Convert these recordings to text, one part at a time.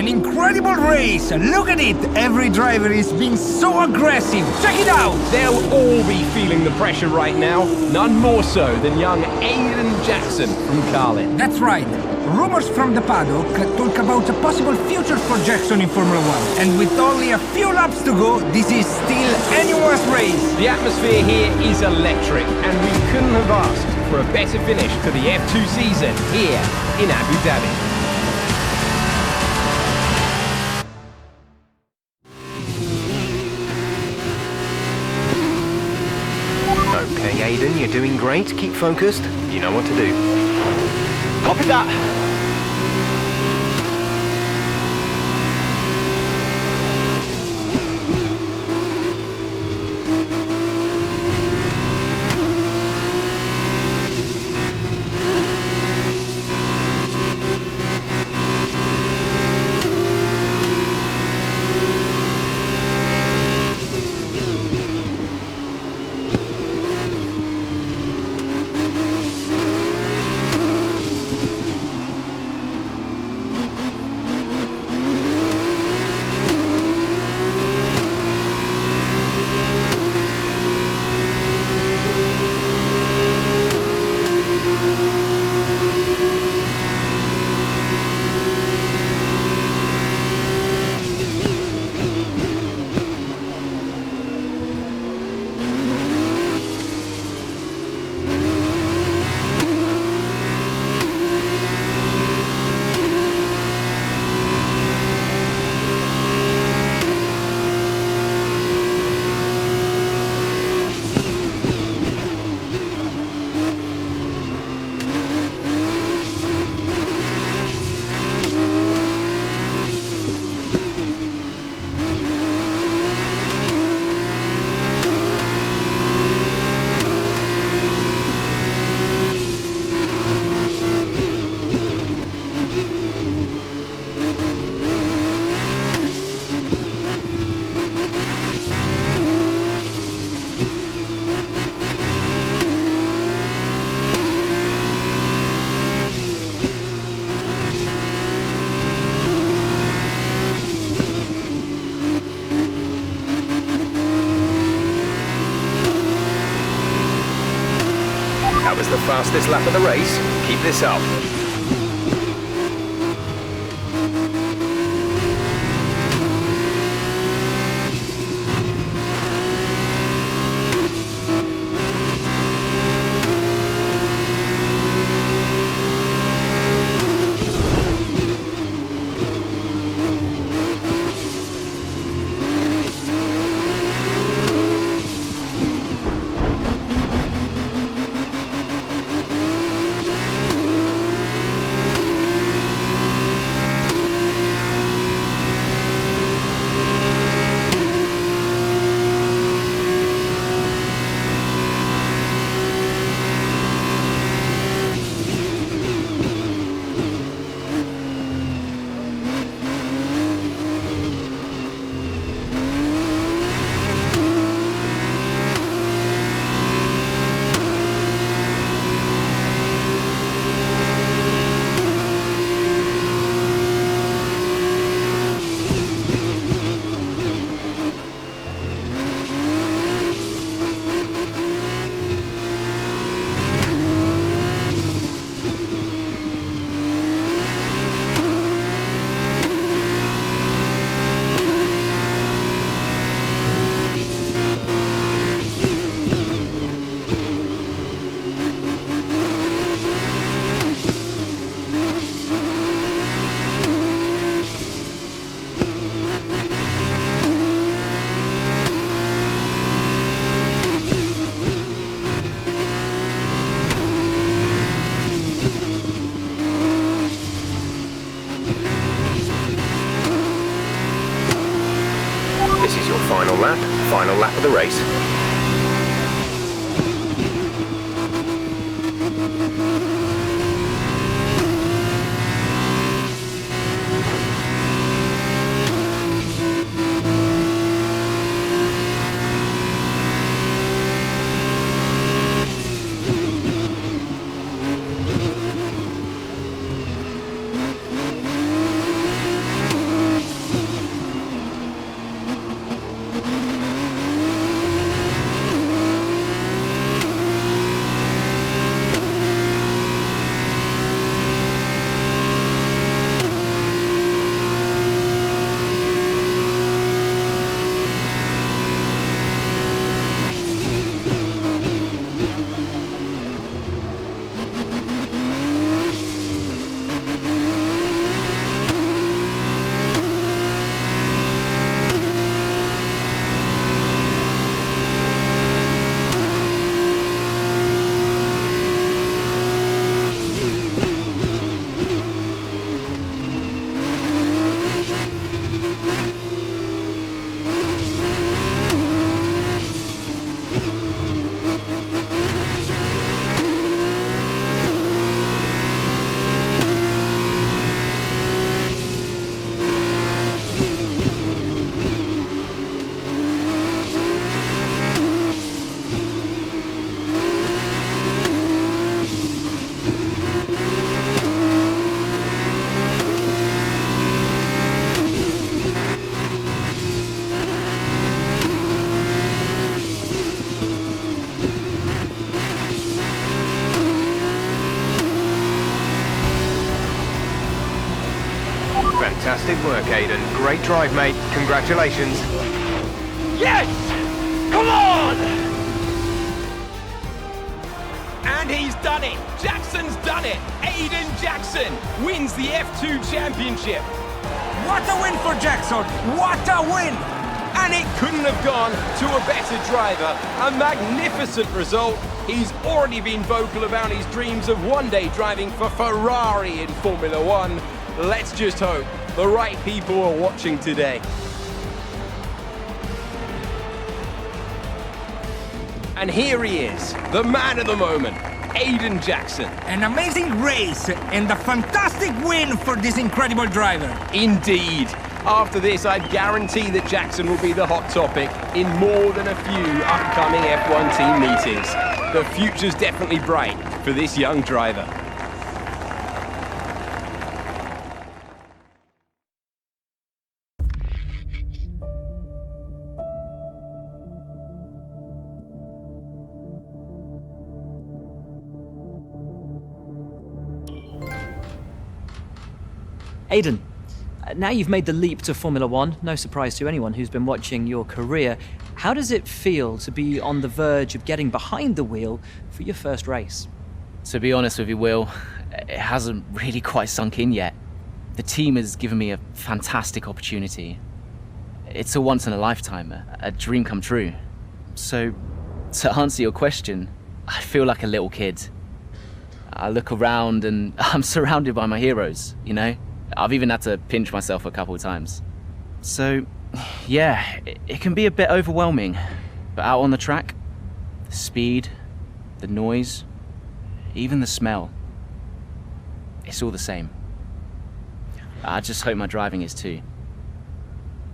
An incredible race! Look at it! Every driver is being so aggressive! Check it out! They'll all be feeling the pressure right now. None more so than young Aiden Jackson from Carlin. That's right. Rumors from the paddock talk about a possible future for Jackson in Formula 1. And with only a few laps to go, this is still anyone's race. The atmosphere here is electric, and we couldn't have asked for a better finish to the F2 season here in Abu Dhabi. Okay, Aiden, you're doing great. Keep focused. You know what to do. Copy that. That was the fastest lap of the race. Keep this up. Final lap of the race. Fantastic work, Aiden. Great drive, mate. Congratulations. Yes! Come on! And he's done it! Jackson's done it! Aiden Jackson wins the F2 Championship! What a win for Jackson! What a win! And it couldn't have gone to a better driver. A magnificent result. He's already been vocal about his dreams of one day driving for Ferrari in Formula One. Let's just hope the right people are watching today. And here he is, the man of the moment, Aiden Jackson. An amazing race and a fantastic win for this incredible driver. Indeed. After this, I guarantee that Jackson will be the hot topic in more than a few upcoming F1 team meetings. The future's definitely bright for this young driver. Aiden, now you've made the leap to Formula One, no surprise to anyone who's been watching your career. How does it feel to be on the verge of getting behind the wheel for your first race? To be honest with you, Will, it hasn't really quite sunk in yet. The team has given me a fantastic opportunity. It's a once in a lifetime, a dream come true. So, to answer your question, I feel like a little kid. I look around and I'm surrounded by my heroes, you know? I've even had to pinch myself a couple of times. So, yeah, it can be a bit overwhelming. But out on the track, the speed, the noise, even the smell, it's all the same. I just hope my driving is too.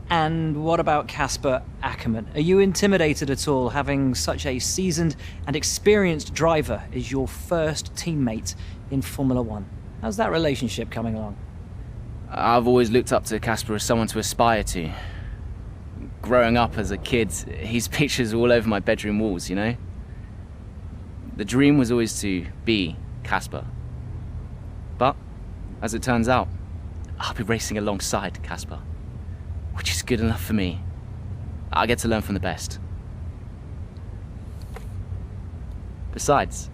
And what about Casper Ackerman? Are you intimidated at all having such a seasoned and experienced driver as your first teammate in Formula One? How's that relationship coming along? I've always looked up to Casper as someone to aspire to. Growing up as a kid, his pictures were all over my bedroom walls, you know? The dream was always to be Casper. But, as it turns out, I'll be racing alongside Casper, which is good enough for me. I get to learn from the best. Besides,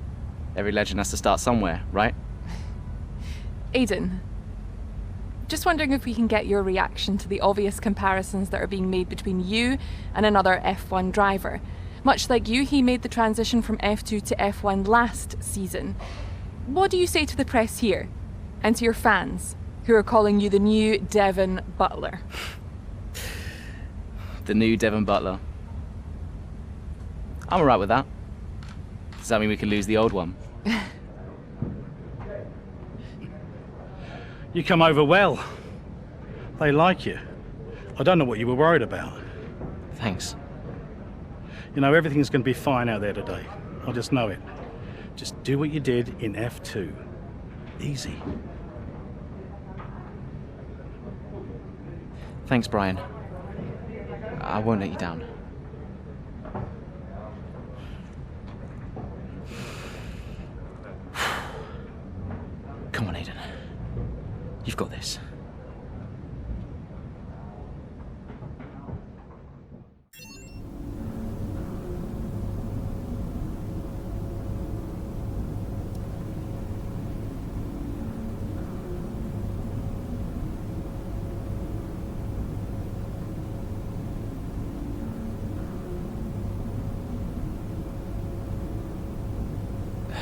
every legend has to start somewhere, right? Aiden, just wondering if we can get your reaction to the obvious comparisons that are being made between you and another F1 driver. Much like you, he made the transition from F2 to F1 last season. What do you say to the press here, and to your fans, who are calling you the new Devon Butler? The new Devon Butler. I'm alright with that. Does that mean we can lose the old one? You come over well. They like you. I don't know what you were worried about. Thanks. You know, everything's going to be fine out there today. I just know it. Just do what you did in F2. Easy. Thanks, Brian. I won't let you down. Come on, Aiden. You've got this.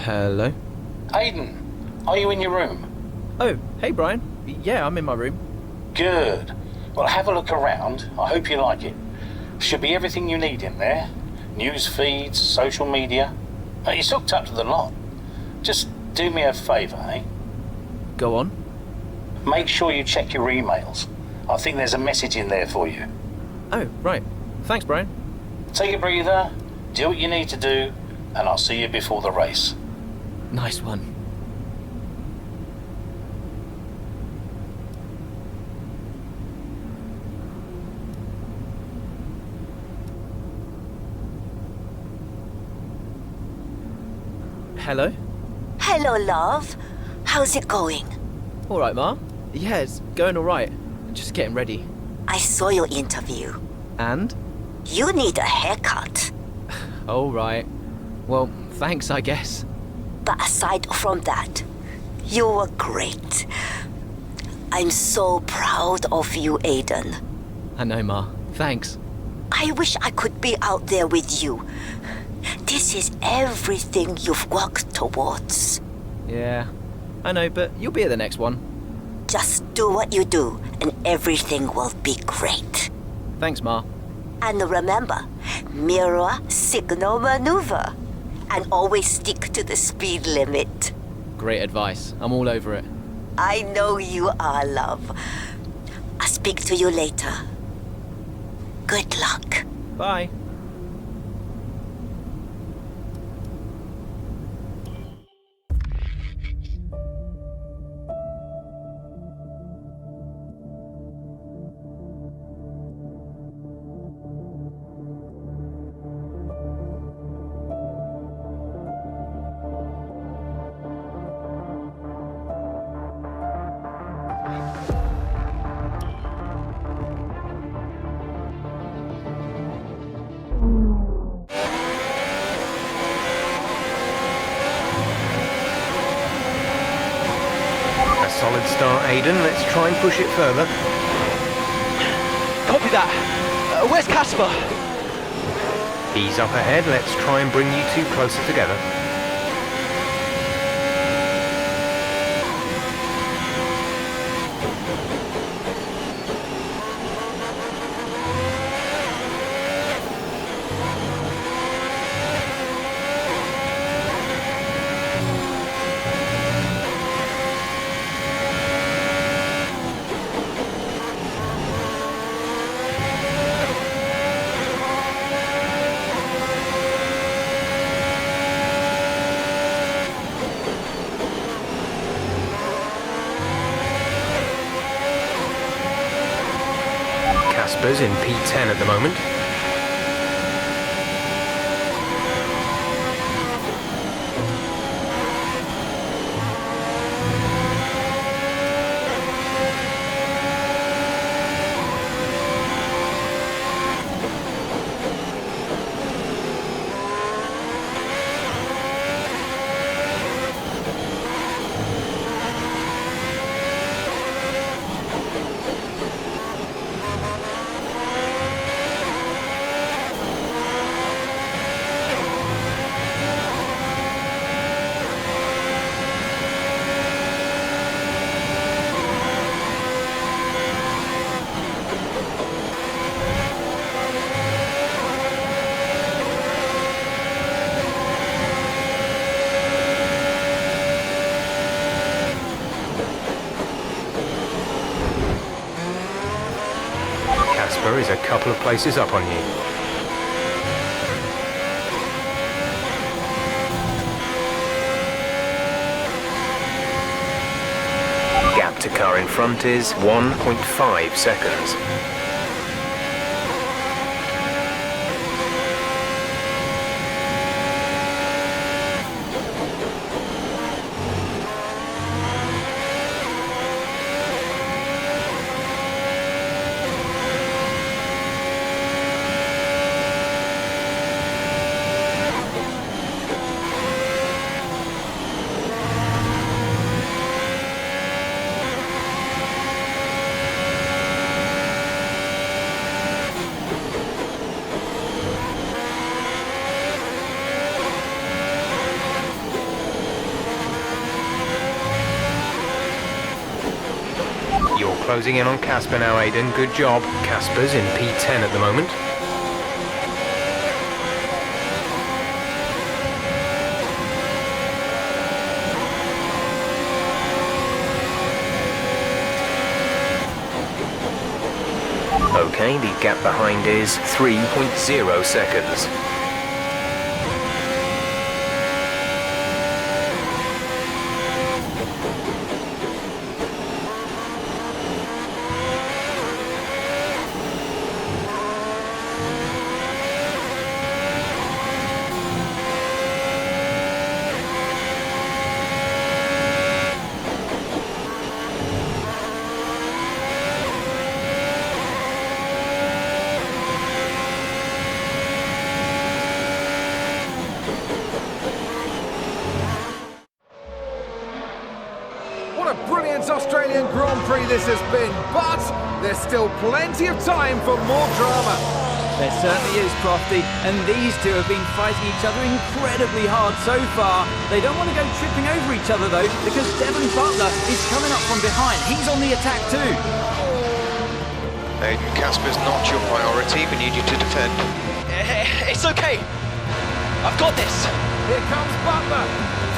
Hello? Aiden, are you in your room? Oh, hey Brian. Yeah, I'm in my room. Good. Well, have a look around. I hope you like it. Should be everything you need in there. News feeds, social media. It's hooked up to the lot. Just do me a favour, eh? Go on. Make sure you check your emails. I think there's a message in there for you. Oh, right. Thanks, Brian. Take a breather, do what you need to do, and I'll see you before the race. Nice one. Hello? Hello, love. How's it going? All right, Ma. Yeah, it's going all right. just getting ready. I saw your interview. And? You need a haircut. Oh, right. Well, thanks, I guess. But aside from that, you were great. I'm so proud of you, Aiden. I know, Ma. Thanks. I wish I could be out there with you. This is everything you've worked towards. Yeah, I know, but you'll be at the next one. Just do what you do, and everything will be great. Thanks, Ma. And remember, mirror signal maneuver. And always stick to the speed limit. Great advice. I'm all over it. I know you are, love. I'll speak to you later. Good luck. Bye. Solid start, Aiden. Let's try and push it further. Copy that. Where's Casper? He's up ahead. Let's try and bring you two closer together. Casper's in P10 at the moment. Casper is a couple of places up on you. Gap to car in front is 1.5 seconds. You're closing in on Casper now, Aiden. Good job. Casper's in P10 at the moment. Okay, the gap behind is 3.0 seconds. Australian Grand Prix this has been, but there's still plenty of time for more drama. There certainly is, Crofty, and these two have been fighting each other incredibly hard so far. They don't want to go tripping over each other, though, because Devon Butler is coming up from behind. He's on the attack, too. Aiden, Casper's not your priority. We need you to defend. It's okay. I've got this. Here comes Butler.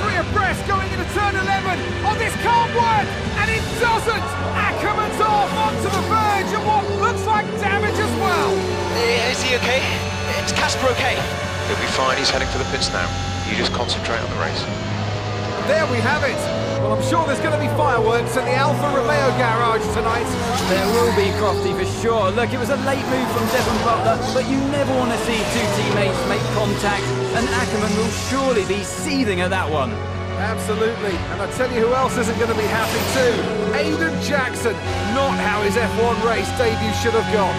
3 abreast going into turn 11. Oh, this can't work! And it doesn't! Ackerman's off onto the verge of what looks like damage as well. Is he okay? Is Casper okay? He'll be fine. He's heading for the pits now. You just concentrate on the race. There we have it. Well, I'm sure there's going to be fireworks at the Alfa Romeo garage tonight. There will be, Crofty, for sure. Look, it was a late move from Devon Butler, but you never want to see two teammates make contact, and Ackerman will surely be seething at that one. Absolutely, and I tell you who else isn't going to be happy too. Aiden Jackson. Not how his F1 race debut should have gone.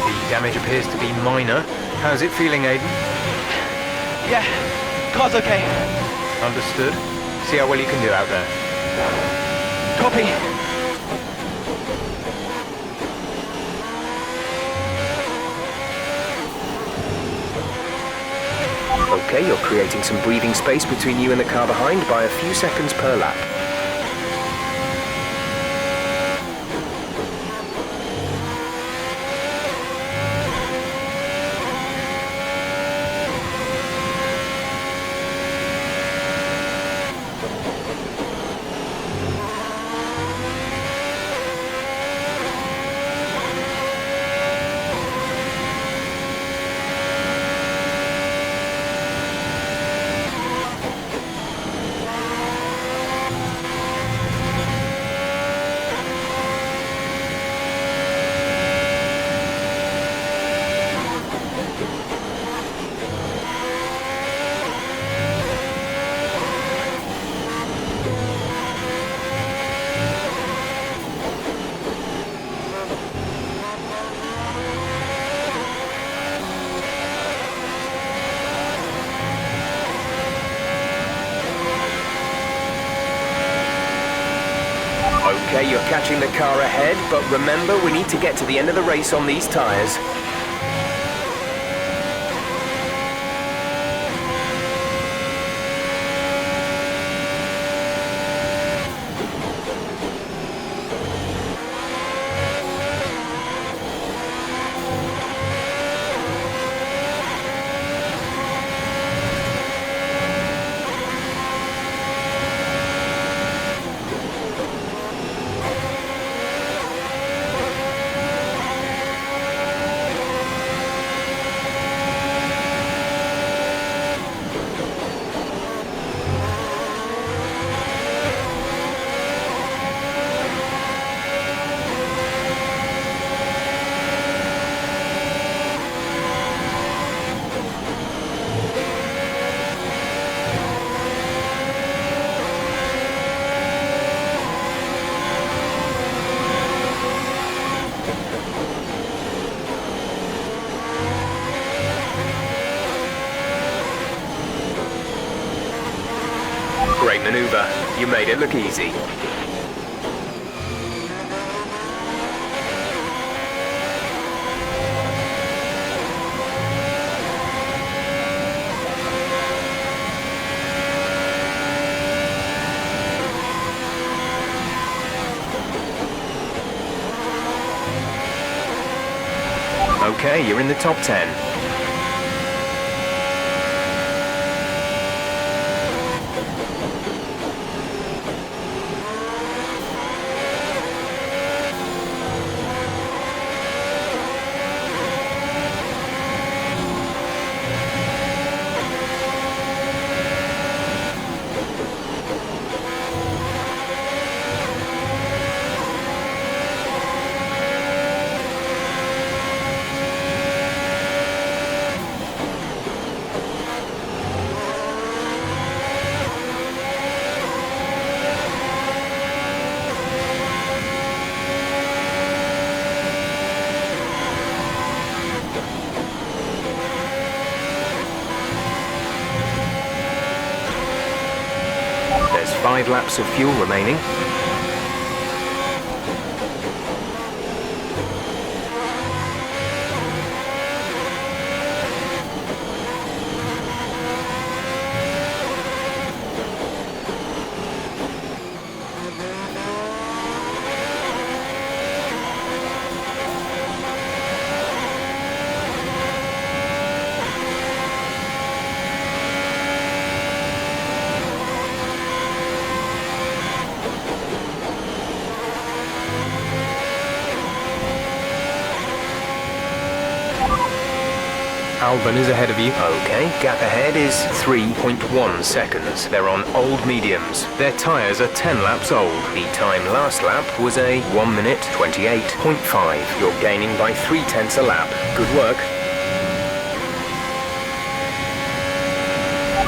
The damage appears to be minor. How's it feeling, Aiden? Yeah, car's okay. Understood. See how well you can do out there. Copy. Okay, you're creating some breathing space between you and the car behind by a few seconds per lap. Okay, you're catching the car ahead, but remember, we need to get to the end of the race on these tyres. Great maneuver. You made it look easy. Okay, you're in the top 10. 5 laps of fuel remaining. Albon is ahead of you. Okay, gap ahead is 3.1 seconds. They're on old mediums. Their tyres are 10 laps old. The time last lap was a 1 minute 28.5. You're gaining by 3/10 a lap. Good work.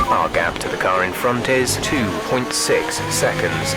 Our gap to the car in front is 2.6 seconds.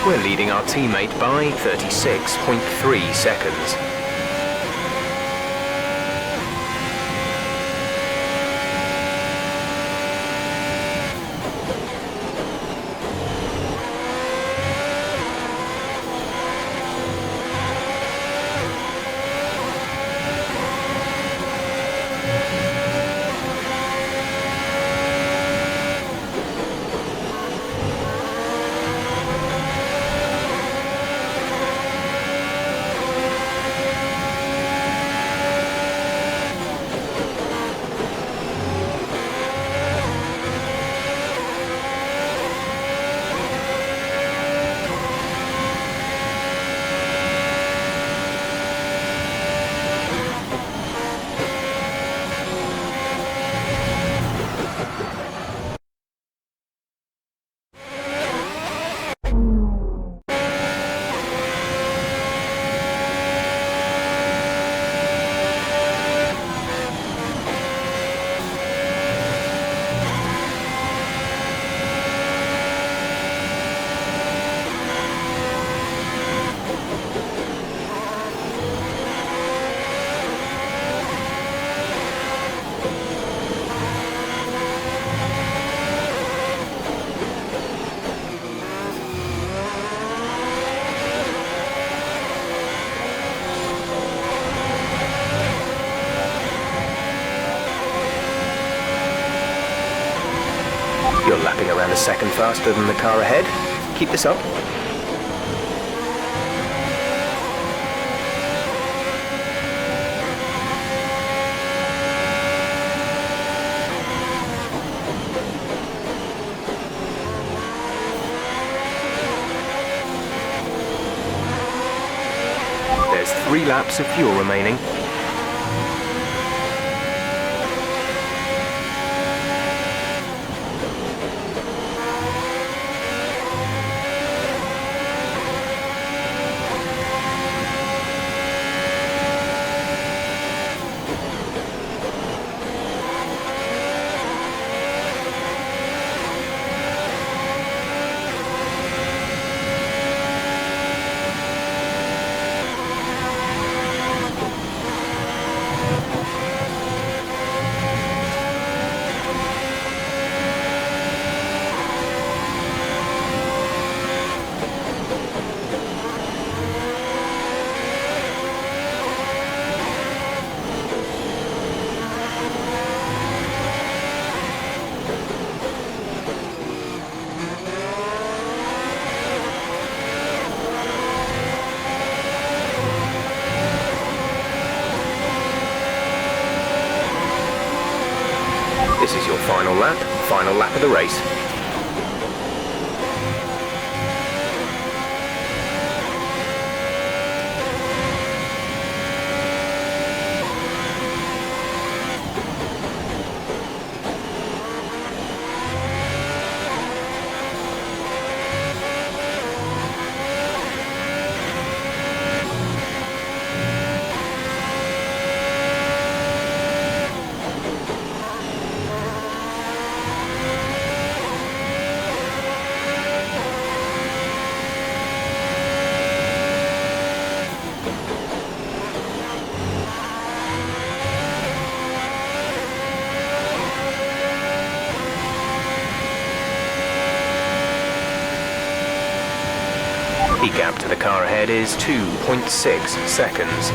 We're leading our teammate by 36.3 seconds. You're lapping around a second faster than the car ahead. Keep this up. There's 3 laps of fuel remaining. Final lap of the race. The gap to the car ahead is 2.6 seconds.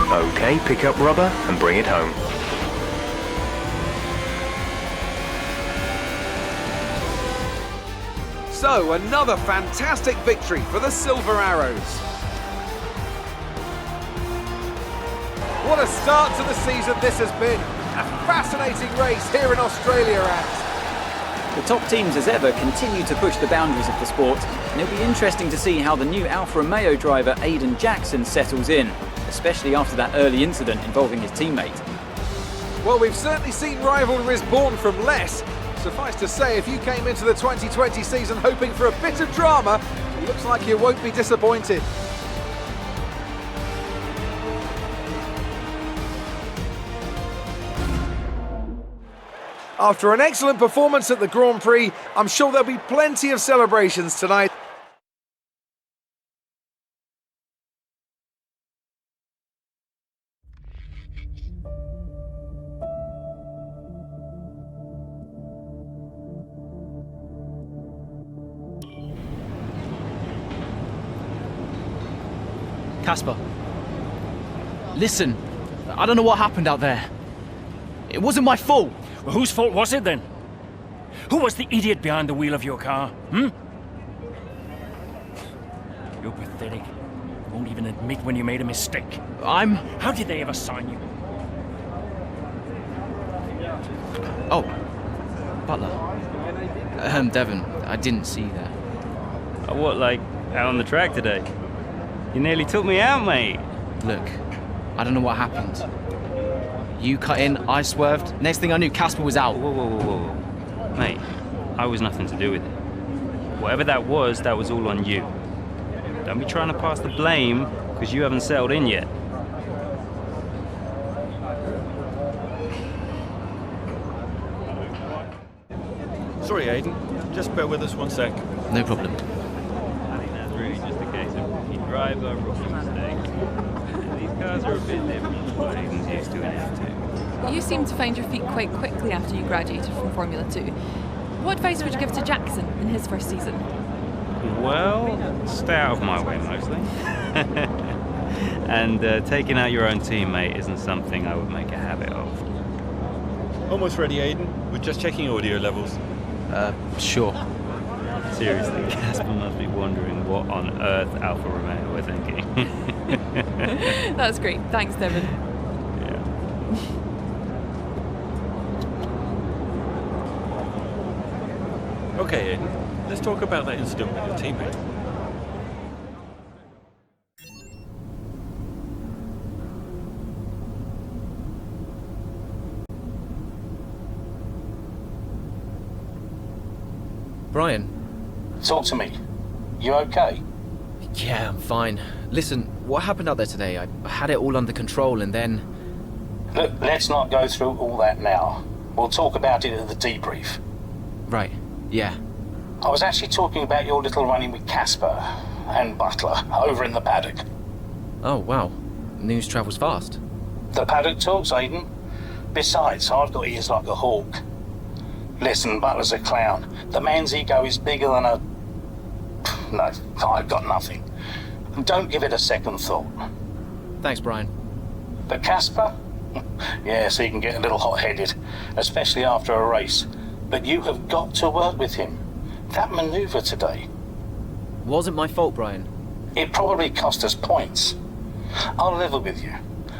Okay, pick up rubber and bring it home. So, another fantastic victory for the Silver Arrows. What a start to the season this has been. A fascinating race here in Australia, and The top teams as ever continue to push the boundaries of the sport, and it'll be interesting to see how the new Alfa Romeo driver Aiden Jackson settles in, especially after that early incident involving his teammate. well, we've certainly seen rivalries born from less. Suffice to say, if you came into the 2020 season hoping for a bit of drama, it looks like you won't be disappointed. After an excellent performance at the Grand Prix, I'm sure there'll be plenty of celebrations tonight. Casper, listen, I don't know what happened out there. It wasn't my fault. Well, whose fault was it then? Who was the idiot behind the wheel of your car, You're pathetic. You won't even admit when you made a mistake. How did they ever sign you? Oh, Butler. Devon, I didn't see that. What, like, out on the track today? You nearly took me out, mate. Look, I don't know what happened. You cut in, I swerved. Next thing I knew, Casper was out. Whoa. Mate, I was nothing to do with it. Whatever that was all on you. Don't be trying to pass the blame, because you haven't settled in yet. Sorry, Aiden. Just bear with us one sec. No problem. I think that's really just a case of rookie driver, rookie mistakes. These cars are a bit different from what Aiden's used to in F2. You seem to find your feet quite quickly after you graduated from Formula 2. What advice would you give to Jackson in his first season? Well, stay out of my way mostly. And taking out your own teammate isn't something I would make a habit of. Almost ready, Aiden. We're just checking audio levels. Sure. Seriously, Casper must be wondering what on earth Alfa Romeo we're thinking. That's great. Thanks, Devon. Yeah. Okay, Aiden. Let's talk about that incident with your teammate. Brian. Talk to me. You okay? Yeah, I'm fine. Listen, what happened out there today? I had it all under control and then... Look, let's not go through all that now. We'll talk about it at the debrief. Right, yeah. I was actually talking about your little run-in with Casper and Butler over in the paddock. Oh, wow. News travels fast. The paddock talks, Aiden. Besides, I've got ears like a hawk. Listen, Butler's a clown. The man's ego is bigger than a... No, I've got nothing. Don't give it a second thought. Thanks, Brian. But Casper? Yes, he can get a little hot-headed, especially after a race. But you have got to work with him. That maneuver today... Wasn't my fault, Brian. It probably cost us points. I'll level with you.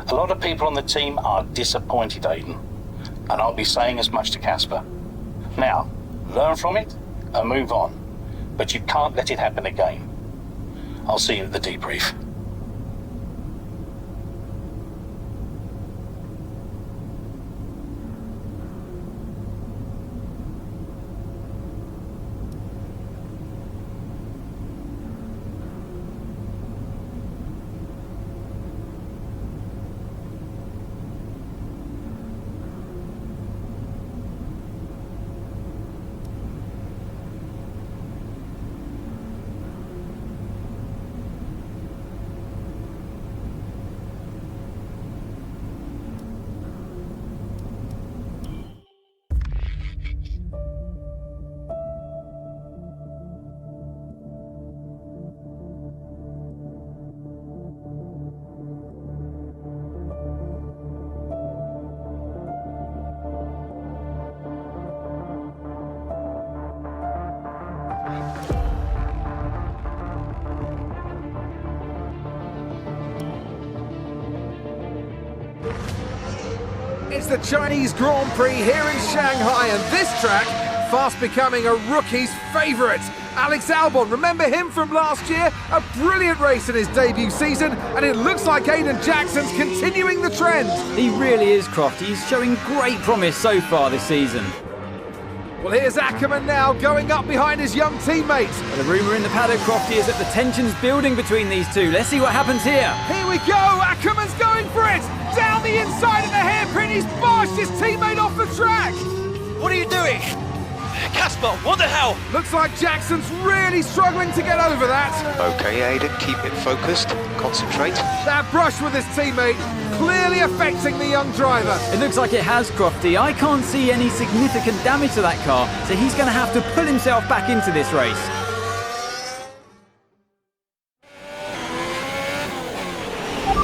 A lot of people on the team are disappointed, Aiden. And I'll be saying as much to Casper. Now, learn from it and move on. But you can't let it happen again. I'll see you at the debrief. It's the Chinese Grand Prix here in Shanghai, and this track fast becoming a rookie's favourite. Alex Albon, remember him from last year? A brilliant race in his debut season, and it looks like Aiden Jackson's continuing the trend. He really is, Croft. He's showing great promise so far this season. Well, here's Ackerman now, going up behind his young teammate. The rumour in the paddock, Crofty, is that the tension's building between these two. Let's see what happens here. Here we go, Ackerman's going for it! Down the inside of the hairpin, he's bashed his teammate off the track! What are you doing? Casper, what the hell? Looks like Jackson's really struggling to get over that. Okay, Aiden, keep it focused. Concentrate. That brush with his teammate clearly affecting the young driver. It looks like it has, Crofty. I can't see any significant damage to that car, so he's going to have to pull himself back into this race.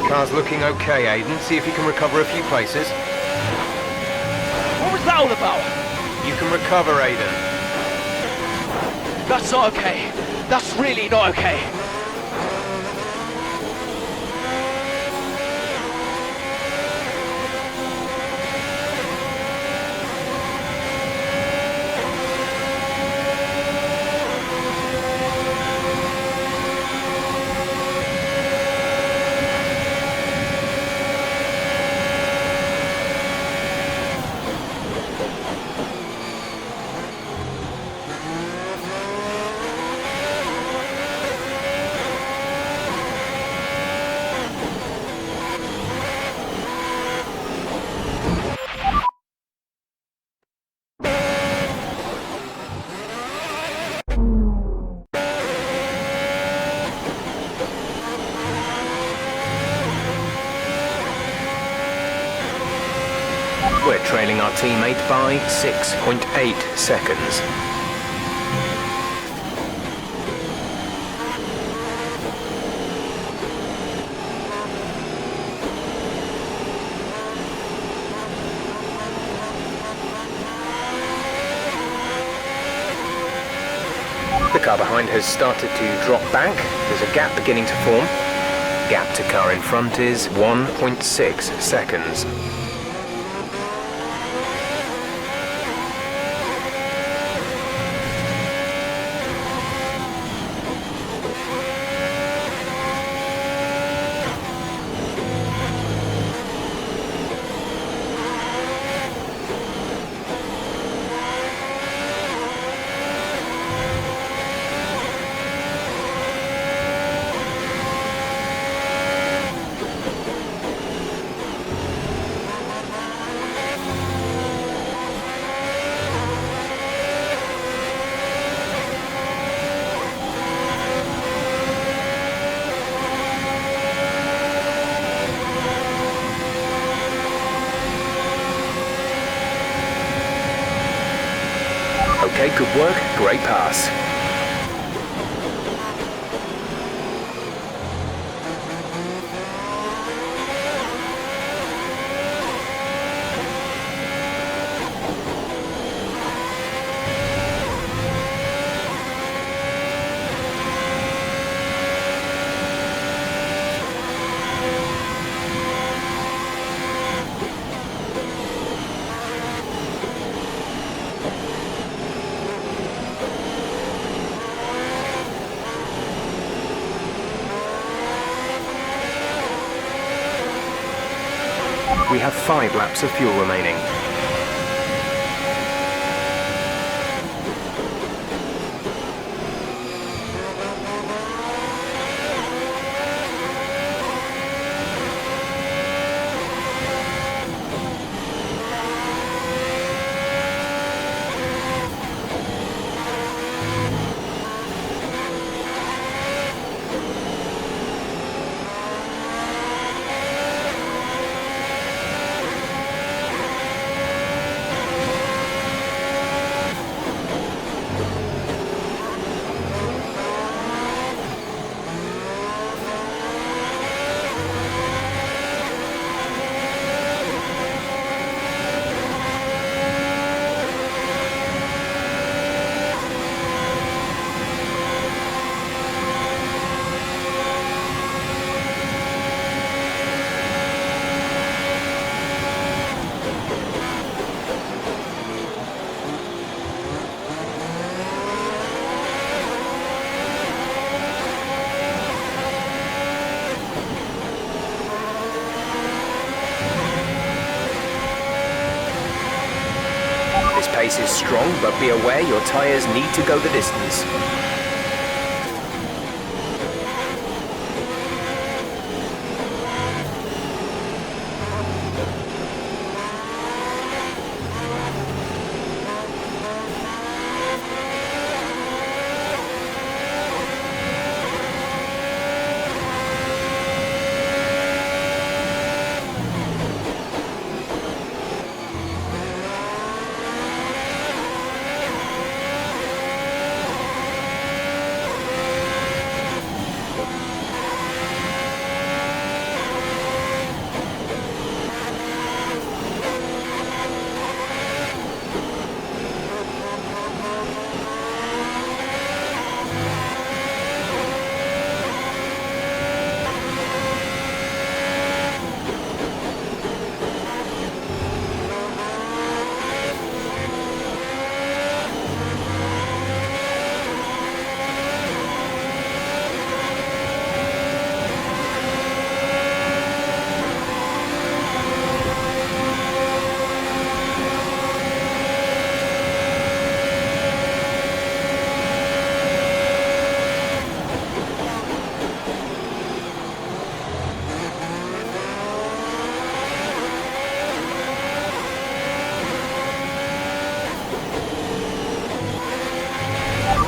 Car's looking okay, Aiden. See if you can recover a few places. What was that all about? You can recover, Aiden. That's not okay. That's really not okay. We're trailing our teammate by 6.8 seconds. The car behind has started to drop back. There's a gap beginning to form. Gap to car in front is 1.6 seconds. Okay, good work. Great pass. We have 5 laps of fuel remaining. This pace is strong, but be aware your tyres need to go the distance.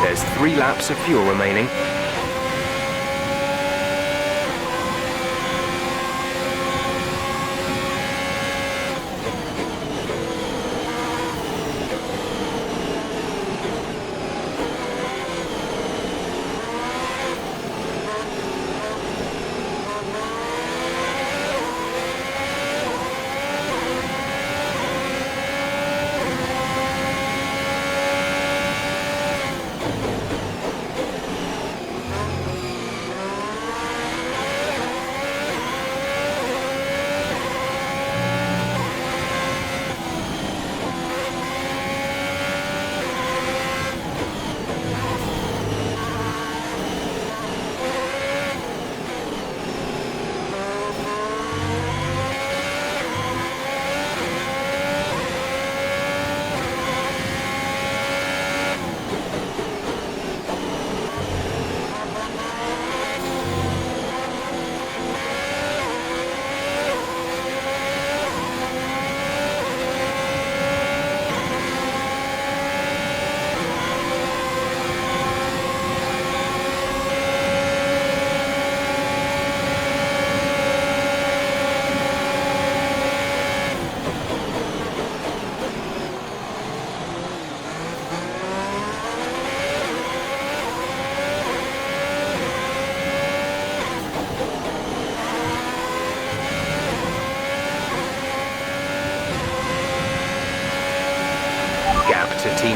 There's 3 laps of fuel remaining.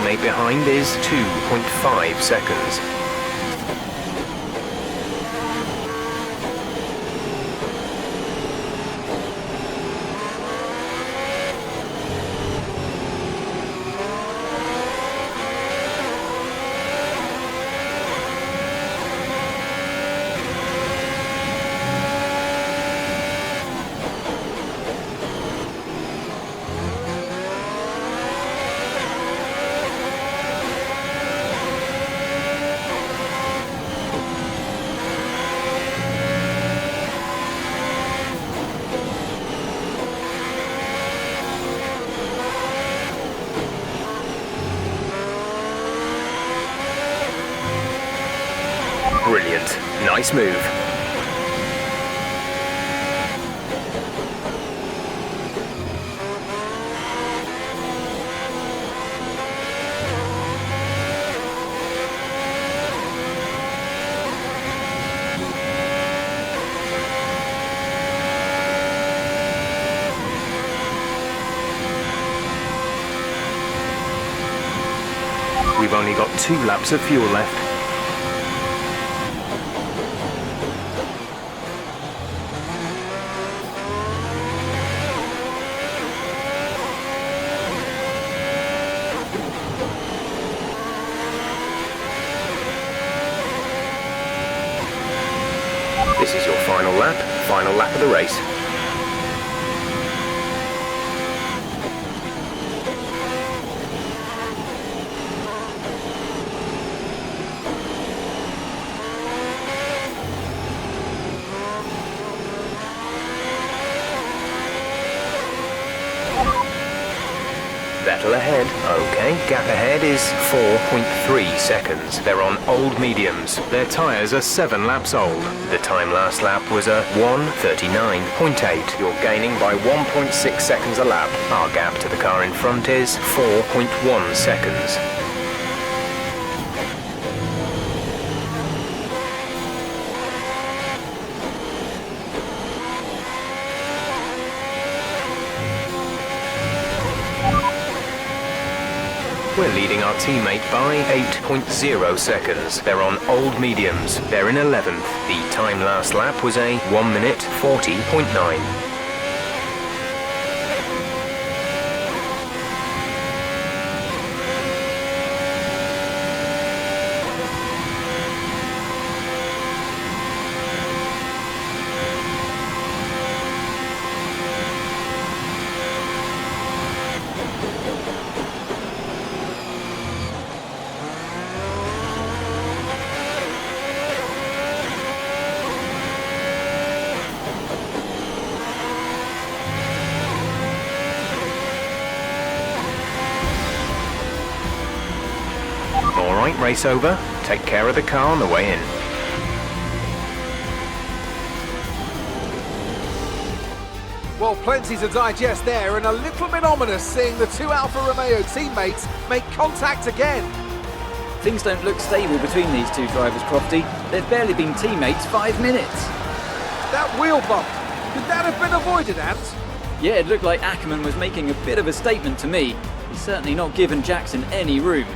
teammate behind is 2.5 seconds. Brilliant. Nice move. We've only got 2 laps of fuel left. This is your final lap of the race. Vettel ahead. Okay, gap ahead is 4.3 seconds. They're on old mediums. Their tyres are 7 laps old. The time last lap was a 1:39.8. You're gaining by 1.6 seconds a lap. Our gap to the car in front is 4.1 seconds. We're leading our teammate by 8.0 seconds. They're on old mediums. They're in 11th. The time last lap was a 1:40.9. Alright, race over. Take care of the car on the way in. Well, plenty to digest there, and a little bit ominous seeing the 2 Alfa Romeo teammates make contact again. Things don't look stable between these 2 drivers, Crofty. They've barely been teammates 5 minutes. That wheel bump, could that have been avoided, Ant? Yeah, it looked like Ackerman was making a bit of a statement to me. He's certainly not given Jackson any room.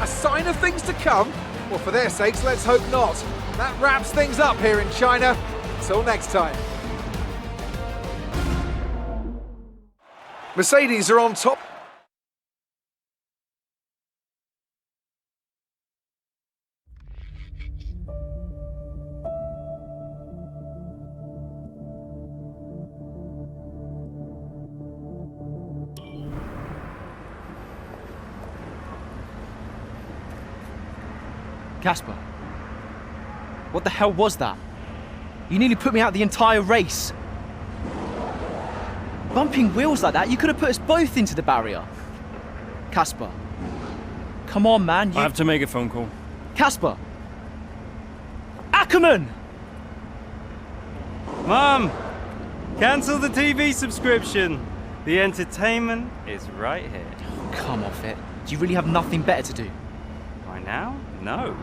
A sign of things to come? Well, for their sakes, let's hope not. That wraps things up here in China. Until next time. Mercedes are on top. Casper, what the hell was that? You nearly put me out the entire race. Bumping wheels like that, you could have put us both into the barrier. Casper, come on, man. I have to make a phone call. Casper! Ackerman! Mom! Cancel the TV subscription. The entertainment is right here. Oh, come off it. Do you really have nothing better to do? Right now? No.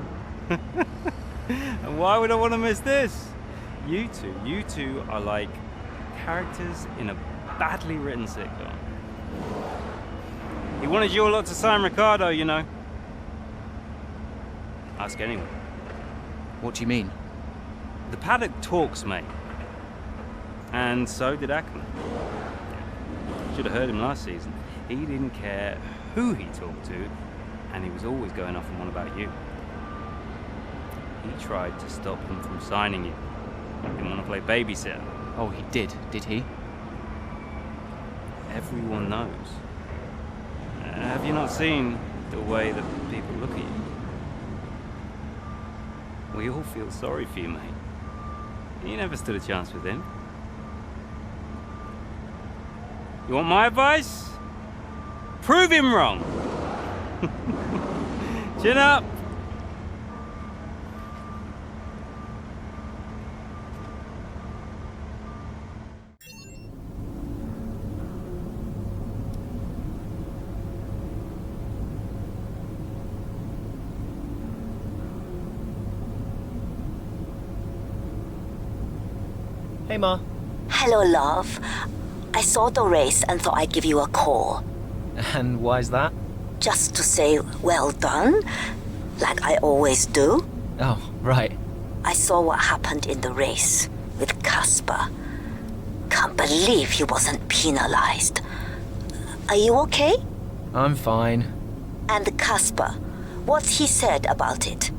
And why would I want to miss this? You two are like characters in a badly written sitcom. He wanted you lot to sign Ricardo, you know. Ask anyone. What do you mean? The paddock talks, mate. And so did Ackerman. Should have heard him last season. He didn't care who he talked to, and he was always going off and on about you. He tried to stop him from signing you. Didn't want to play babysitter. Oh, he did he? Everyone knows. Have you not seen the way that people look at you? We all feel sorry for you, mate. You never stood a chance with him. You want my advice? Prove him wrong. Chin up. Hey, Ma. Hello, love. I saw the race and thought I'd give you a call. And why's that? Just to say well done, like I always do. Oh, right. I saw what happened in the race with Casper. Can't believe he wasn't penalized. Are you okay? I'm fine. And Casper, what's he said about it?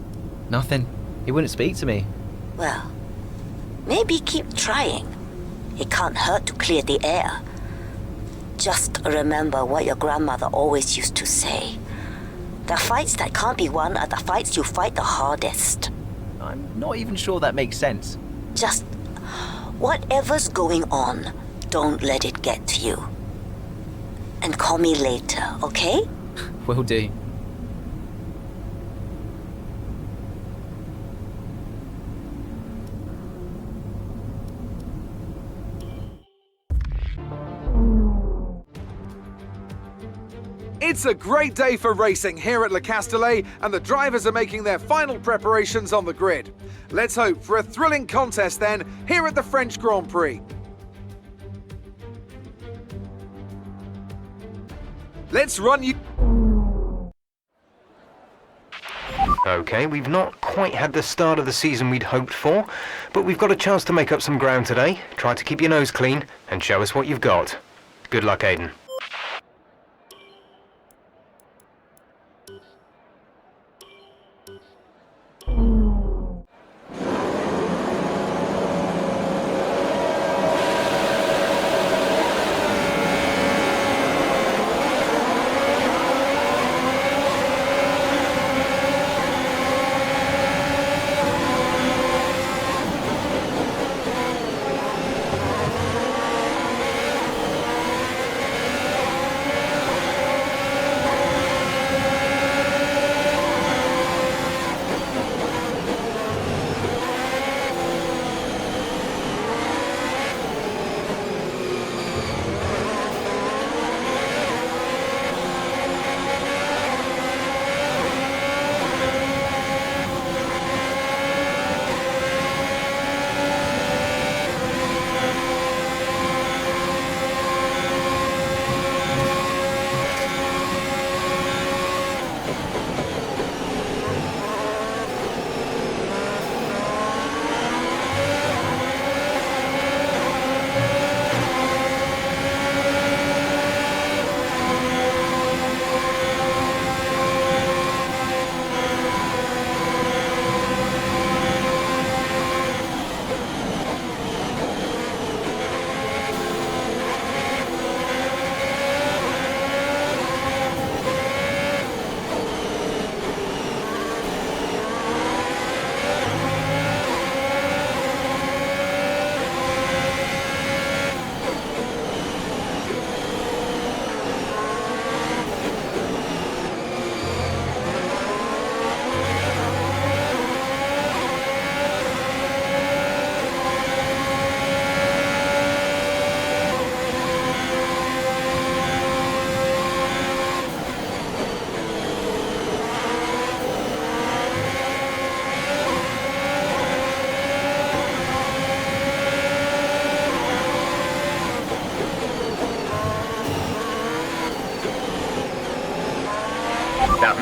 Nothing. He wouldn't speak to me. Well, maybe keep trying. It can't hurt to clear the air. Just remember what your grandmother always used to say. The fights that can't be won are the fights you fight the hardest. I'm not even sure that makes sense. Just whatever's going on, don't let it get to you. And call me later, okay? Will do. It's a great day for racing here at Le Castellet, and the drivers are making their final preparations on the grid. Let's hope for a thrilling contest then, here at the French Grand Prix. Let's run you... Okay, we've not quite had the start of the season we'd hoped for, but we've got a chance to make up some ground today. Try to keep your nose clean and show us what you've got. Good luck, Aiden.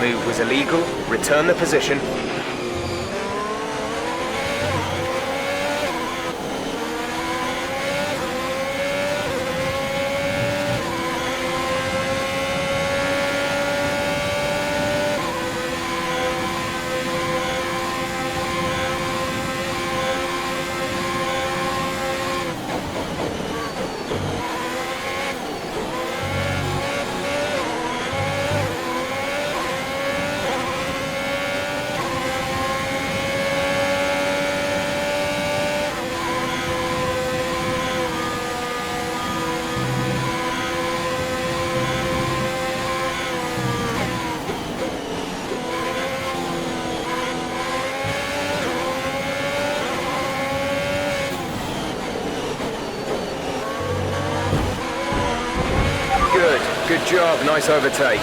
move was illegal. Return the position. Good job, nice overtake.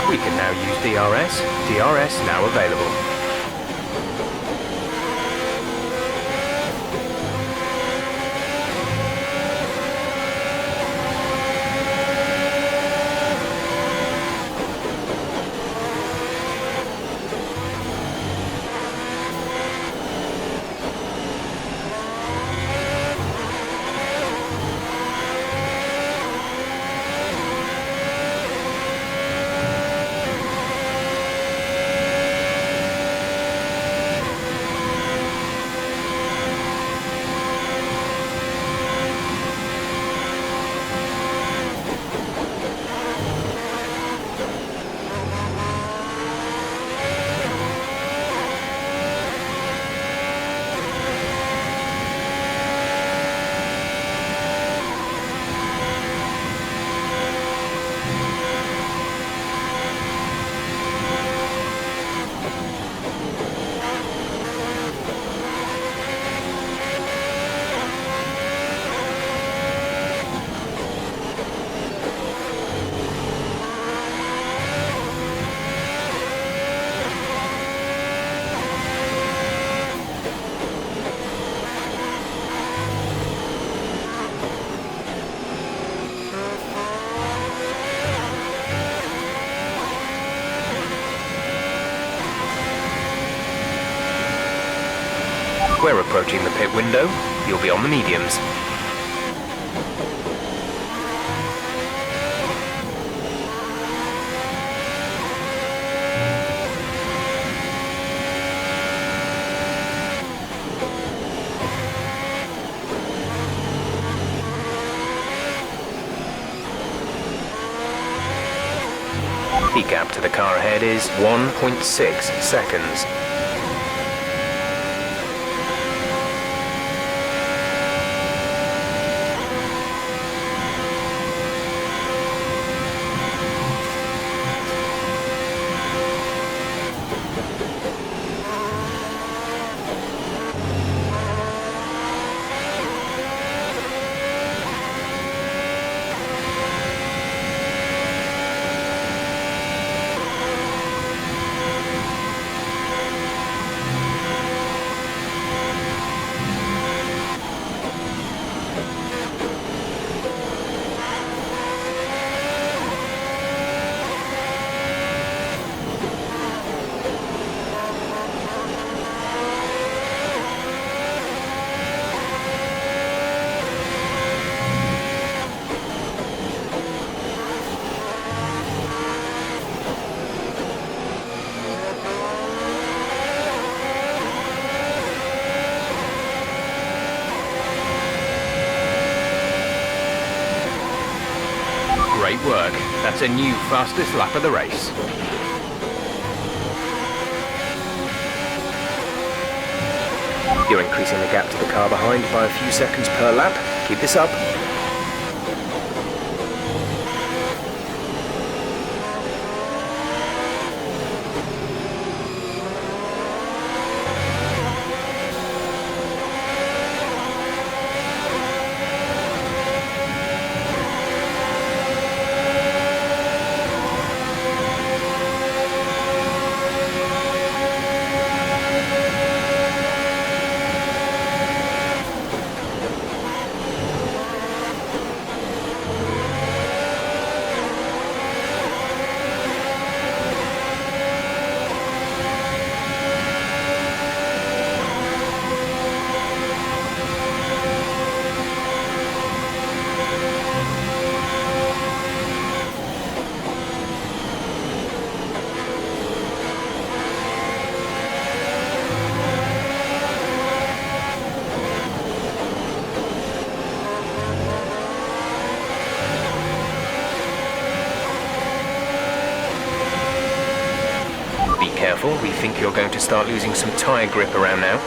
We can now use DRS. DRS now available. We're approaching the pit window. You'll be on the mediums. The gap to the car ahead is 1.6 seconds. Great work. That's a new fastest lap of the race. You're increasing the gap to the car behind by a few seconds per lap. Keep this up. careful. We think you're going to start losing some tyre grip around now.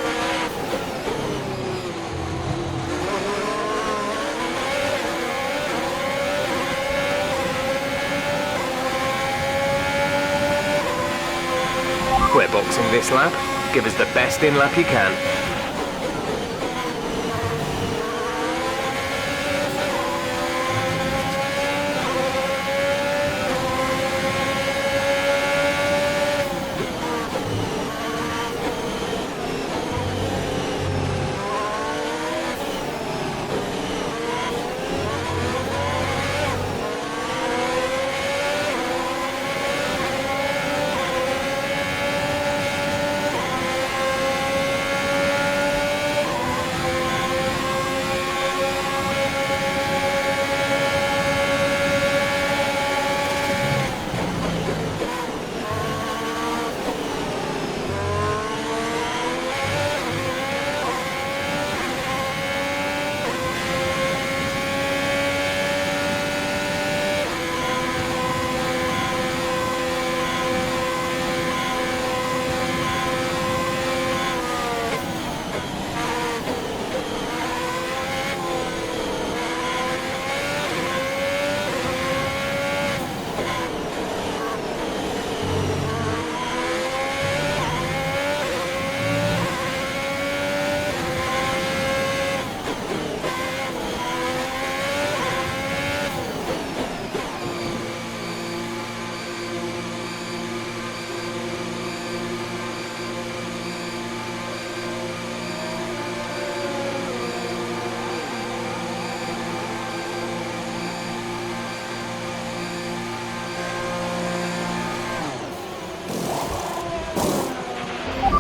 We're boxing this lap. Give us the best in lap you can.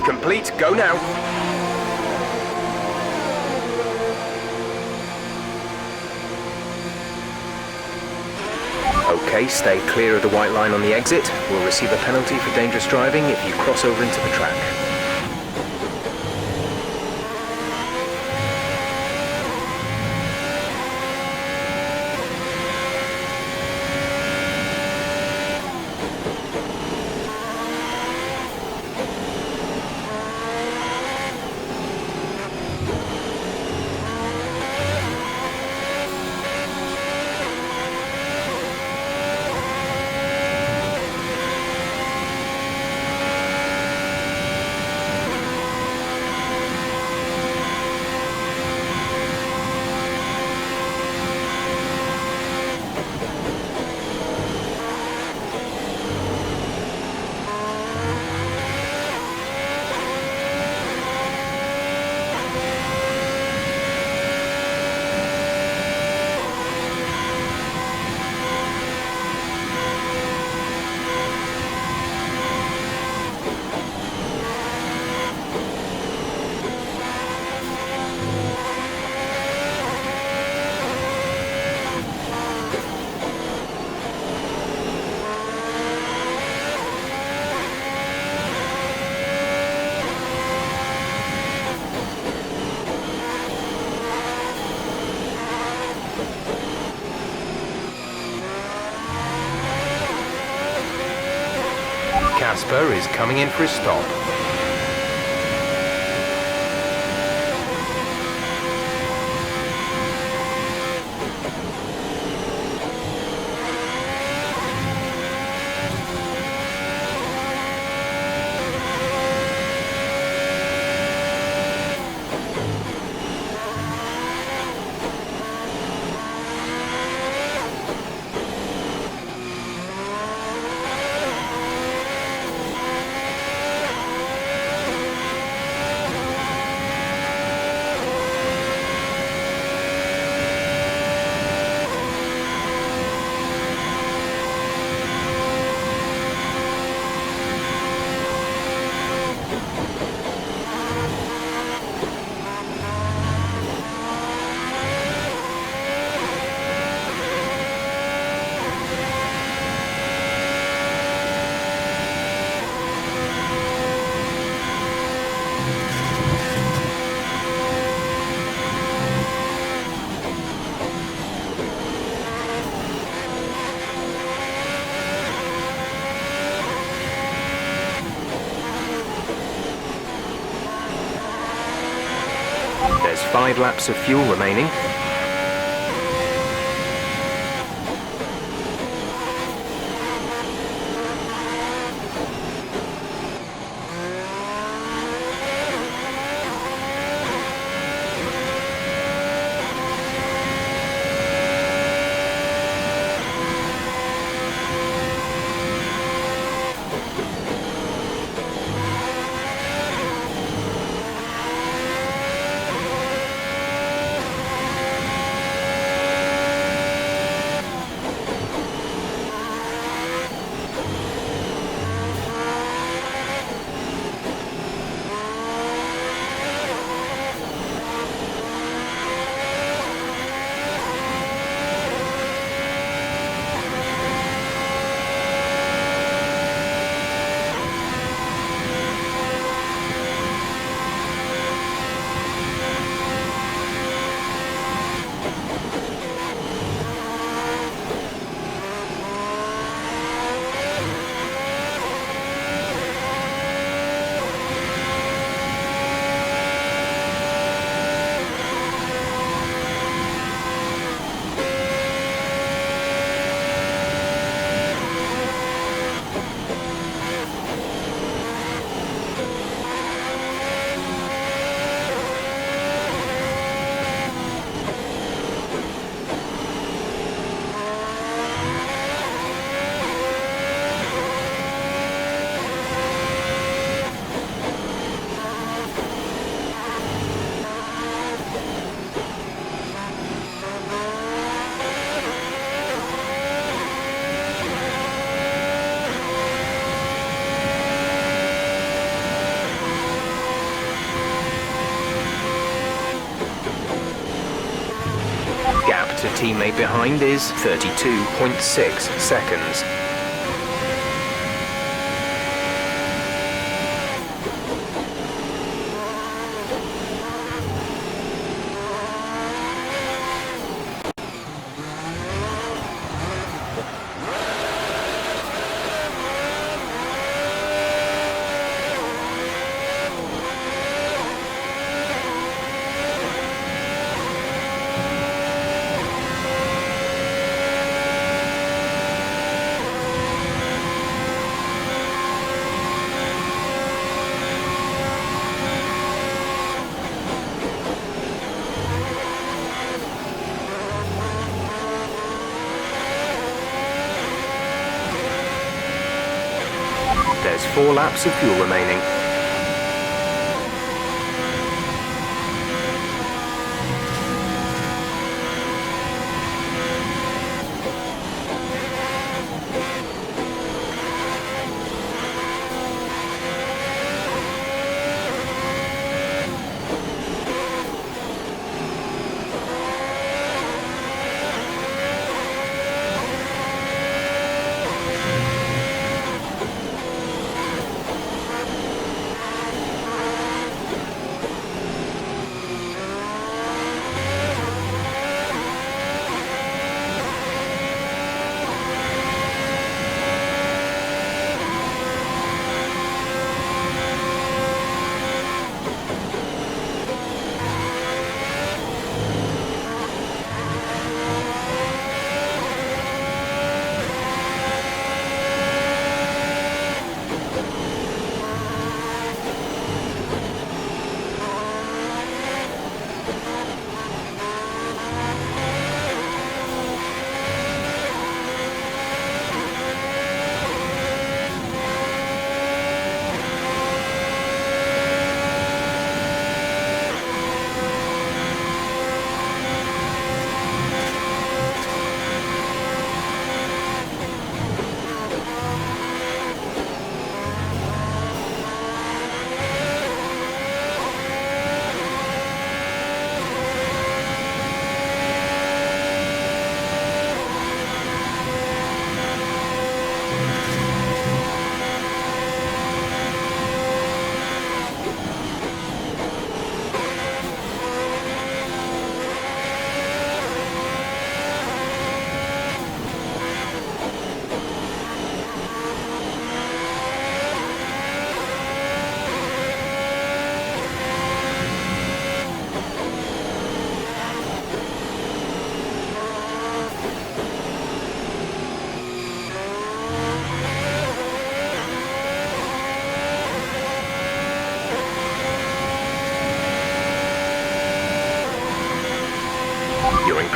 Complete, go now. Okay, stay clear of the white line on the exit. We'll receive a penalty for dangerous driving if you cross over into the track. Casper is coming in for a stop. There's 5 laps of fuel remaining. Gap to teammate behind is 32.6 seconds. There's 4 laps of fuel remaining.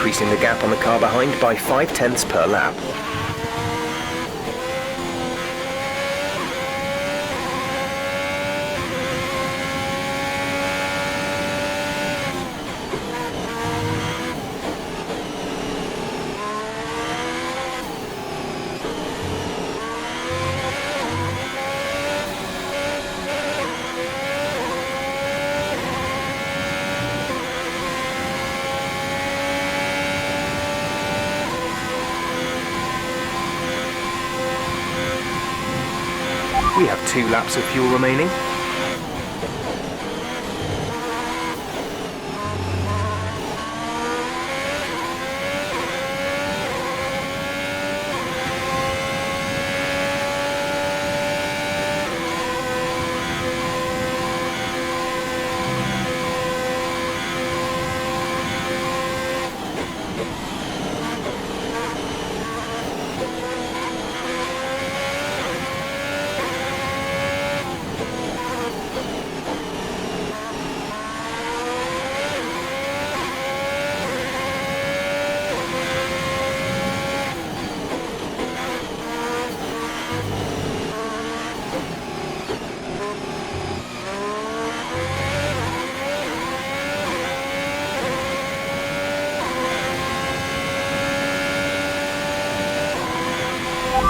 increasing the gap on the car behind by 0.5 per lap. We have 2 laps of fuel remaining.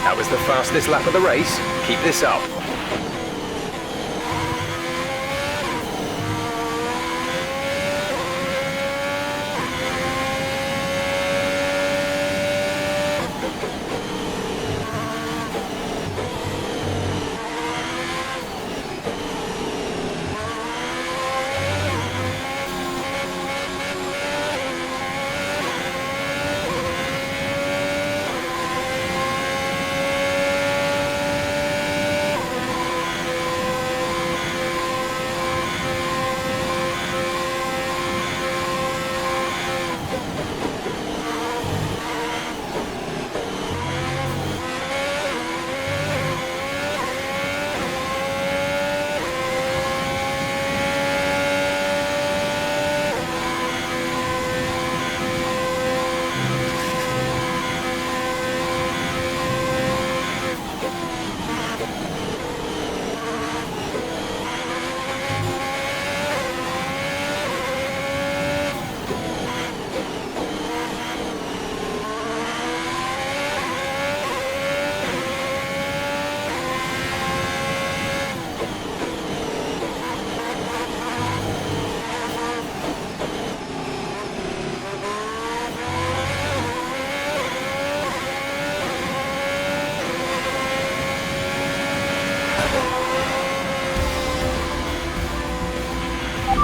That was the fastest lap of the race. Keep this up.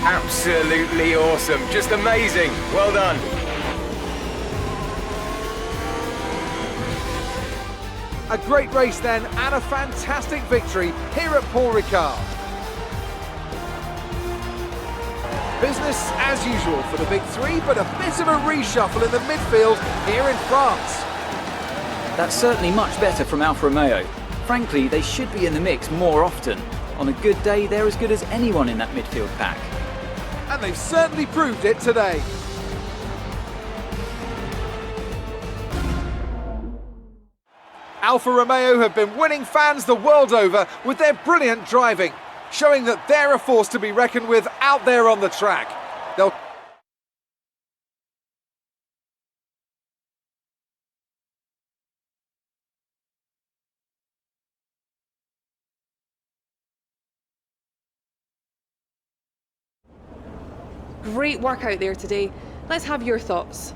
Absolutely awesome. Just amazing. Well done. A great race then, and a fantastic victory here at Paul Ricard. Business as usual for the big three, but a bit of a reshuffle in the midfield here in France. That's certainly much better from Alfa Romeo. Frankly, they should be in the mix more often. On a good day, they're as good as anyone in that midfield pack. And they've certainly proved it today. Alfa Romeo have been winning fans the world over with their brilliant driving, showing that they're a force to be reckoned with out there on the track. They'll Great work out there today. Let's have your thoughts.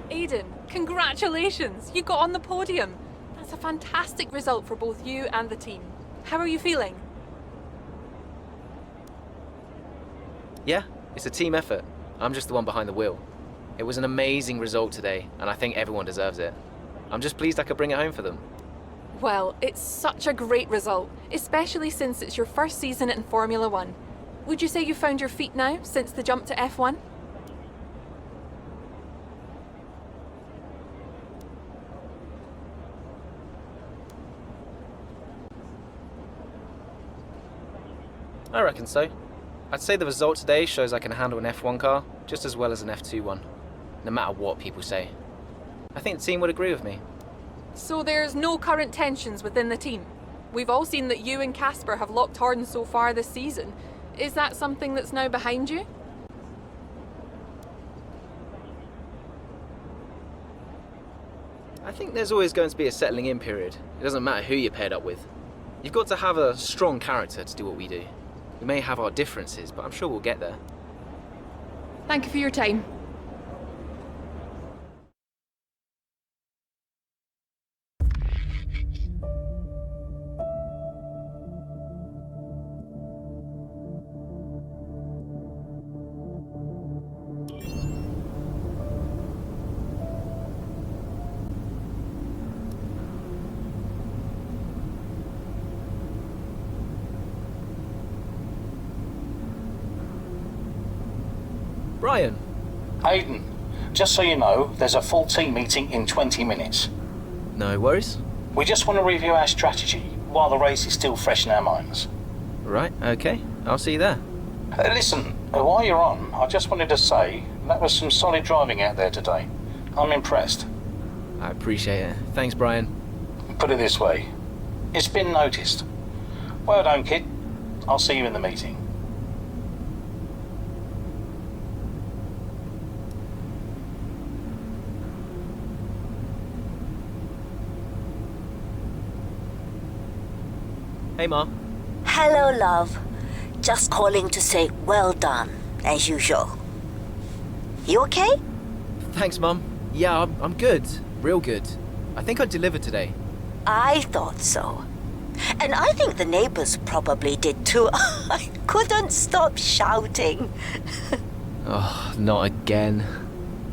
Aiden, congratulations! You got on the podium. That's a fantastic result for both you and the team. How are you feeling? Yeah, it's a team effort. I'm just the one behind the wheel. It was an amazing result today, and I think everyone deserves it. I'm just pleased I could bring it home for them. Well, it's such a great result, especially since it's your first season in Formula One. Would you say you found your feet now since the jump to F1? I reckon so. I'd say the result today shows I can handle an F1 car just as well as an F2 one. no matter what people say. I think the team would agree with me. So there's no current tensions within the team? We've all seen that you and Casper have locked horns so far this season. Is that something that's now behind you? I think there's always going to be a settling in period. It doesn't matter who you're paired up with. You've got to have a strong character to do what we do. We may have our differences, but I'm sure we'll get there. Thank you for your time. Brian. Aiden, just so you know, there's a full team meeting in 20 minutes. No worries. We just want to review our strategy while the race is still fresh in our minds. Right, okay. I'll see you there. Listen, while you're on, I just wanted to say that was some solid driving out there today. I'm impressed. I appreciate it. Thanks, Brian. Put it this way, it's been noticed. Well done, kid. I'll see you in the meeting. Hey, Ma. Hello, love. Just calling to say well done, as usual. You okay? Thanks, Mum. Yeah, I'm good. Real good. I think I delivered today. I thought so. And I think the neighbors probably did too. I couldn't stop shouting. Oh, not again.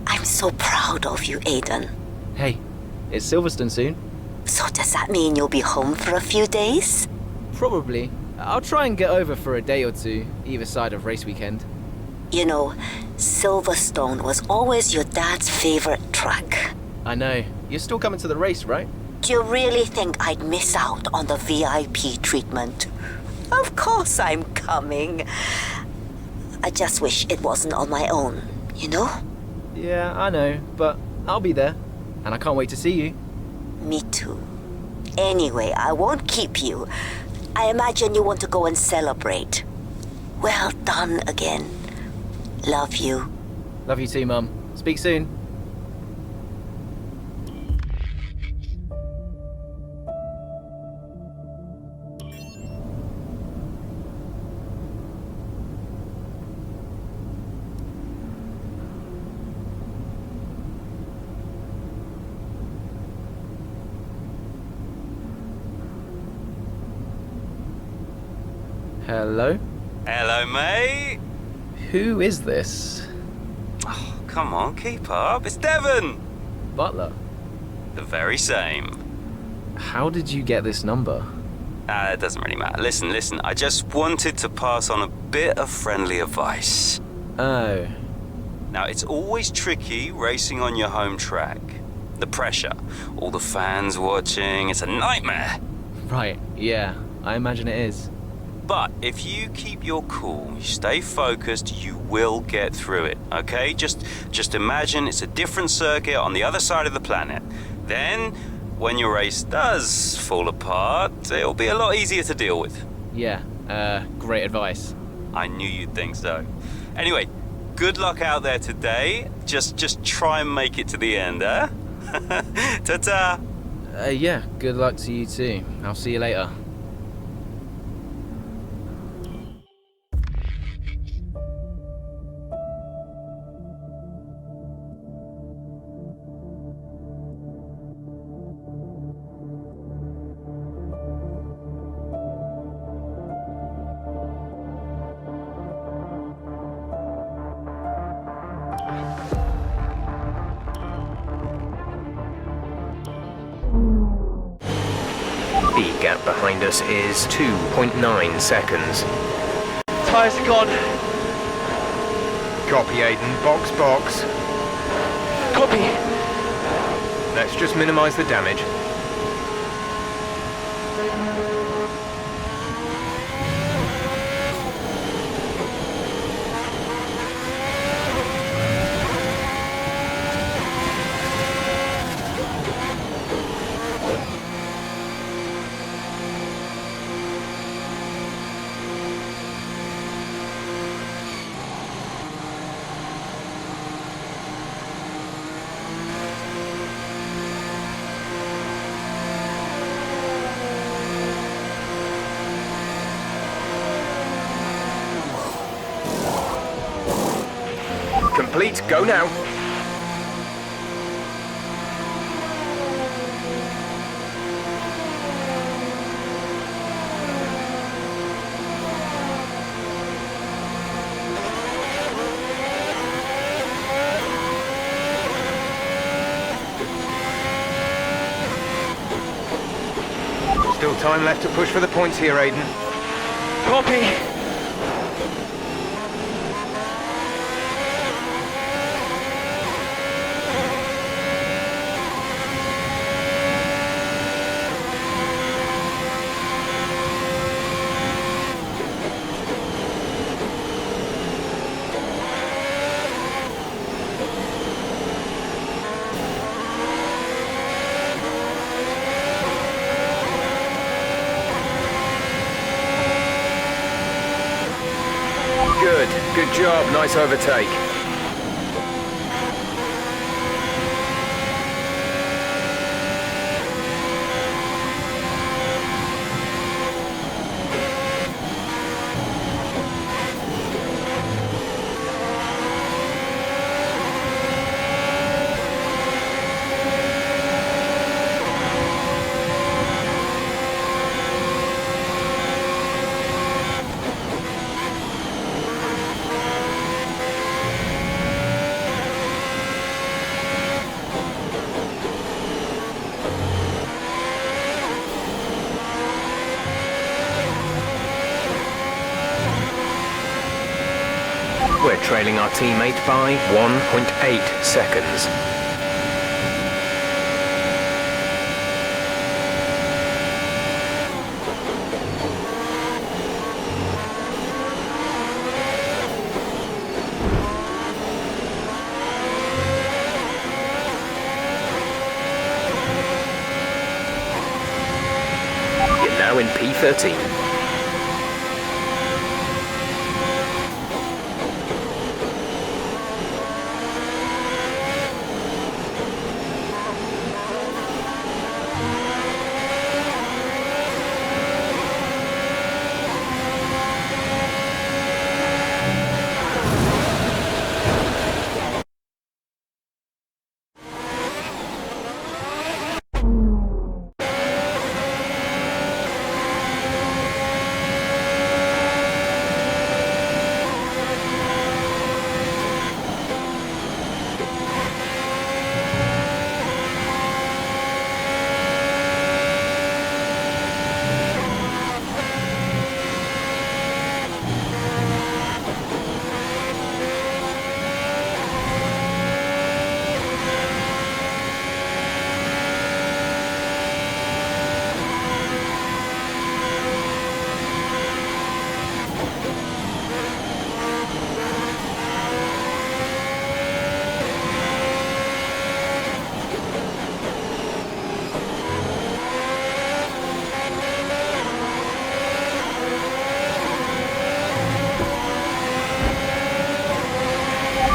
I'm so proud of you, Aiden. Hey, it's Silverstone soon. So does that mean you'll be home for a few days? Probably. I'll try and get over for a day or two, either side of race weekend. You know, Silverstone was always your dad's favorite track. I know. You're still coming to the race, right? Do you really think I'd miss out on the VIP treatment? Of course I'm coming. I just wish it wasn't on my own, you know? Yeah, I know, but I'll be there. And I can't wait to see you. Me too. Anyway, I won't keep you. I imagine you want to go and celebrate. Well done again. Love you. Love you too, Mum. Speak soon. Hello? Hello, mate. Who is this? Oh, come on, keep up. It's Devon. Butler. The very same. How did you get this number? It doesn't really matter. Listen. I just wanted to pass on a bit of friendly advice. Oh. Now, it's always tricky racing on your home track. The pressure, all the fans watching, it's a nightmare. Right, yeah. I imagine it is. But if you keep your cool, you stay focused, you will get through it, okay? Just imagine it's a different circuit on the other side of the planet. Then, when your race does fall apart, it'll be a lot easier to deal with. Yeah, great advice. I knew you'd think so. Anyway, good luck out there today. Just try and make it to the end, huh? Ta-ta! Yeah, good luck to you too. I'll see you later. The gap behind us is 2.9 seconds. Tyres are gone. Copy, Aiden. Box. Copy. Let's just minimize the damage. Complete, go now. Still time left to push for the points here, Aiden. Copy. Good job, nice overtake. We're trailing our teammate by 1.8 seconds. You're now in P13.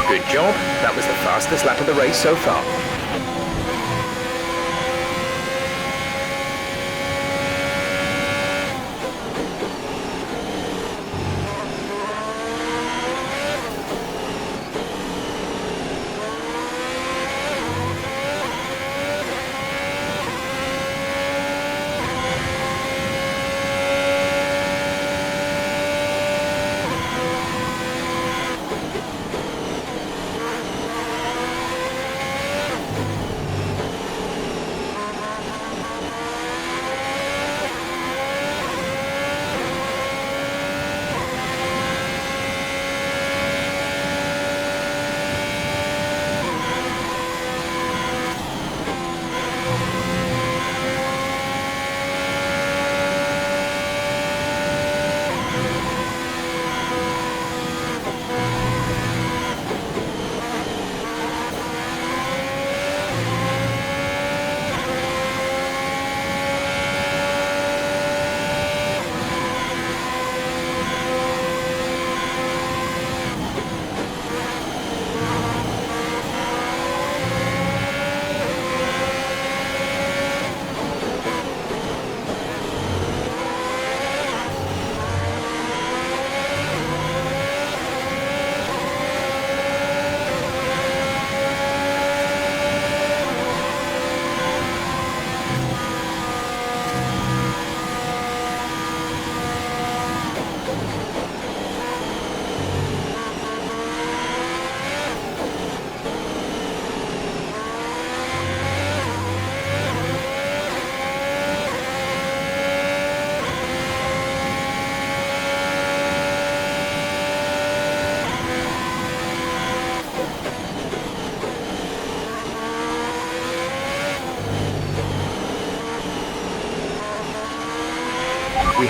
Good job. That was the fastest lap of the race so far.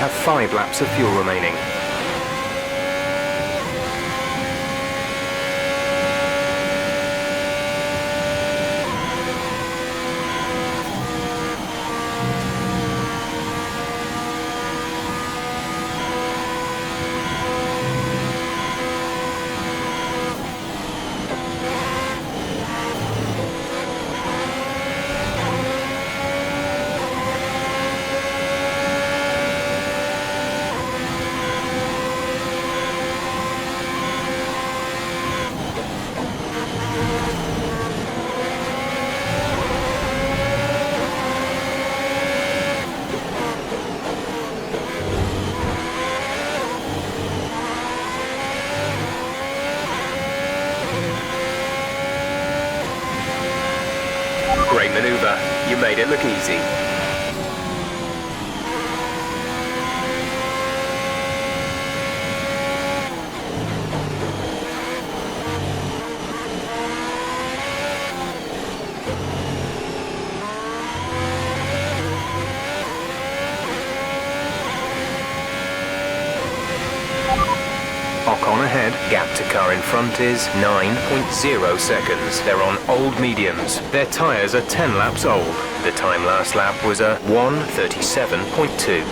have 5 laps of fuel remaining. Great maneuver. You made it look easy. Ocon ahead, gap to car in front is 9.0 seconds. They're on old mediums. Their tyres are 10 laps old. The time last lap was a 1:37.2.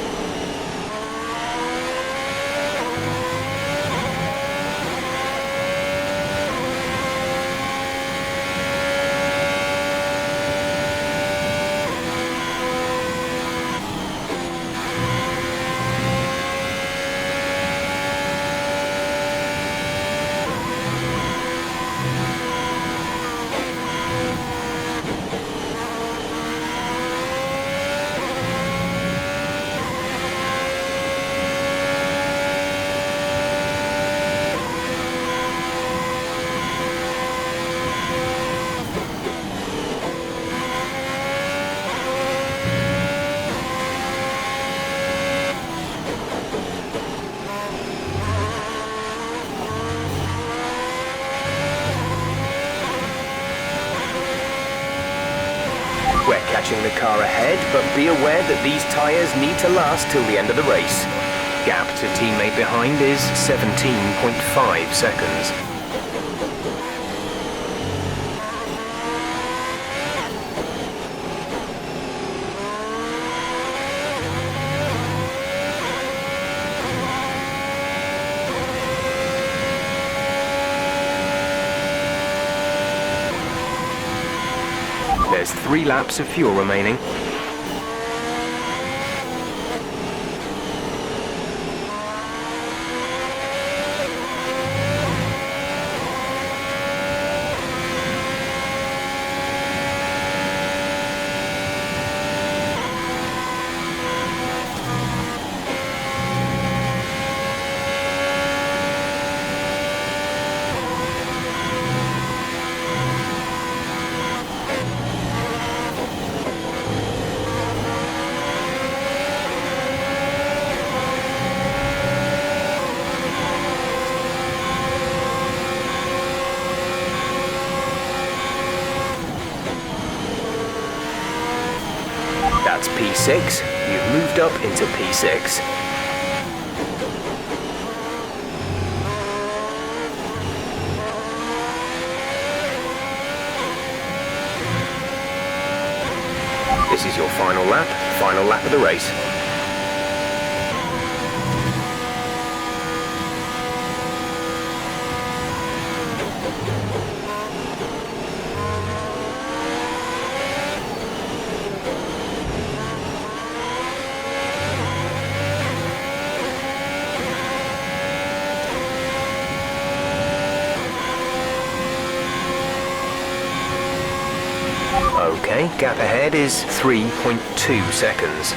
We're catching the car ahead, but be aware that these tyres need to last till the end of the race. Gap to teammate behind is 17.5 seconds. There's 3 laps of fuel remaining. That's P6. You've moved up into P6. This is your final lap of the race. Okay, gap ahead is 3.2 seconds.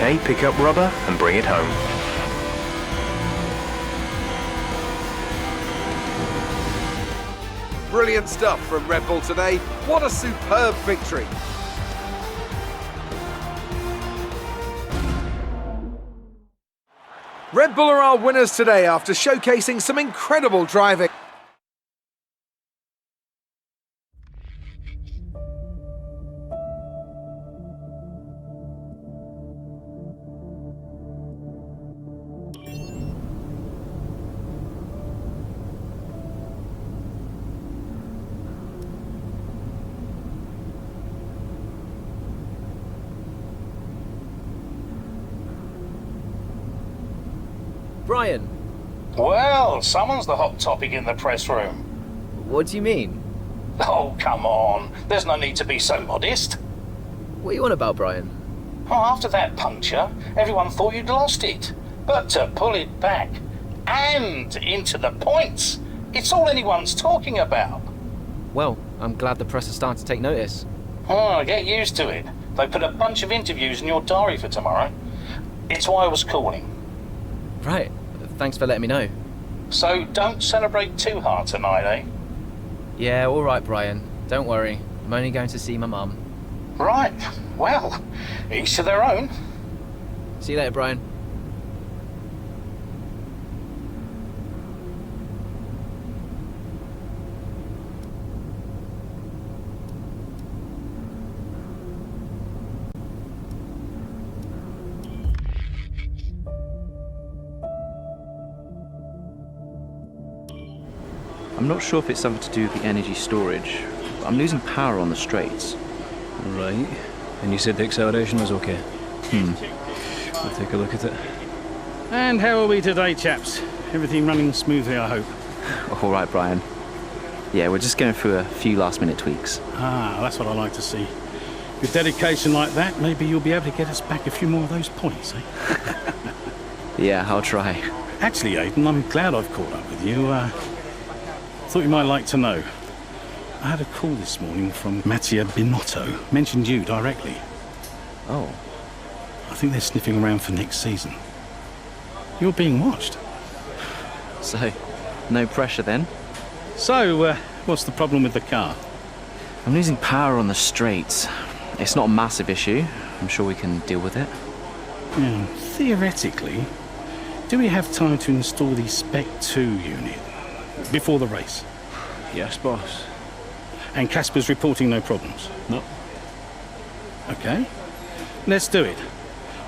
okay, pick up rubber and bring it home. Brilliant stuff from Red Bull today. What a superb victory. Red Bull are our winners today after showcasing some incredible driving. Brian! Well, someone's the hot topic in the press room. What do you mean? Oh, come on. There's no need to be so modest. What are you on about, Brian? Oh, after that puncture, everyone thought you'd lost it. But to pull it back and into the points, it's all anyone's talking about. Well, I'm glad the press is starting to take notice. Oh, get used to it. They put a bunch of interviews in your diary for tomorrow. It's why I was calling. Right. Thanks for letting me know. So don't celebrate too hard tonight, eh? Yeah, all right, Brian. Don't worry. I'm only going to see my mum. Right. Well, each to their own. See you later, Brian. I'm not sure if it's something to do with the energy storage. I'm losing power on the straights. Right. And you said the acceleration was okay? We'll take a look at it. And how are we today, chaps? Everything running smoothly, I hope. All right, Brian. Yeah, we're just going through a few last-minute tweaks. Ah, that's what I like to see. With dedication like that, maybe you'll be able to get us back a few more of those points, eh? Yeah, I'll try. Actually, Aiden, I'm glad I've caught up with you. Thought you might like to know. I had a call this morning from Mattia Binotto. Mentioned you directly. Oh. I think they're sniffing around for next season. You're being watched. So, no pressure then? So, what's the problem with the car? I'm losing power on the straights. It's not a massive issue. I'm sure we can deal with it. Yeah, theoretically, do we have time to install the Spec 2 unit before the race? Yes, boss. And Casper's reporting no problems? No. Okay. Let's do it.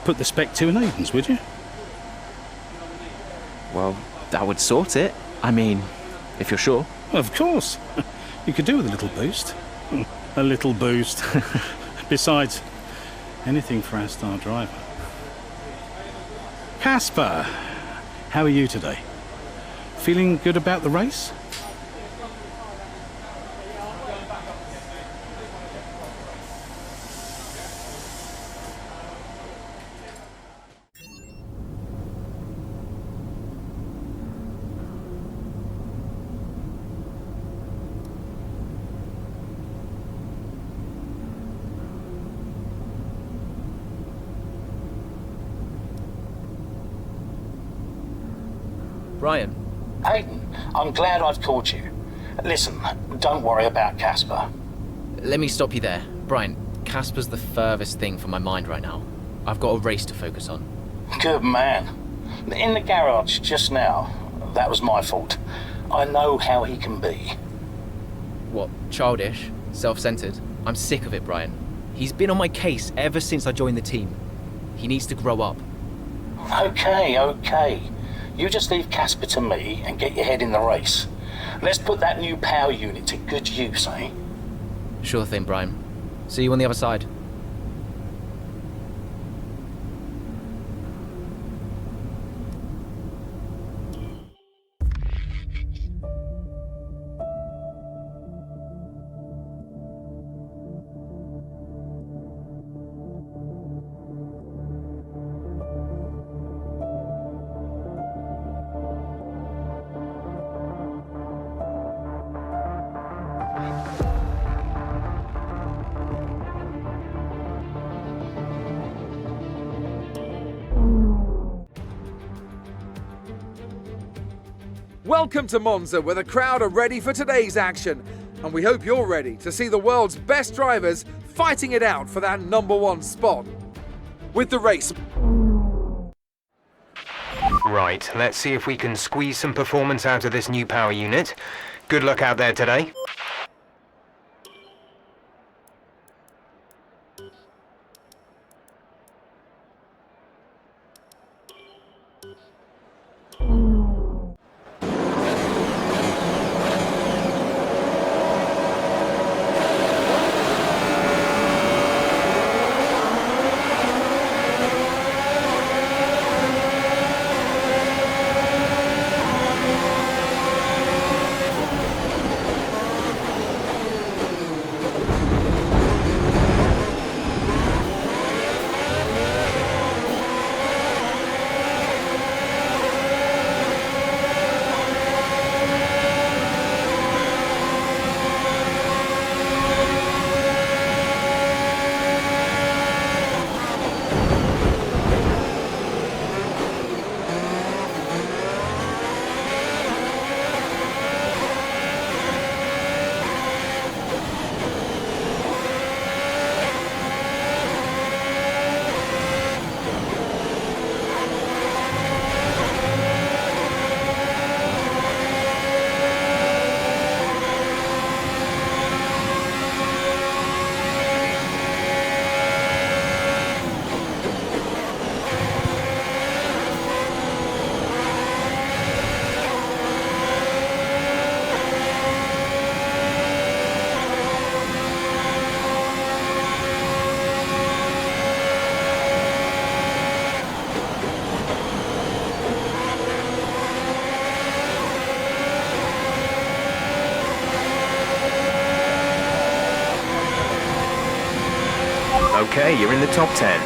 Put the Spec 2 in Aiden's, would you? Well, that would sort it. I mean, if you're sure. Of course. You could do with a little boost. A little boost. Besides, anything for our star driver. Casper, how are you today? Feeling good about the race? Brian. Aiden, I'm glad I've called you. Listen, don't worry about Casper. Let me stop you there. Brian, Casper's the furthest thing from my mind right now. I've got a race to focus on. Good man. In the garage just now, that was my fault. I know how he can be. What, childish? Self-centered? I'm sick of it, Brian. He's been on my case ever since I joined the team. He needs to grow up. Okay. You just leave Casper to me and get your head in the race. Let's put that new power unit to good use, eh? Sure thing, Brian. See you on the other side. Welcome to Monza, where the crowd are ready for today's action. And we hope you're ready to see the world's best drivers fighting it out for that #1 spot. With the race. Right, let's see if we can squeeze some performance out of this new power unit. Good luck out there today. Okay, you're in the top 10.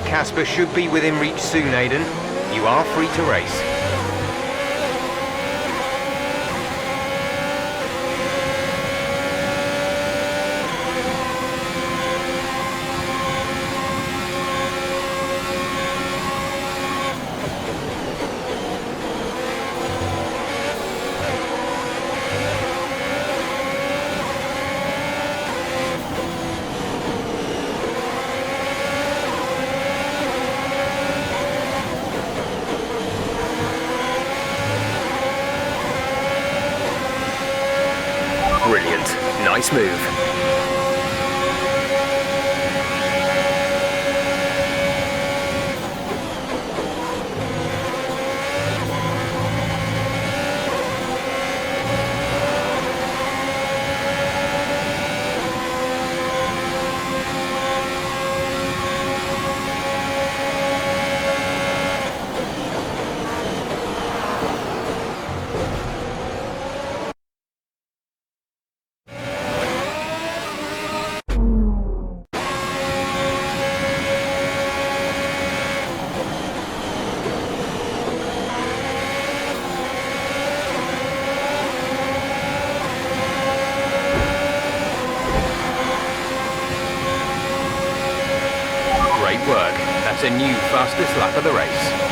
Casper should be within reach soon, Aiden. You are free to race. Brilliant. Nice move. Great work. That's a new fastest lap of the race.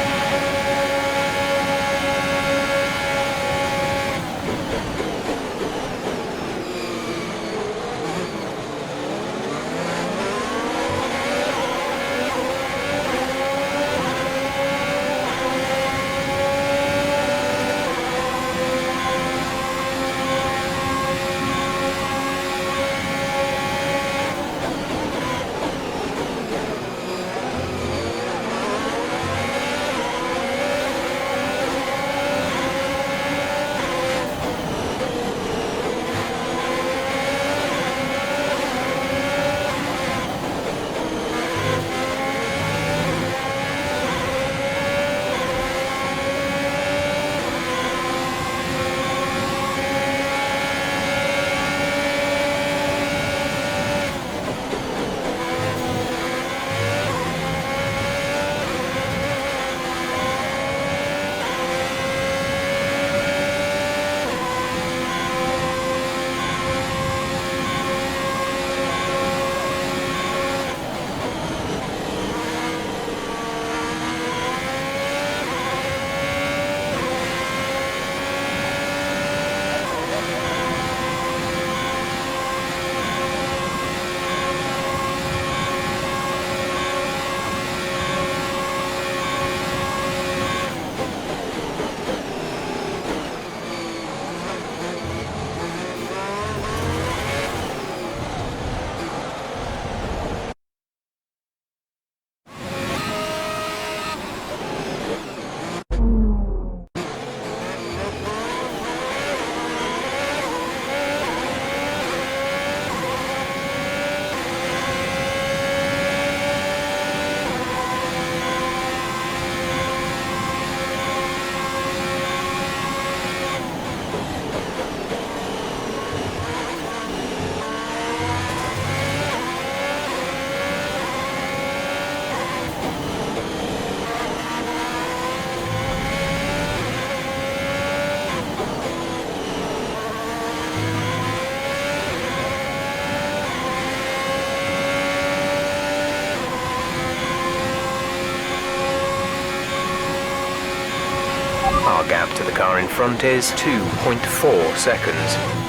Our gap to the car in front is 2.4 seconds.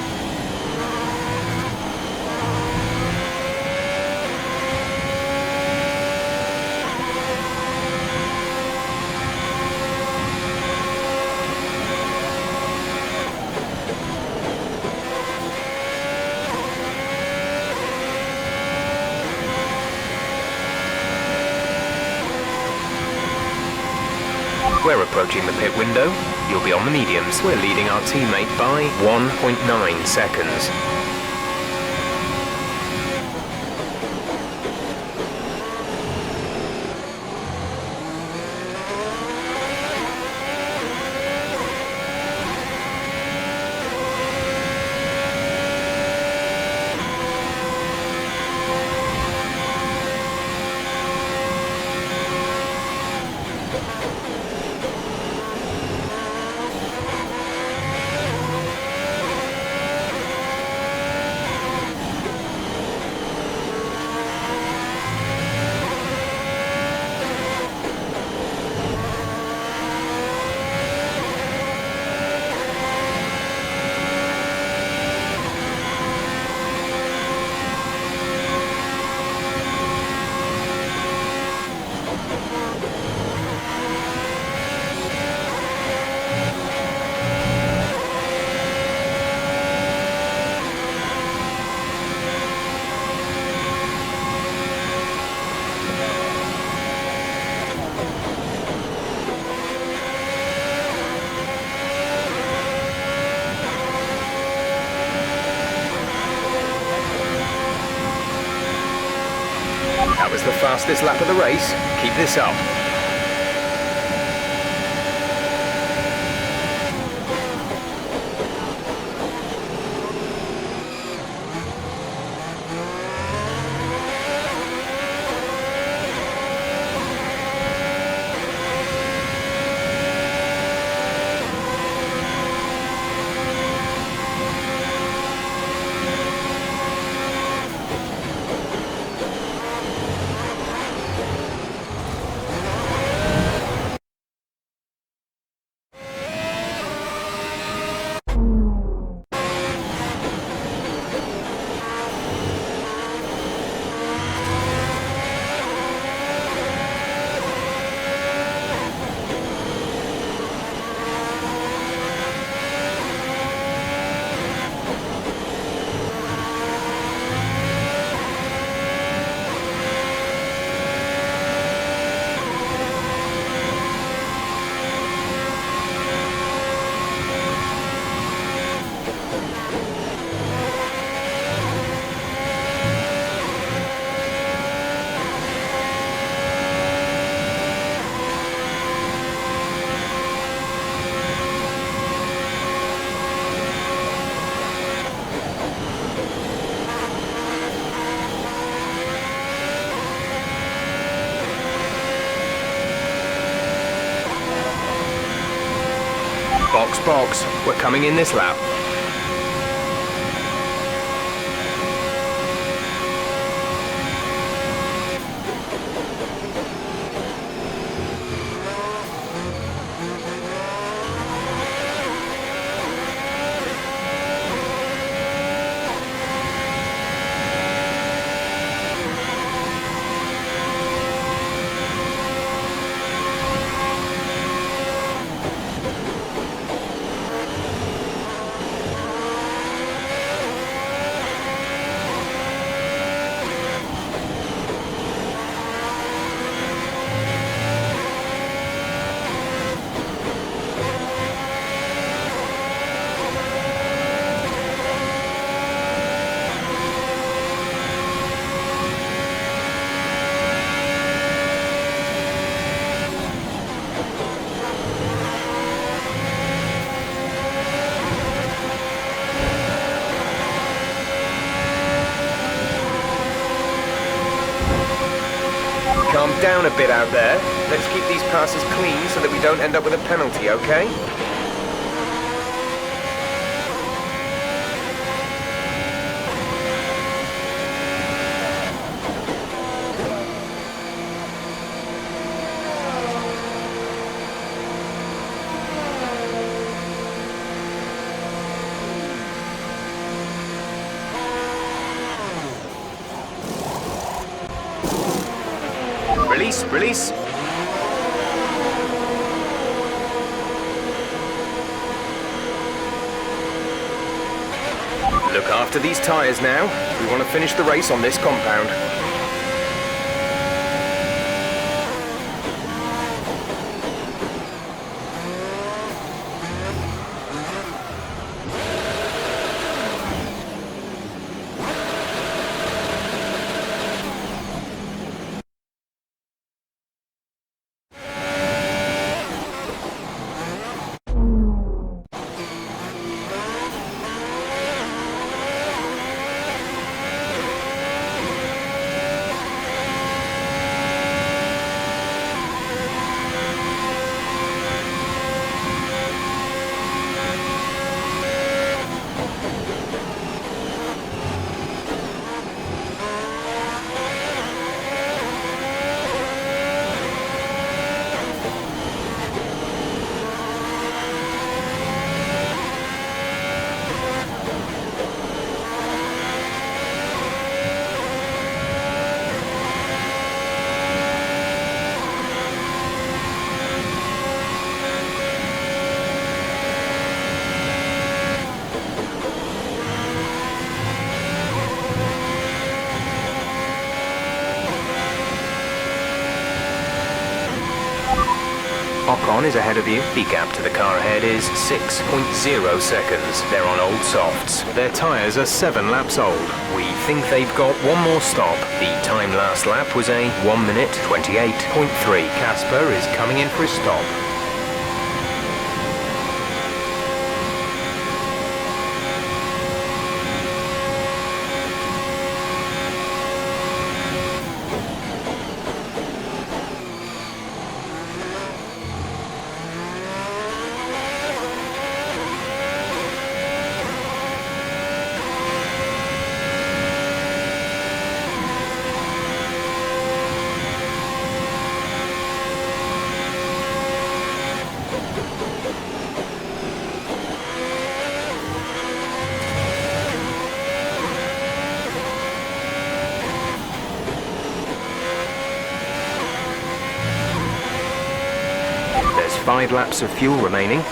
We're approaching the pit window. You'll be on the mediums. We're leading our teammate by 1.9 seconds. That was the fastest lap of the race. Keep this up. Box, we're coming in this lap. Calm down a bit out there. Let's keep these passes clean so that we don't end up with a penalty, okay? Release, release. Look after these tyres now. We want to finish the race on this compound. Ocon is ahead of you. The gap to the car ahead is 6.0 seconds. They're on old softs. Their tyres are 7 laps old. We think they've got one more stop. The time last lap was a 1 minute 28.3. Casper is coming in for a stop. There's 5 laps of fuel remaining.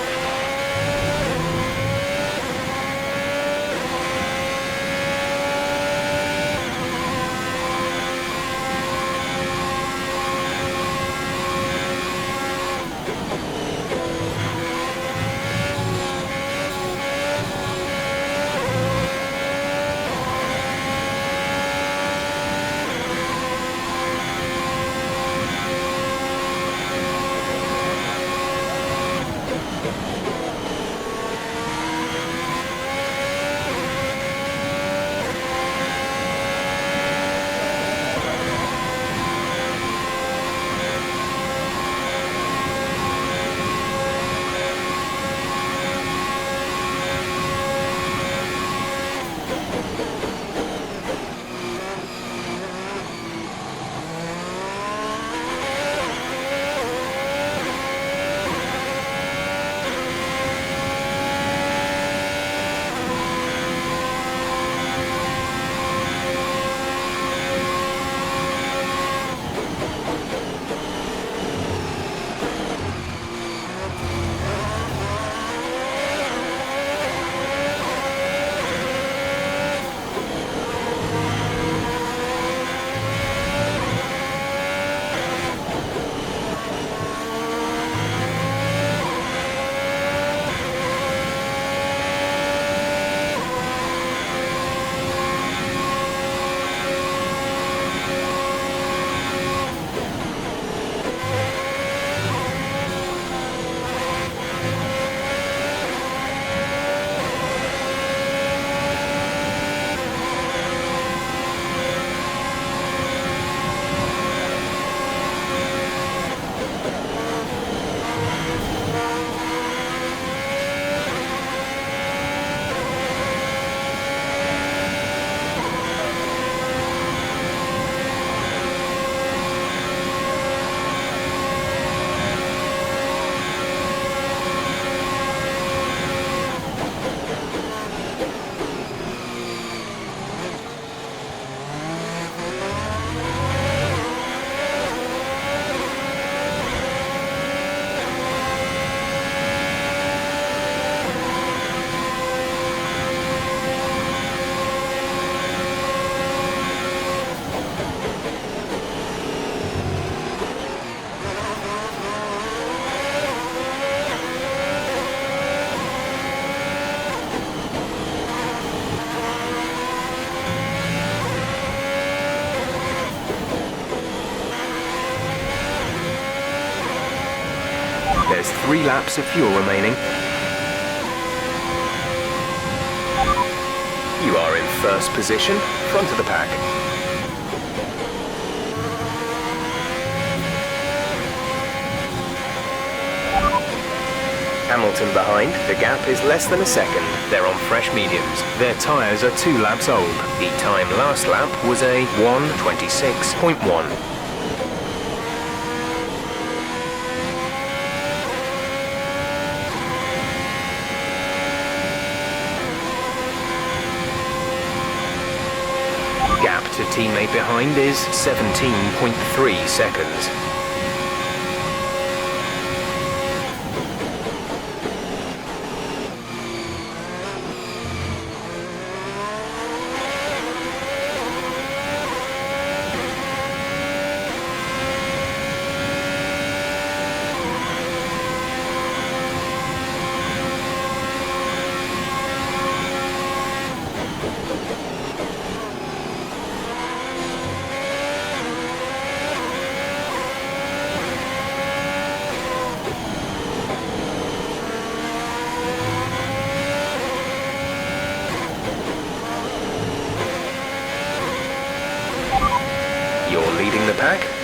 3 laps of fuel remaining. You are in first position, front of the pack. Hamilton behind, the gap is less than a second. They're on fresh mediums. Their tyres are 2 laps old. The time last lap was a 1:26.1. Gap to teammate behind is 17.3 seconds.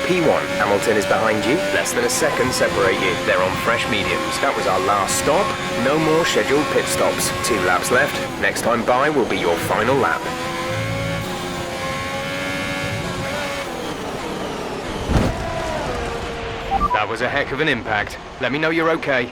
P1. Hamilton is behind you. Less than a second separate you. They're on fresh mediums. That was our last stop. No more scheduled pit stops. 2 laps left. Next time by will be your final lap. That was a heck of an impact. Let me know you're okay.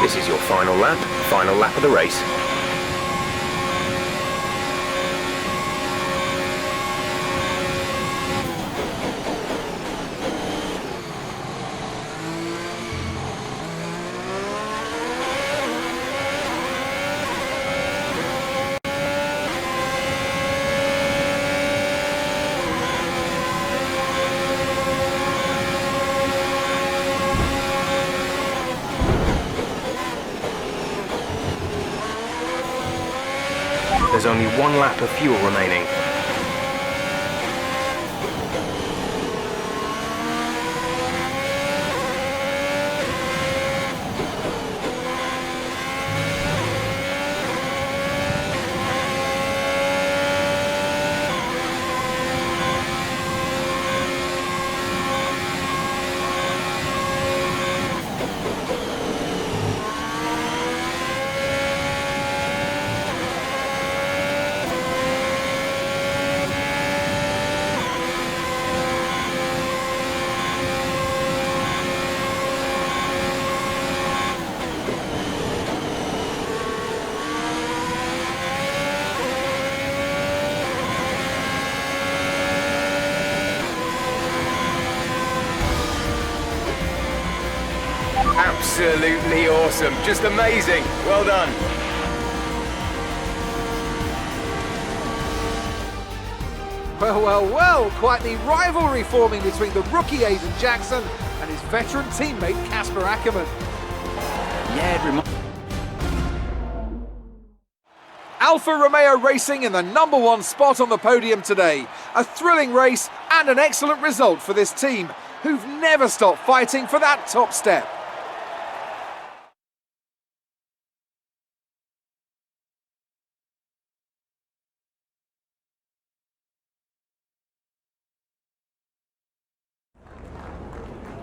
This is your final lap of the race. There's only 1 lap of fuel remaining. Absolutely awesome. Just amazing. Well done. Well, quite the rivalry forming between the rookie Aiden Jackson and his veteran teammate Casper Ackerman. Yeah, Alfa Romeo Racing in the #1 spot on the podium today. A thrilling race and an excellent result for this team, who've never stopped fighting for that top step.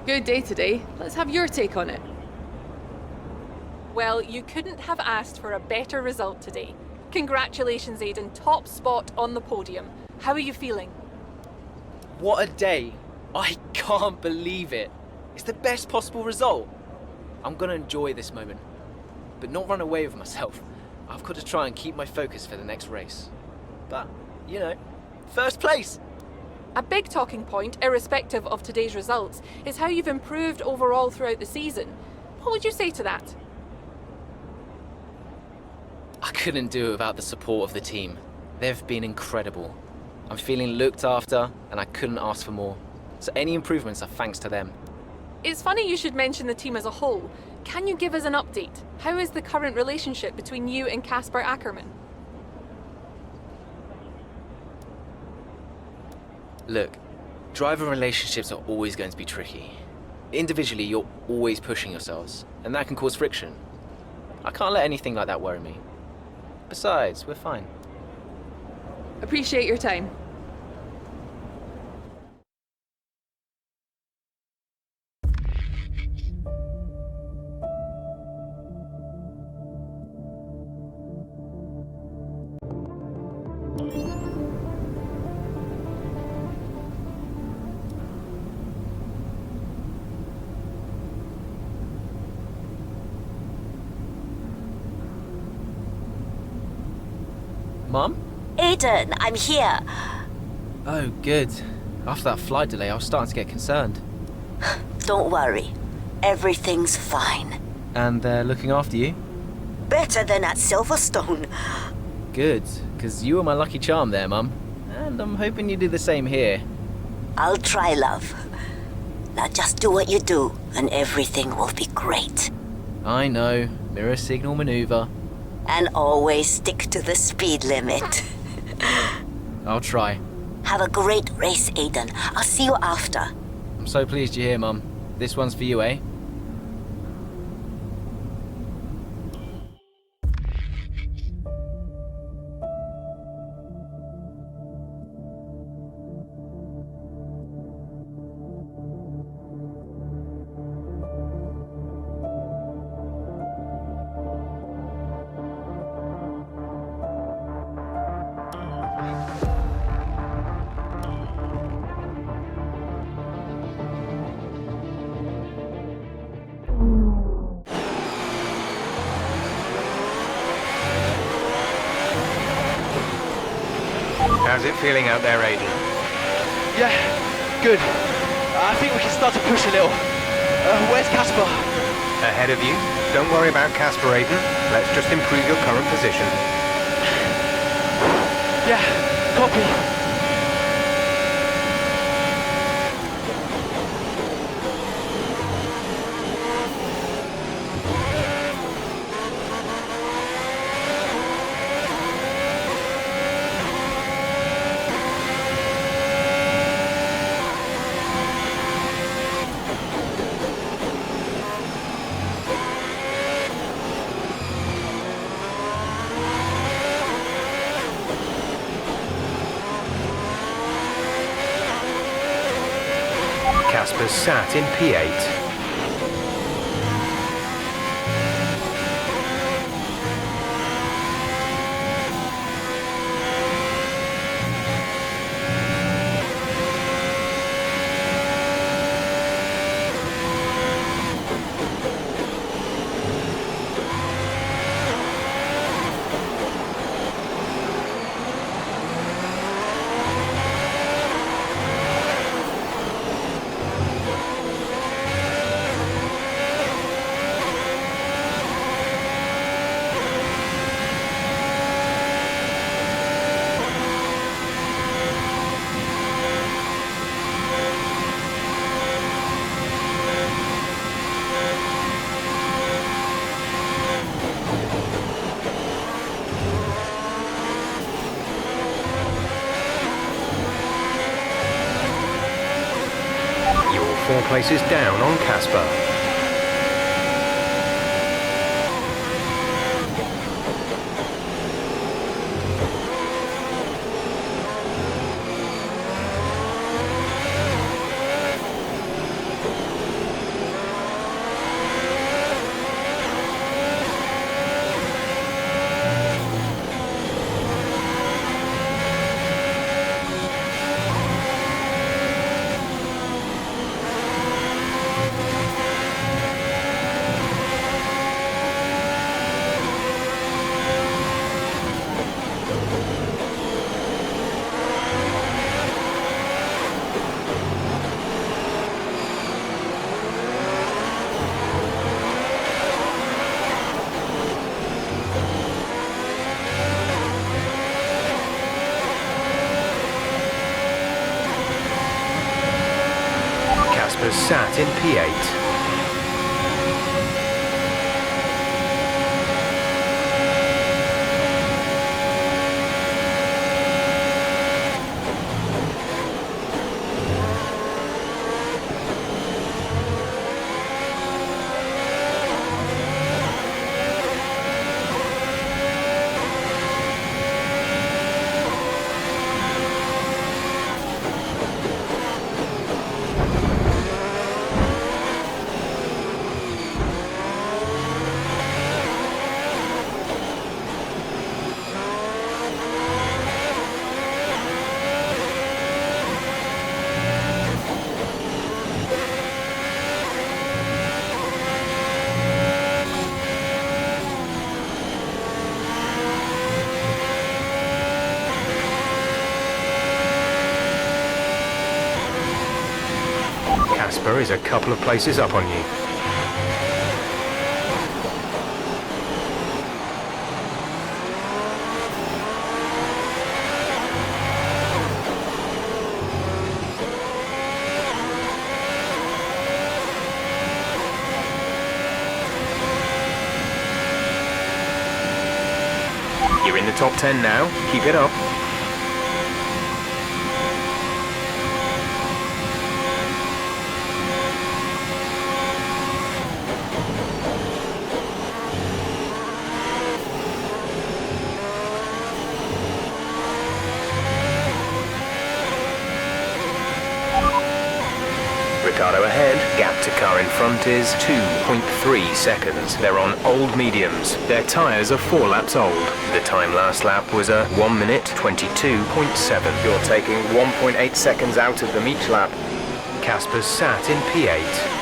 Good day today. Let's have your take on it. Well, you couldn't have asked for a better result today. Congratulations, Aiden. Top spot on the podium. How are you feeling? What a day. I can't believe it. It's the best possible result. I'm gonna enjoy this moment, but not run away with myself. I've got to try and keep my focus for the next race. But, you know, first place. A big talking point, irrespective of today's results, is how you've improved overall throughout the season. What would you say to that? I couldn't do it without the support of the team. They've been incredible. I'm feeling looked after, and I couldn't ask for more. So any improvements are thanks to them. It's funny you should mention the team as a whole. Can you give us an update? How is the current relationship between you and Casper Ackerman? Look, driver relationships are always going to be tricky. Individually, you're always pushing yourselves, and that can cause friction. I can't let anything like that worry me. Besides, we're fine. Appreciate your time. Mum? Aiden, I'm here. Oh, good. After that flight delay, I was starting to get concerned. Don't worry. Everything's fine. And they're looking after you? Better than at Silverstone. Good, because you were my lucky charm there, Mum. And I'm hoping you do the same here. I'll try, love. Now just do what you do, and everything will be great. I know. Mirror signal maneuver. And always stick to the speed limit. I'll try. Have a great race, Aiden. I'll see you after. I'm so pleased you're here, Mum. This one's for you, eh? How's it feeling out there, Aiden? Yeah, good. I think we can start to push a little. Where's Casper? Ahead of you. Don't worry about Casper, Aiden. Let's just improve your current position. Yeah, copy. Casper's sat in P8. You're 4 places down on Casper. Casper's sat in P8. Casper is a couple of places up on you. You're in the top 10 now. Keep it up. Ricardo ahead. Gap to car in front is 2.3 seconds. They're on old mediums. Their tyres are 4 laps old. The time last lap was a 1 minute 22.7. You're taking 1.8 seconds out of them each lap. Casper's sat in P8.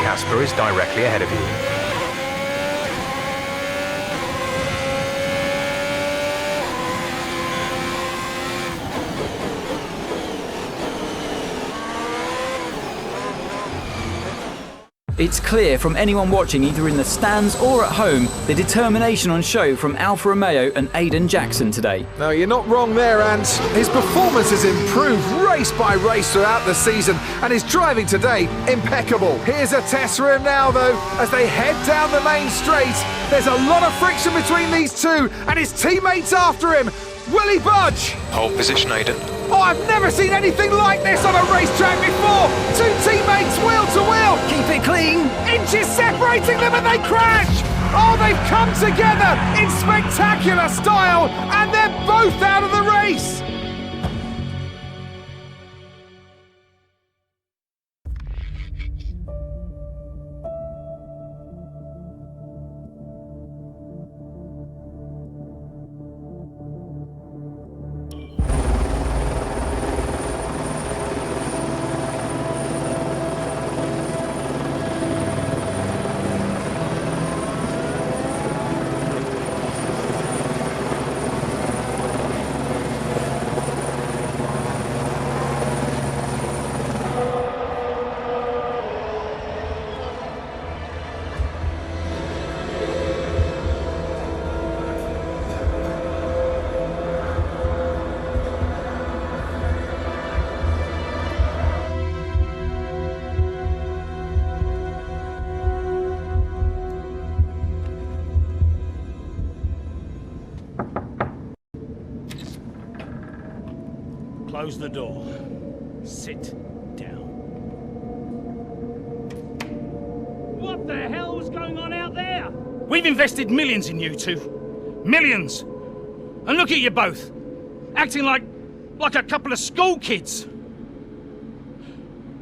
Casper is directly ahead of you. It's clear from anyone watching either in the stands or at home the determination on show from Alfa Romeo and Aiden Jackson today. No, you're not wrong there, Ant. His performance has improved race by race throughout the season, and his driving today, impeccable. Here's a test for him now, though, as they head down the main straight. There's a lot of friction between these two, and his teammates after him. Will he budge? Hold position, Aiden. Oh, I've never seen anything like this on a racetrack before! Two teammates wheel to wheel! Keep it clean! Inches separating them and they crash! Oh, they've come together in spectacular style, and they're both out of the race! Close the door. Sit down. What the hell's going on out there? We've invested millions in you two. Millions. And look at you both. Acting like a couple of school kids.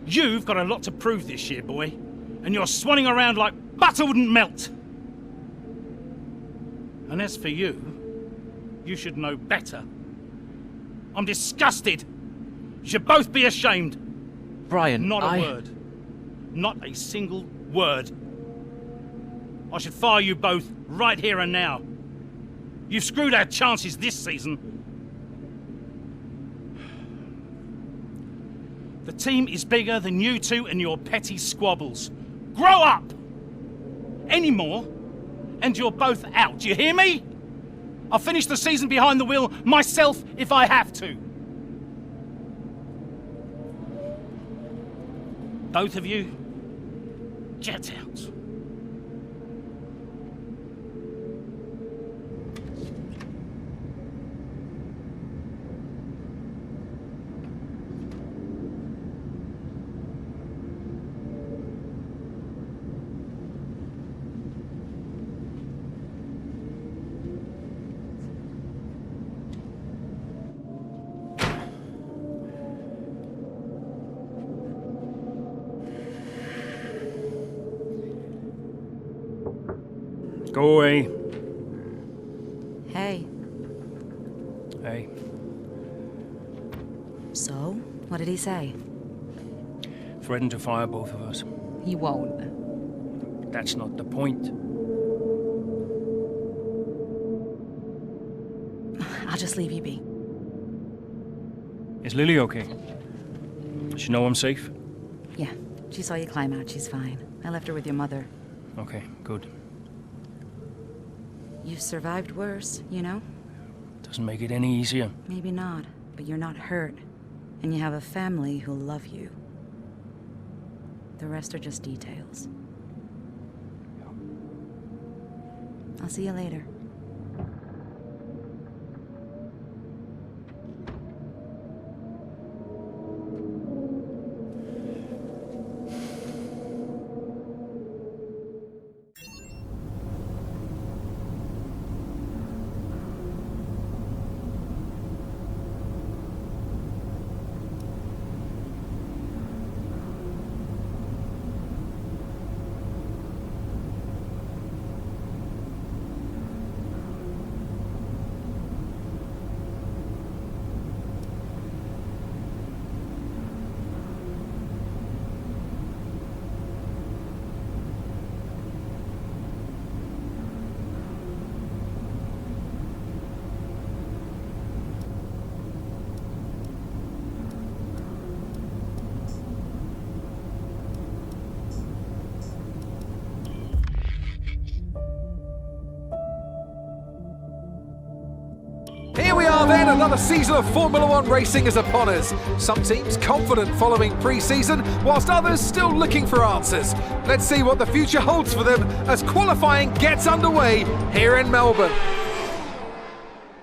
You've got a lot to prove this year, boy. And you're swanning around like butter wouldn't melt. And as for you, you should know better. I'm disgusted. You should both be ashamed. Brian, Not a word. Not a single word. I should fire you both right here and now. You've screwed our chances this season. The team is bigger than you two and your petty squabbles. Grow up! Any more, and you're both out. You hear me? I'll finish the season behind the wheel myself if I have to. Both of you, get out. Go away. Hey. Hey. So, what did he say? Threatened to fire both of us. He won't. That's not the point. I'll just leave you be. Is Lily okay? Does she know I'm safe? Yeah, she saw you climb out. She's fine. I left her with your mother. Okay, good. You've survived worse, you know? Doesn't make it any easier. Maybe not, but you're not hurt. And you have a family who'll love you. The rest are just details. I'll see you later. Here we are then, another season of Formula One racing is upon us. Some teams confident following pre-season, whilst others still looking for answers. Let's see what the future holds for them as qualifying gets underway here in Melbourne.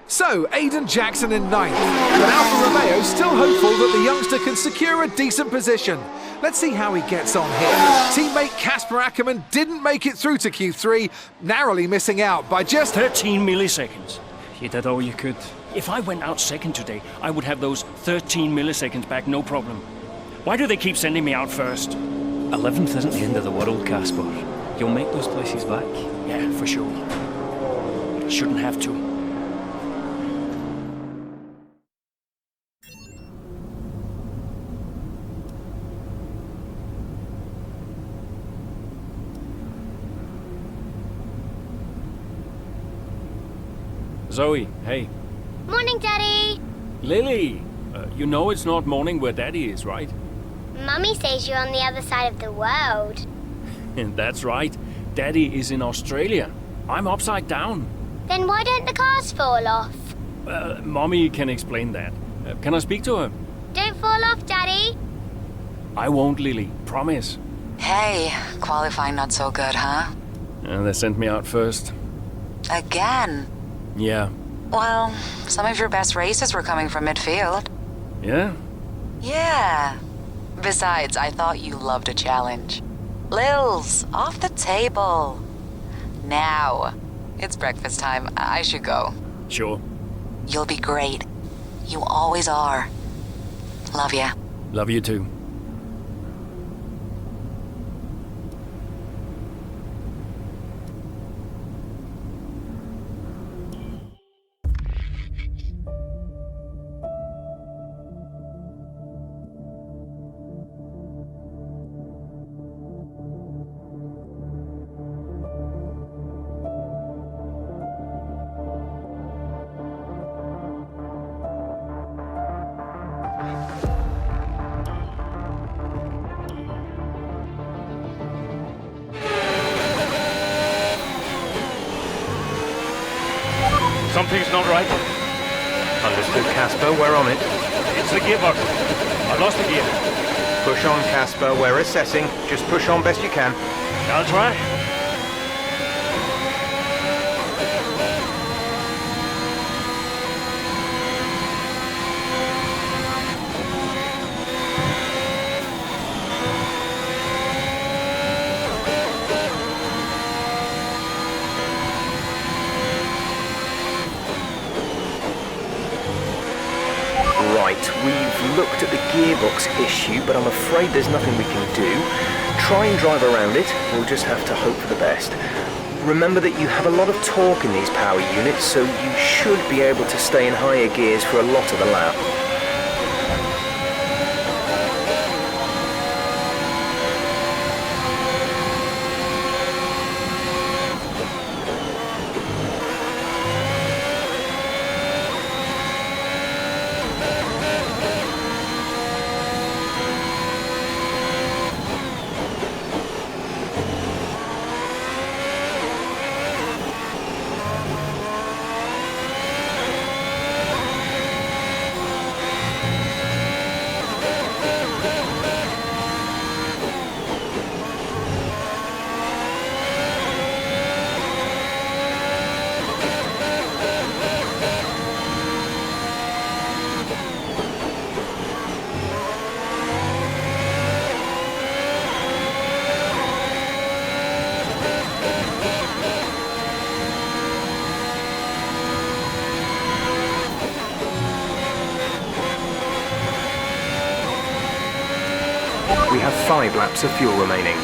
So, Aiden Jackson in ninth, but Alfa Romeo still hopeful that the youngster can secure a decent position. Let's see how he gets on here. Teammate Casper Ackerman didn't make it through to Q3, narrowly missing out by just 13 milliseconds. You did all you could. If I went out second today, I would have those 13 milliseconds back, no problem. Why do they keep sending me out first? 11th isn't the end of the world, Casper. You'll make those places back. Yeah, for sure. But I shouldn't have to. Zoe, hey. Morning, Daddy. Lily, you know it's not morning where Daddy is, right? Mummy says you're on the other side of the world. That's right. Daddy is in Australia. I'm upside down. Then why don't the cars fall off? Mommy can explain that. Can I speak to her? Don't fall off, Daddy. I won't, Lily. Promise. Hey, qualifying not so good, huh? They sent me out first. Again? Yeah. Well, some of your best races were coming from midfield. Yeah? Yeah. Besides, I thought you loved a challenge. Lils, off the table. Now. It's breakfast time. I should go. Sure. You'll be great. You always are. Love ya. Love you too. Something's not right. Understood, Casper. We're on it. It's the gearbox. I lost the gear. Push on, Casper. We're assessing. Just push on best you can. I'll try. Right, we've looked at the gearbox issue, but I'm afraid there's nothing we can do. Try and drive around it, we'll just have to hope for the best. Remember that you have a lot of torque in these power units, so you should be able to stay in higher gears for a lot of the lap. We have 5 laps of fuel remaining.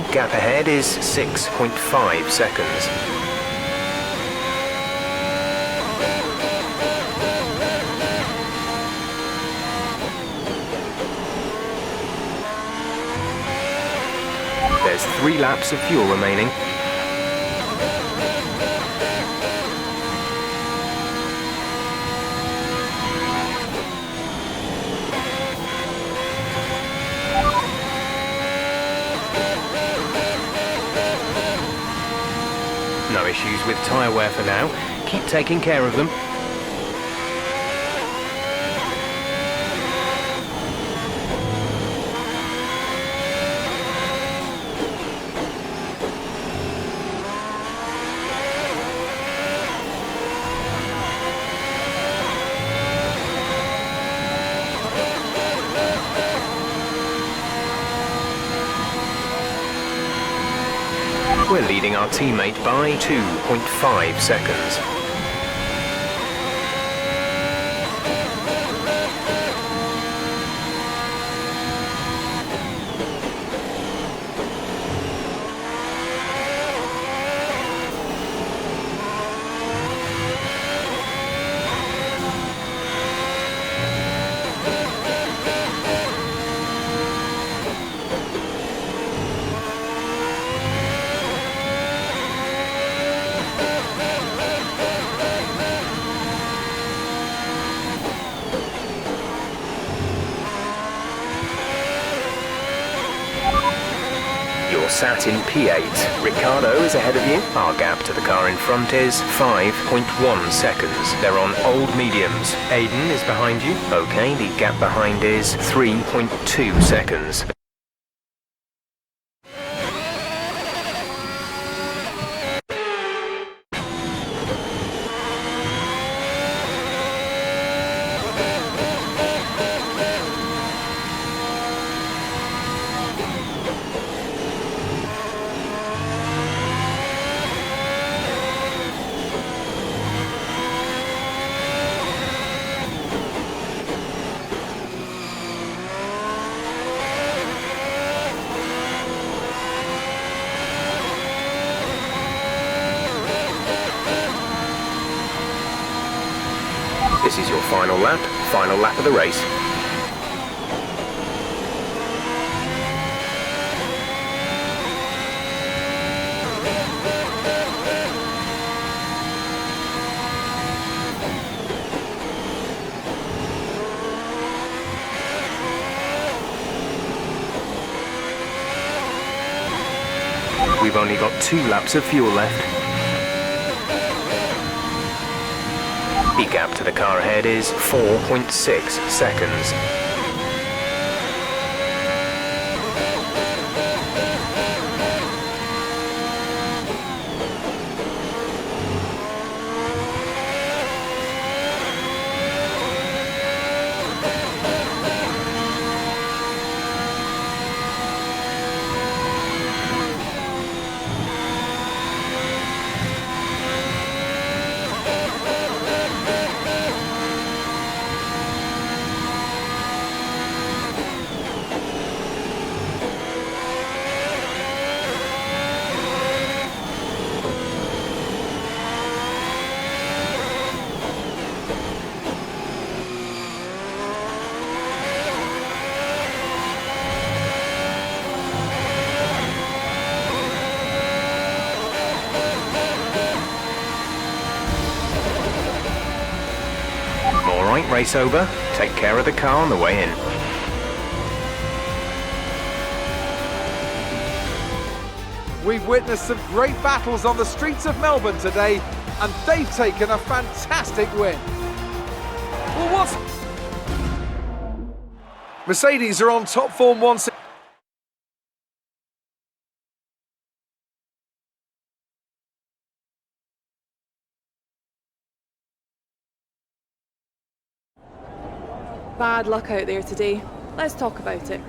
Okay, gap ahead is 6.5 seconds. There's 3 laps of fuel remaining. No issues with tyre wear for now. Keep taking care of them. We're leading our teammate by 2.5 seconds. You're sat in P8. Ricardo is ahead of you. Our gap to the car in front is 5.1 seconds. They're on old mediums. Aiden is behind you. Okay, the gap behind is 3.2 seconds. This is your final lap of the race. We've only got 2 laps of fuel left. The gap to the car ahead is 4.6 seconds. Alright, race over. Take care of the car on the way in. We've witnessed some great battles on the streets of Melbourne today, and they've taken a fantastic win. Well, what's... Mercedes are on top form once again. Bad luck out there today. Let's talk about it.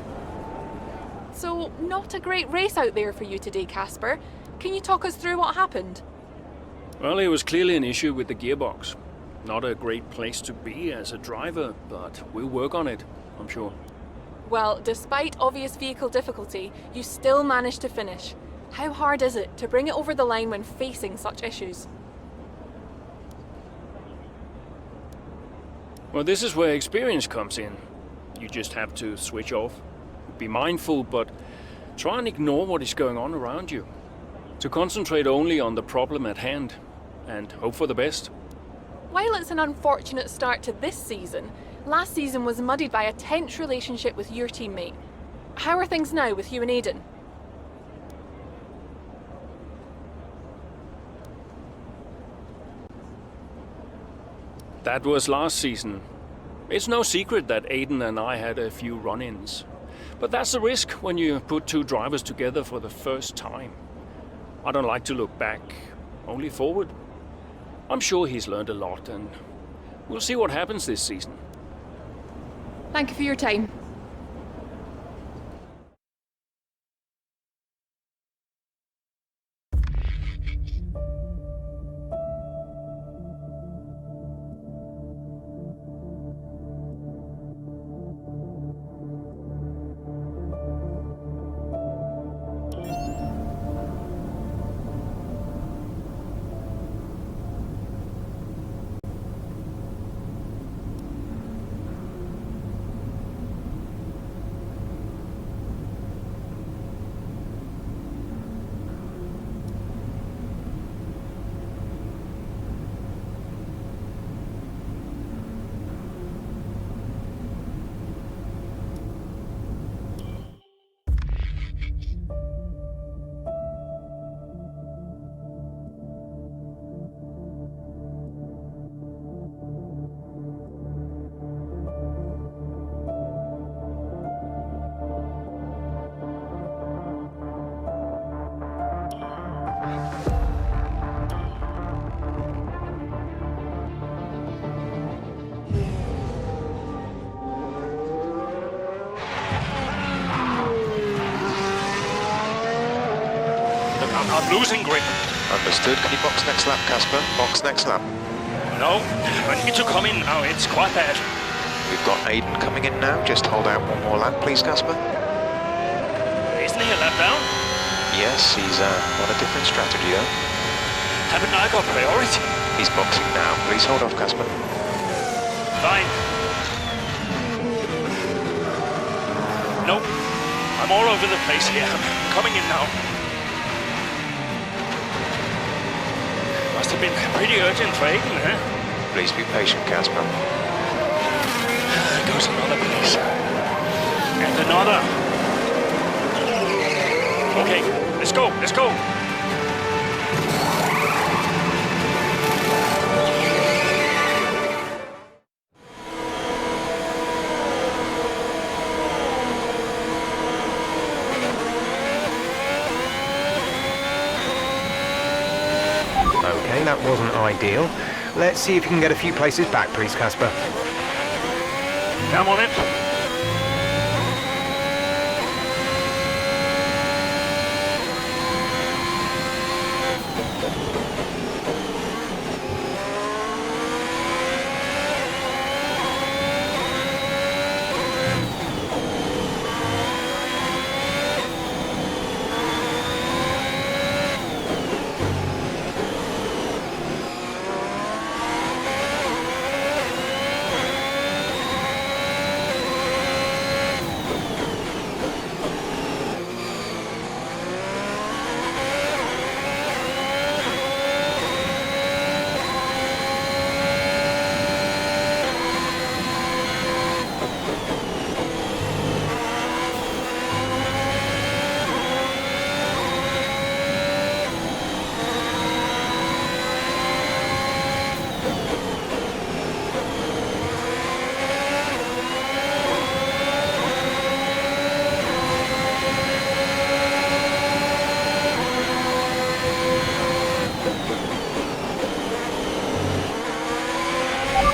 So, not a great race out there for you today, Casper. Can you talk us through what happened? Well, it was clearly an issue with the gearbox. Not a great place to be as a driver, but we'll work on it, I'm sure. Well, despite obvious vehicle difficulty, you still managed to finish. How hard is it to bring it over the line when facing such issues? Well, this is where experience comes in. You just have to switch off. Be mindful, but try and ignore what is going on around you. To concentrate only on the problem at hand, and hope for the best. While it's an unfortunate start to this season, last season was muddied by a tense relationship with your teammate. How are things now with you and Aiden? That was last season. It's no secret that Aiden and I had a few run-ins. But that's the risk when you put two drivers together for the first time. I don't like to look back, only forward. I'm sure he's learned a lot, and we'll see what happens this season. Thank you for your time. I'm losing grip. Understood. Can you box next lap, Casper? Box next lap. No, I need to come in now. It's quite bad. We've got Aiden coming in now. Just hold out one more lap, please, Casper. Isn't he a lap down? Yes, he's on a different strategy, though. Haven't I got priority? He's boxing now. Please hold off, Casper. Fine. No, I'm all over the place here. I'm coming in now. Must have been pretty urgent for Aiden, huh? Please be patient, Casper. There goes another place. And another. Okay, let's go, let's go. Okay, that wasn't ideal. Let's see if you can get a few places back, please, Casper. I'm on it.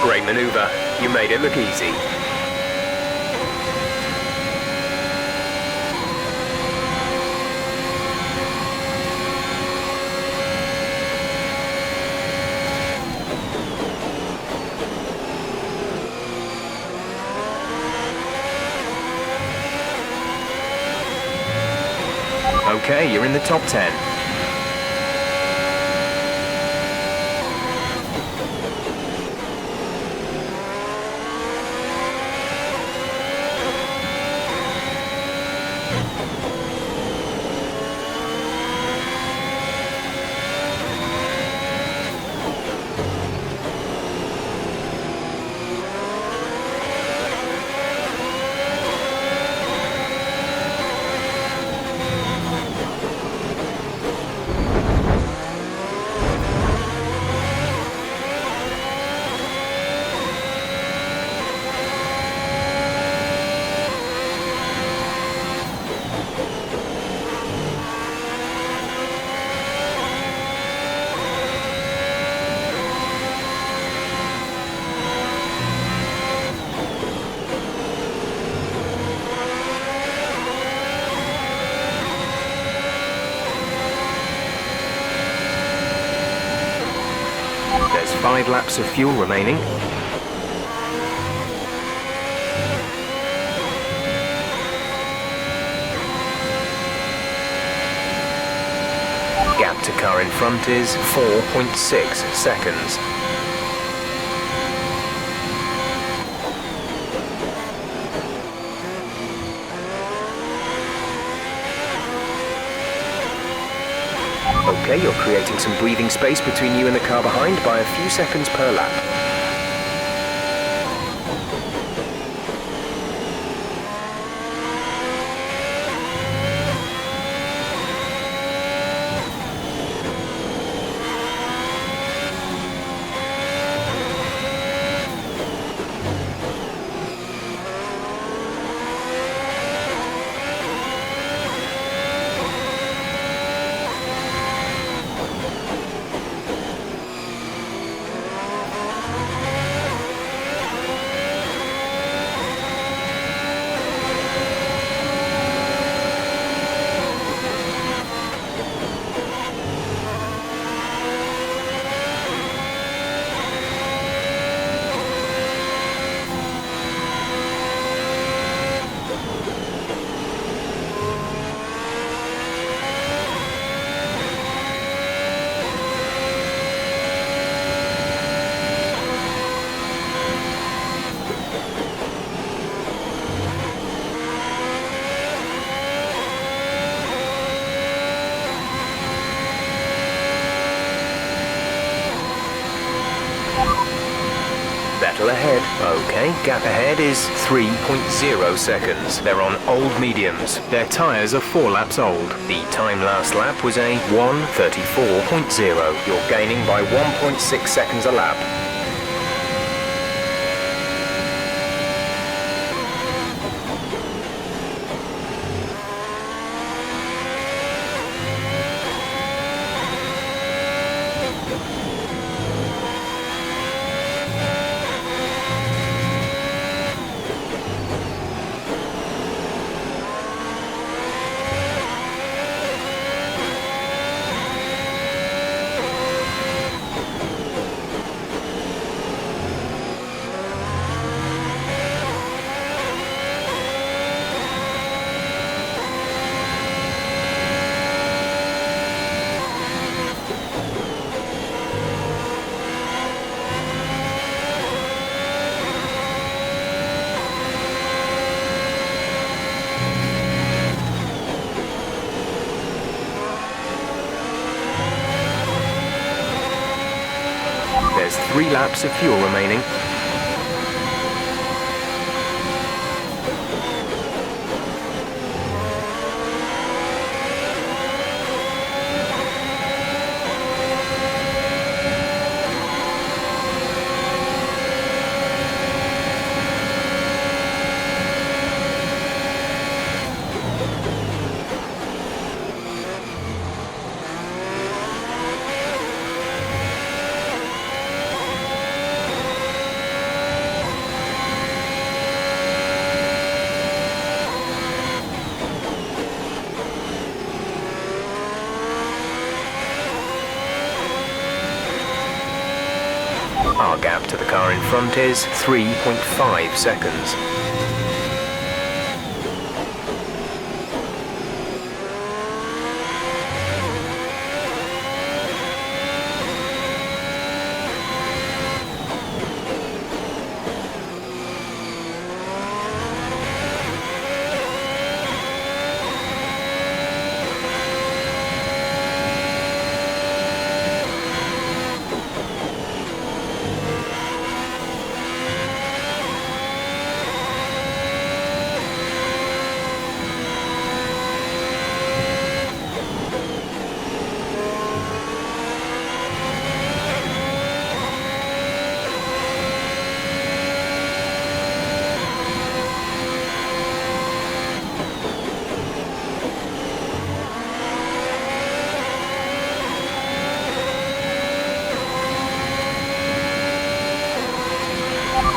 Great maneuver. You made it look easy. Okay, you're in the top 10. There's 5 laps of fuel remaining. Gap to car in front is 4.6 seconds. Okay, you're creating some breathing space between you and the car behind by a few seconds per lap. Battle ahead. Okay, gap ahead is 3.0 seconds. They're on old mediums. Their tyres are 4 laps old. The time last lap was a 1:34.0. You're gaining by 1.6 seconds a lap. There's 3 laps of fuel remaining. Our gap to the car in front is 3.5 seconds.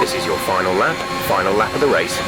This is your final lap of the race.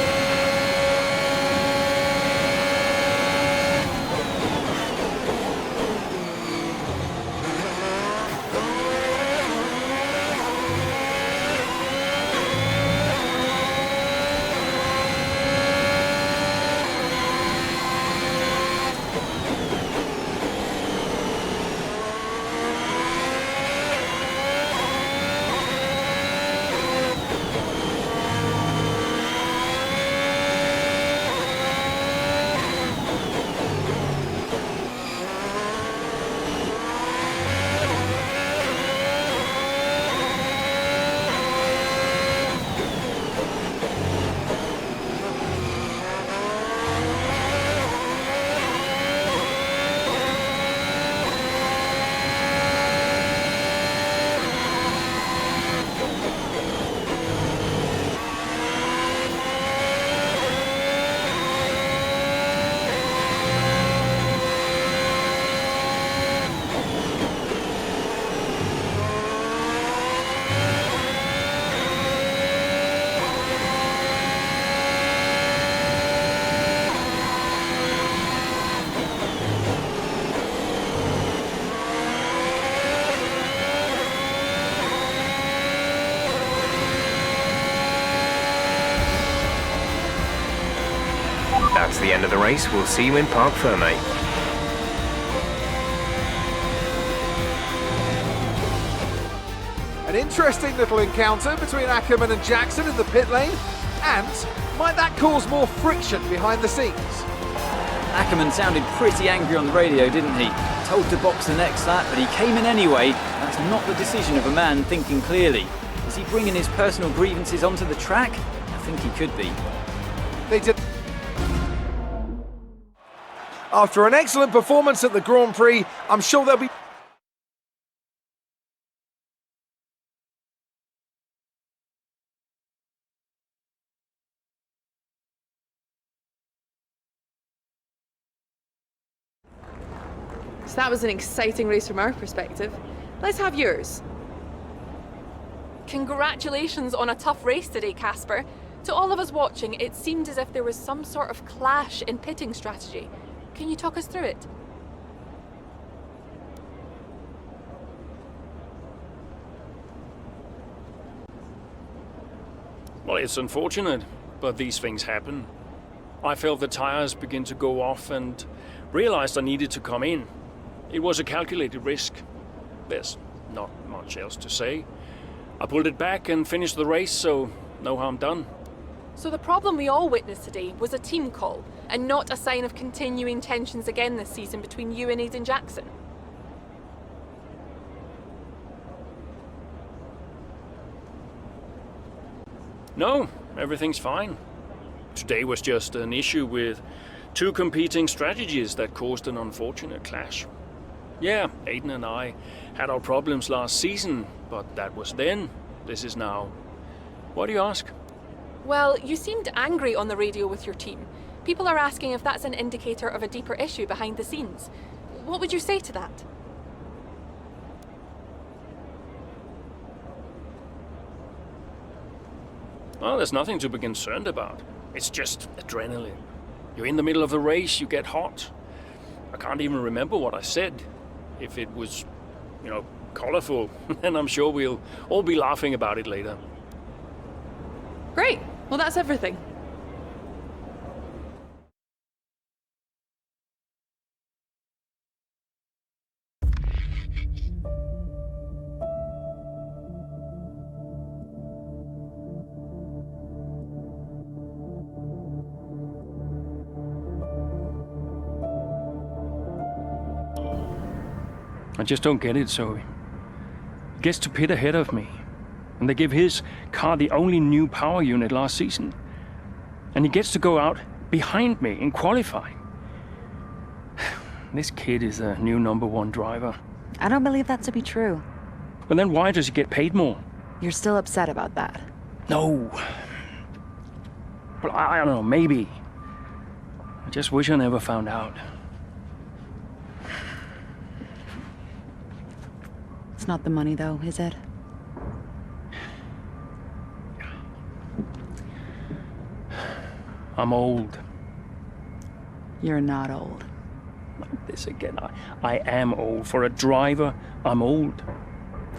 That's the end of the race. We'll see you in Parc Ferme. An interesting little encounter between Ackerman and Jackson in the pit lane, and might that cause more friction behind the scenes? Ackerman sounded pretty angry on the radio, didn't he? Told to box the next lap, but he came in anyway. That's not the decision of a man thinking clearly. Is he bringing his personal grievances onto the track? I think he could be. They did. After an excellent performance at the Grand Prix, I'm sure they'll be... So that was an exciting race from our perspective. Let's have yours. Congratulations on a tough race today, Casper. To all of us watching, it seemed as if there was some sort of clash in pitting strategy. Can you talk us through it? Well, it's unfortunate, but these things happen. I felt the tires begin to go off and realized I needed to come in. It was a calculated risk. There's not much else to say. I pulled it back and finished the race, so no harm done. So the problem we all witnessed today was a team call, and not a sign of continuing tensions again this season between you and Aiden Jackson. No, everything's fine. Today was just an issue with two competing strategies that caused an unfortunate clash. Yeah, Aiden and I had our problems last season, but that was then. This is now. Why do you ask? Well, you seemed angry on the radio with your team. People are asking if that's an indicator of a deeper issue behind the scenes. What would you say to that? Well, there's nothing to be concerned about. It's just adrenaline. You're in the middle of the race, you get hot. I can't even remember what I said. If it was, colorful, then I'm sure we'll all be laughing about it later. Great. Well, that's everything. I just don't get it, Zoe. He gets to pit ahead of me, and they give his car the only new power unit last season. And he gets to go out behind me in qualifying. This kid is the new #1 driver. I don't believe that to be true. But then why does he get paid more? You're still upset about that? No. Well, I don't know, maybe. I just wish I never found out. It's not the money, though, is it? I'm old. You're not old. Like this again. I am old. For a driver, I'm old.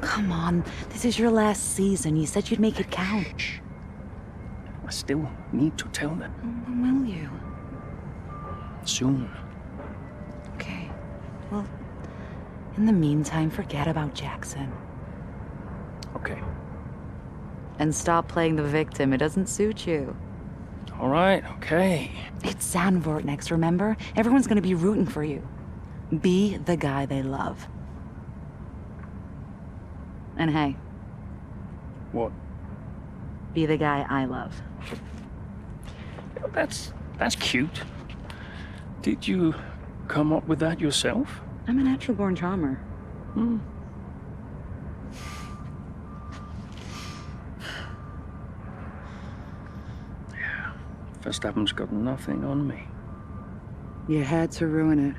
Come on, this is your last season. You said you'd make it count. I still need to tell them. When will you? Soon. Okay. Well, in the meantime, forget about Jackson. Okay. And stop playing the victim. It doesn't suit you. All right, okay. It's Zandvoort next, remember? Everyone's gonna be rooting for you. Be the guy they love. And hey. What? Be the guy I love. That's cute. Did you come up with that yourself? I'm a natural-born charmer. Hmm. Yeah. Verstappen's got nothing on me. You had to ruin it.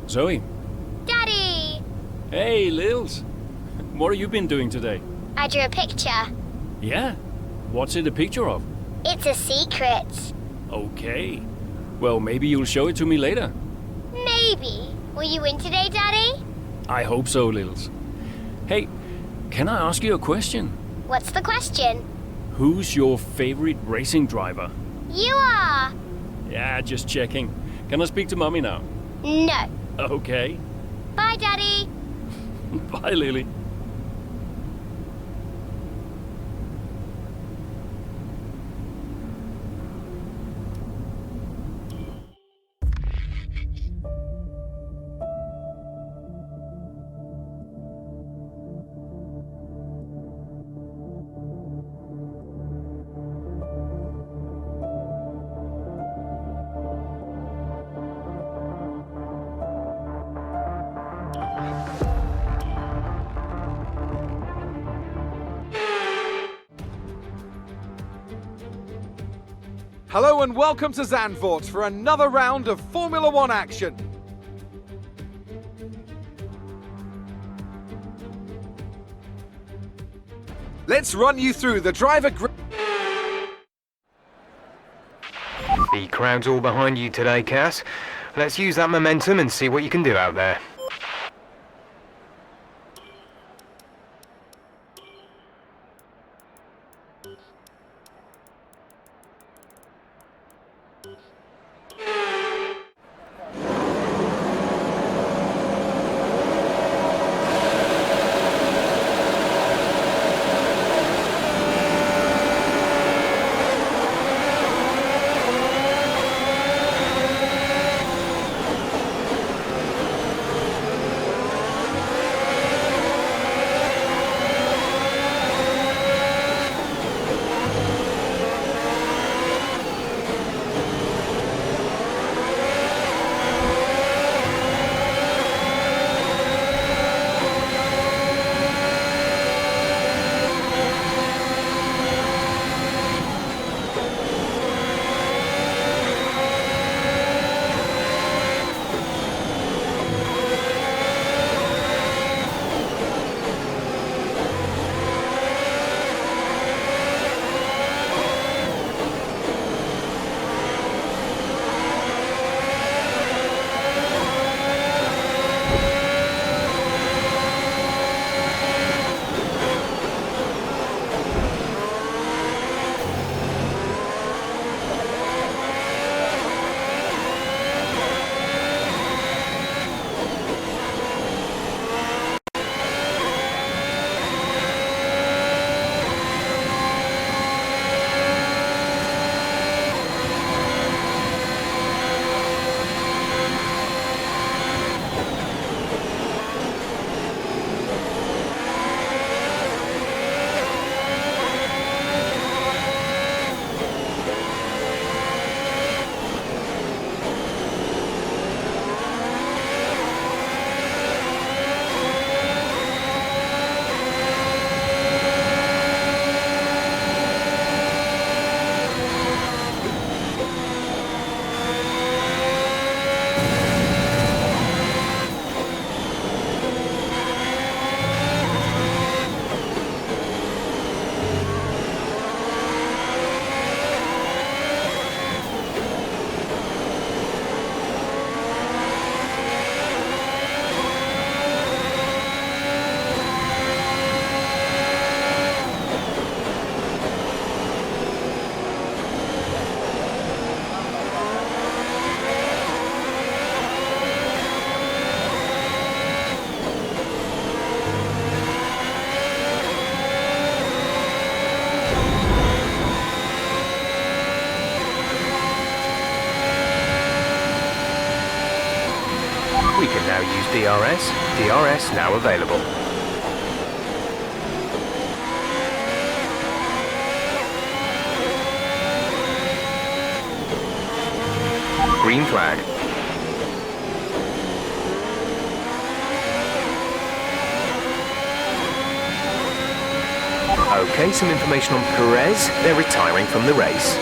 Zoe. Daddy! Hey, Lils. What have you been doing today? I drew a picture. Yeah? What's it a picture of? It's a secret. Okay. Well, maybe you'll show it to me later. Maybe. Will you win today, Daddy? I hope so, Lils. Hey, can I ask you a question? What's the question? Who's your favorite racing driver? You are. Yeah, just checking. Can I speak to Mommy now? No. Okay. Bye, Daddy. Bye, Lily. Hello and welcome to Zandvoort for another round of Formula One action. Let's run you through the driver grid. The crowd's all behind you today, Cass. Let's use that momentum and see what you can do out there. DRS now available. Green flag. Okay, some information on Perez. They're retiring from the race.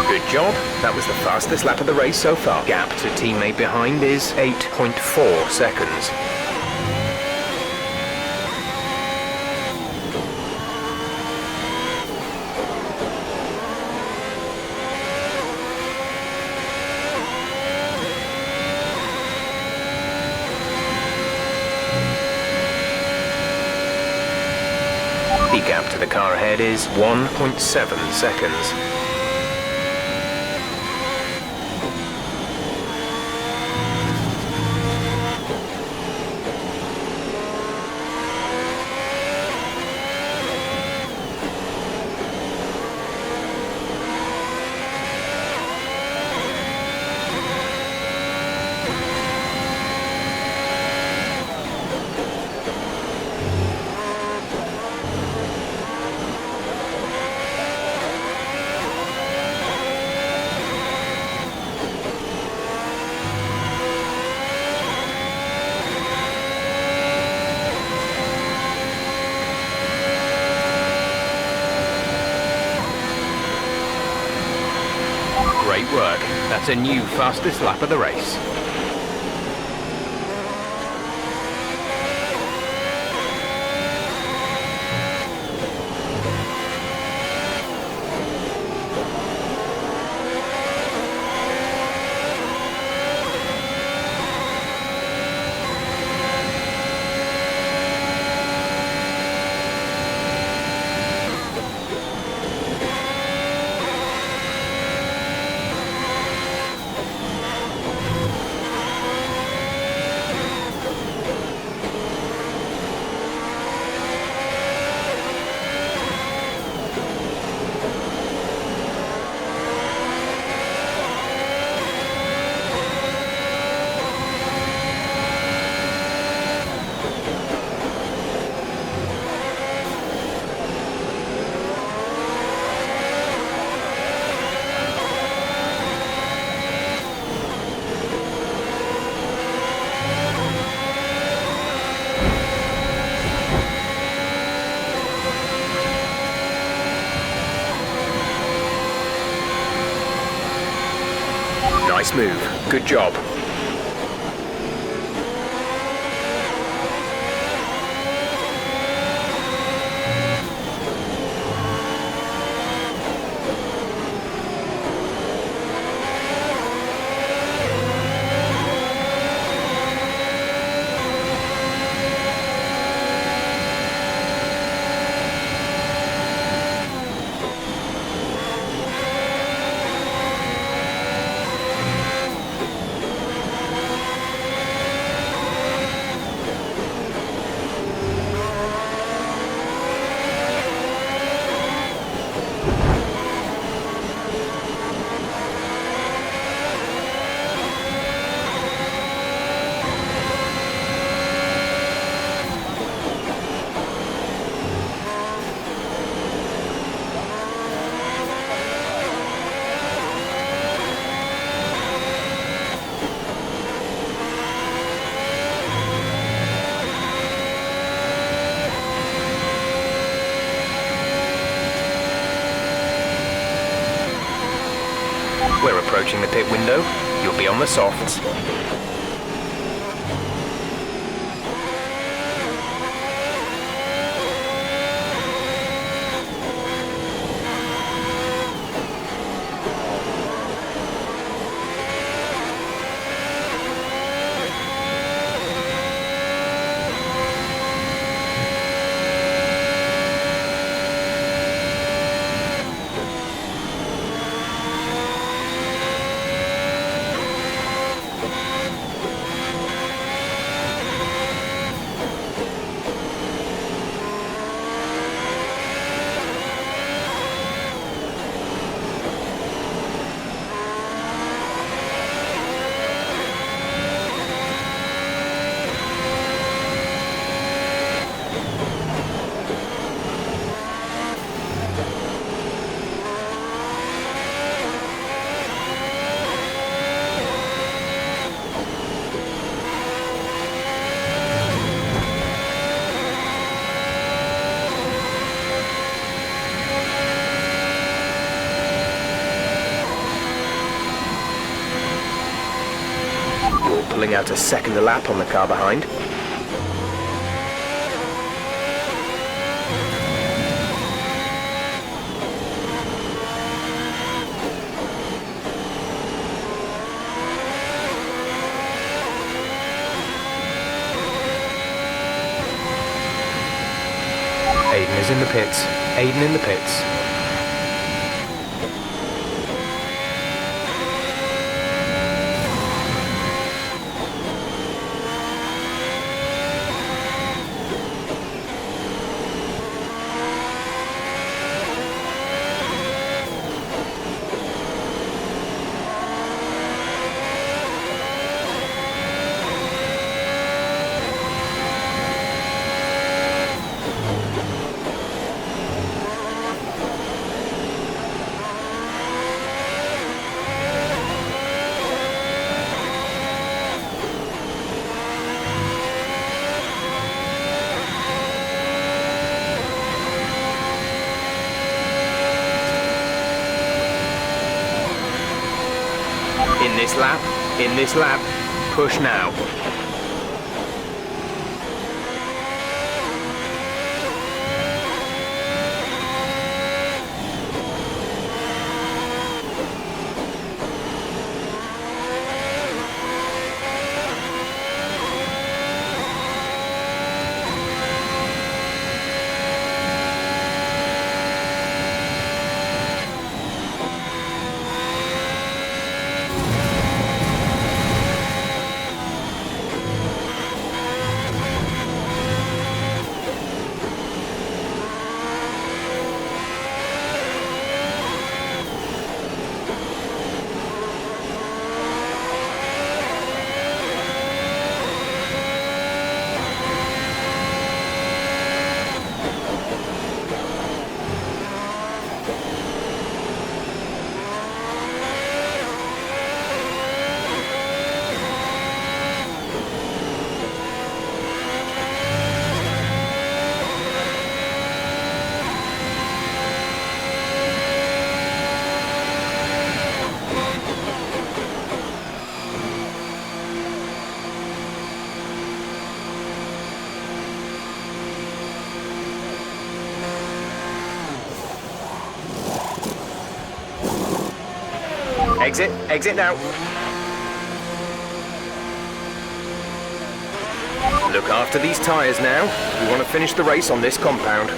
Good job. That was the fastest lap of the race so far. Gap to teammate behind is 8.4 seconds. The gap to the car ahead is 1.7 seconds. Great work. That's a new fastest lap of the race. Nice move. Good job. We're approaching the pit window. You'll be on the softs. Pulling out a second lap on the car behind. Aiden is in the pits. Aiden in the pits. In this lap, push now. Exit now. Look after these tyres now. We want to finish the race on this compound.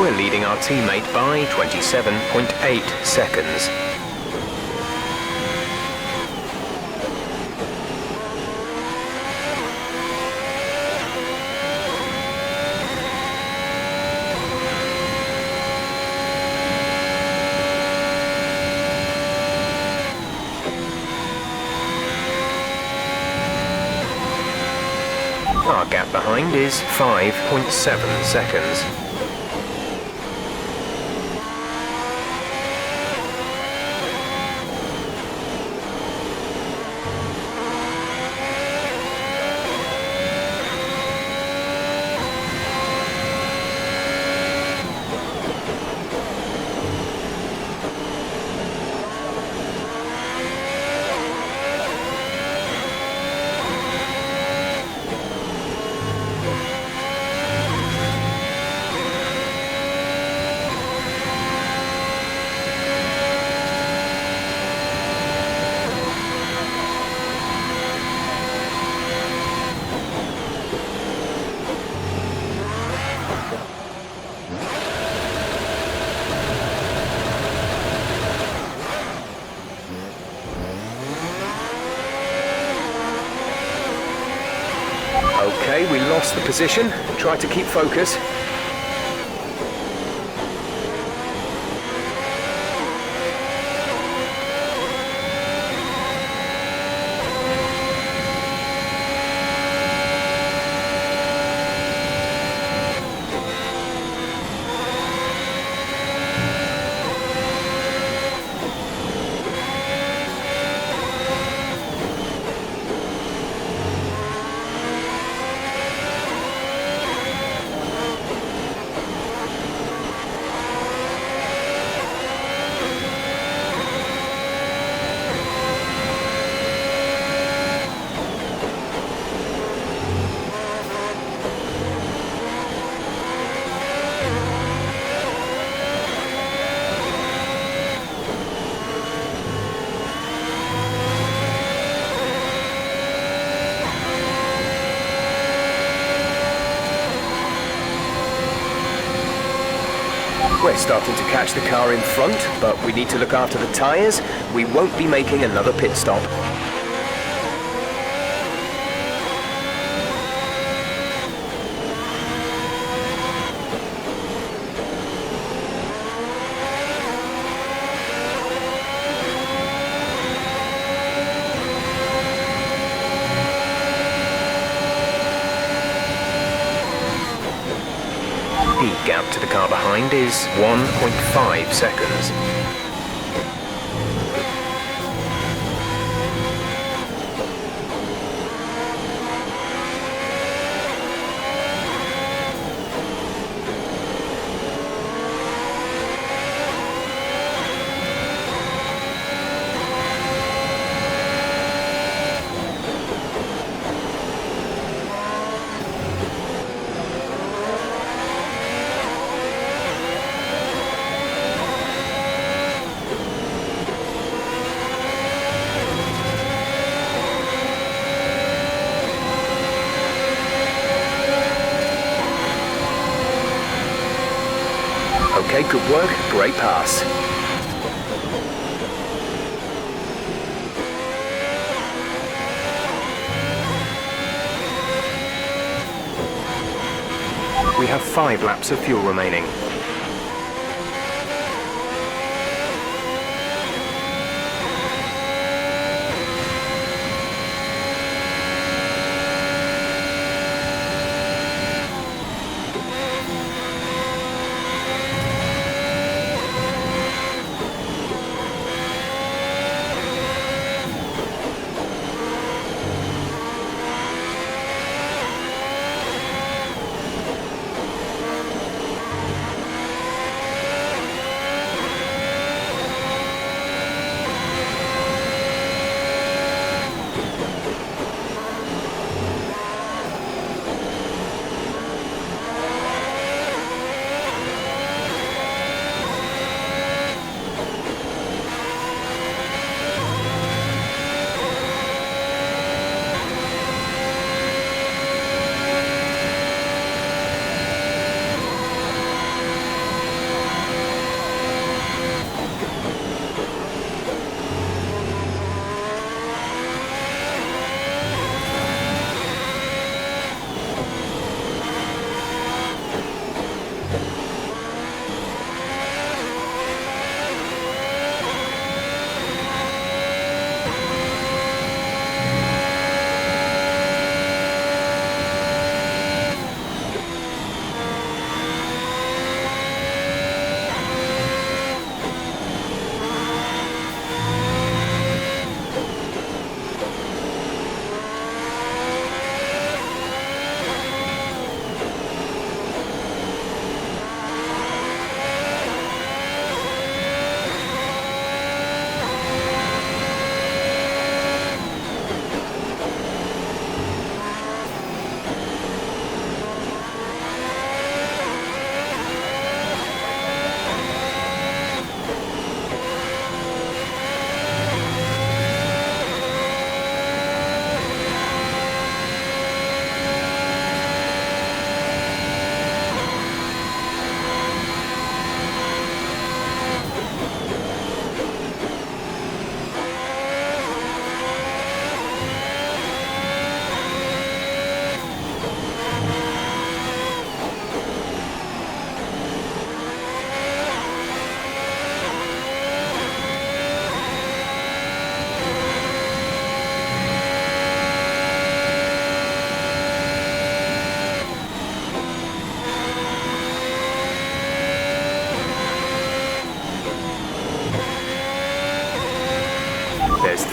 we're leading our teammate by 27.8 seconds. Our gap behind is 5.7 seconds. Okay, we lost the position. Try to keep focus. We're starting to catch the car in front, but we need to look after the tyres. We won't be making another pit stop. The gap to the car behind is 1.5 seconds. Okay, good work, great pass. We have 5 laps of fuel remaining.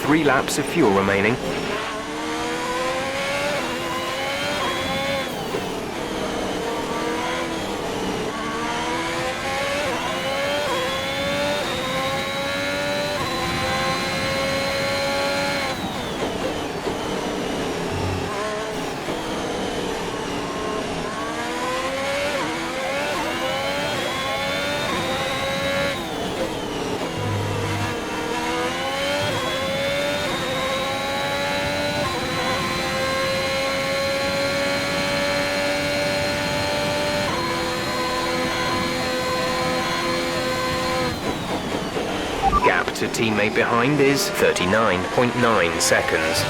3 laps of fuel remaining. Gap to teammate behind is 39.9 seconds.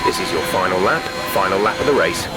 This is your final lap of the race.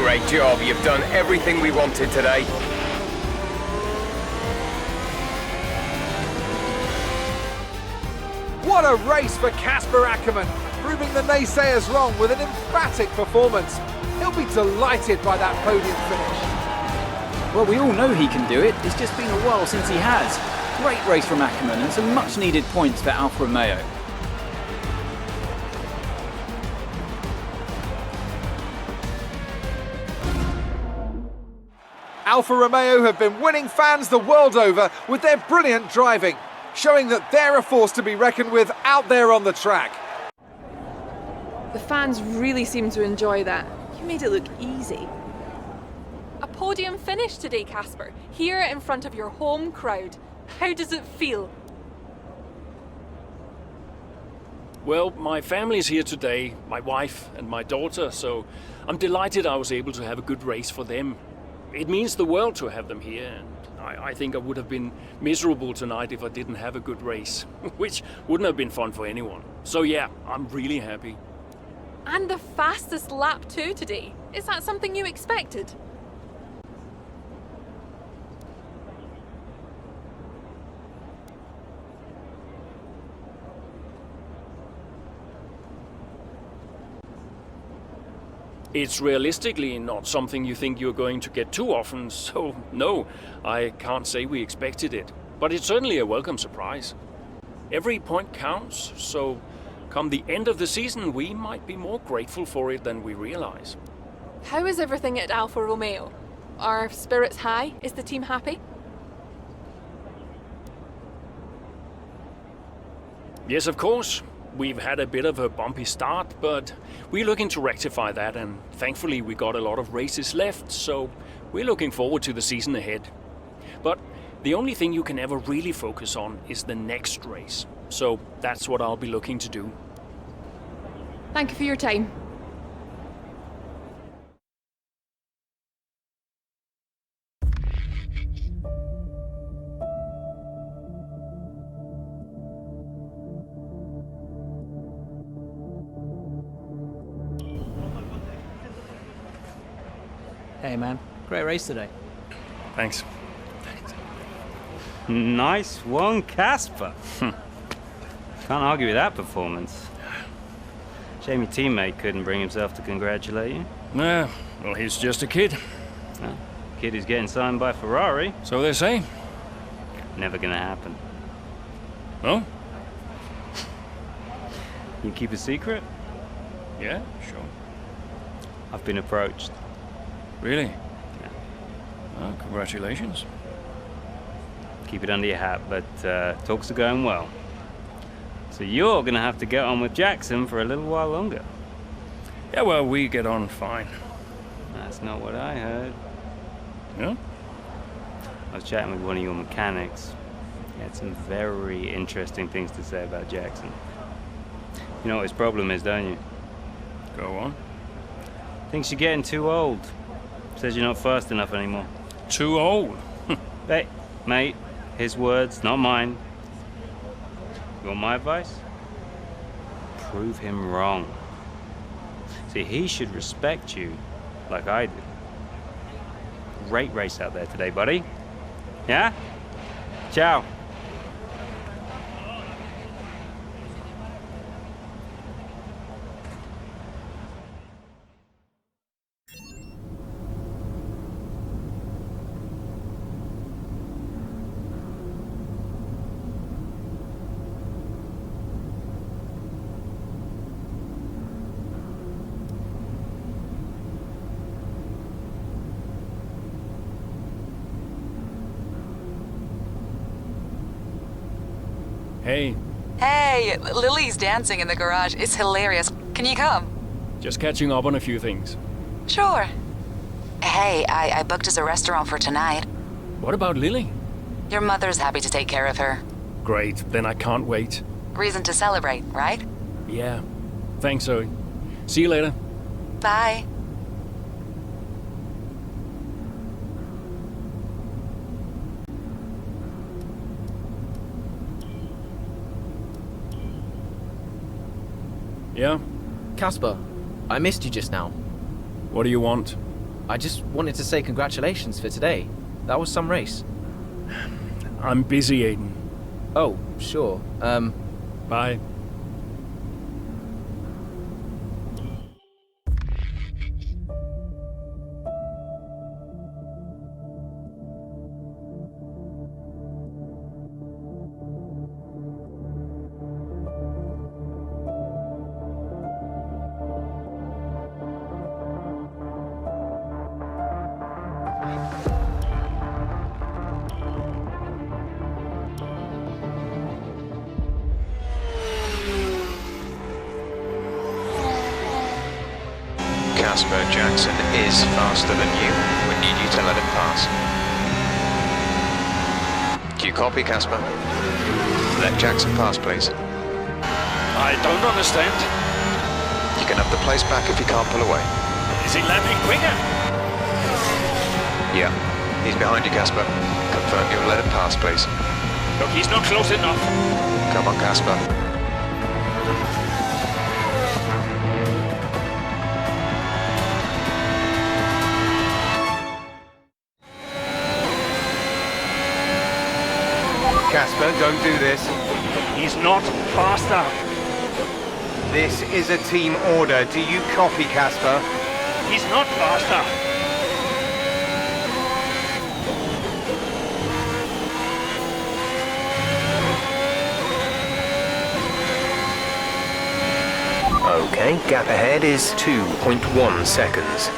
Great job, you've done everything we wanted today. What a race for Casper Ackermann, proving the naysayers wrong with an emphatic performance. He'll be delighted by that podium finish. Well, we all know he can do it. It's just been a while since he has. Great race from Ackermann and some much needed points for Alfa Romeo. Alfa Romeo have been winning fans the world over with their brilliant driving, showing that they're a force to be reckoned with out there on the track. The fans really seem to enjoy that. You made it look easy. A podium finish today, Casper, here in front of your home crowd. How does it feel? Well, my family's here today, my wife and my daughter, so I'm delighted I was able to have a good race for them. It means the world to have them here, and I think I would have been miserable tonight if I didn't have a good race, which wouldn't have been fun for anyone. So yeah, I'm really happy. And the fastest lap too today. Is that something you expected? It's realistically not something you think you're going to get too often, so no, I can't say we expected it. But it's certainly a welcome surprise. Every point counts, so come the end of the season we might be more grateful for it than we realize. How is everything at Alfa Romeo? Are spirits high? Is the team happy? Yes, of course. We've had a bit of a bumpy start, but we're looking to rectify that, and thankfully we got a lot of races left, so we're looking forward to the season ahead. But the only thing you can ever really focus on is the next race. So that's what I'll be looking to do. Thank you for your time. Hey man, great race today. Thanks. Nice one, Casper. Can't argue with that performance. Shame your teammate couldn't bring himself to congratulate you. Well, he's just a kid. Well, kid who's getting signed by Ferrari. So they say. Never gonna happen. Oh? You keep a secret? Yeah, sure. I've been approached. Really? Yeah. Well, congratulations. Keep it under your hat, but talks are going well. So you're gonna have to get on with Jackson for a little while longer. Yeah, well, we get on fine. That's not what I heard. Yeah? I was chatting with one of your mechanics. He had some very interesting things to say about Jackson. You know what his problem is, don't you? Go on. Thinks you're getting too old. Says you're not fast enough anymore. Too old? Hey, mate, his words, not mine. You want my advice? Prove him wrong. See, he should respect you like I do. Great race out there today, buddy. Yeah? Ciao. Hey. Hey, Lily's dancing in the garage. It's hilarious. Can you come? Just catching up on a few things. Sure. Hey, I booked us a restaurant for tonight. What about Lily? Your mother's happy to take care of her. Great, then I can't wait. Reason to celebrate, right? Yeah. Thanks, Zoe. See you later. Bye. Yeah? Casper, I missed you just now. What do you want? I just wanted to say congratulations for today. That was some race. I'm busy, Aiden. Oh, sure. Bye. Casper, Jackson is faster than you. We need you to let him pass. Do you copy, Casper? Let Jackson pass, please. I don't understand. You can have the place back if you can't pull away. Is he lapping quicker? Yeah. He's behind you, Casper. Confirm you'll let him pass, please. Look, he's not close enough. Come on, Casper. Casper, don't do this. He's not faster. This is a team order. Do you copy, Casper? He's not faster. Okay, gap ahead is 2.1 seconds.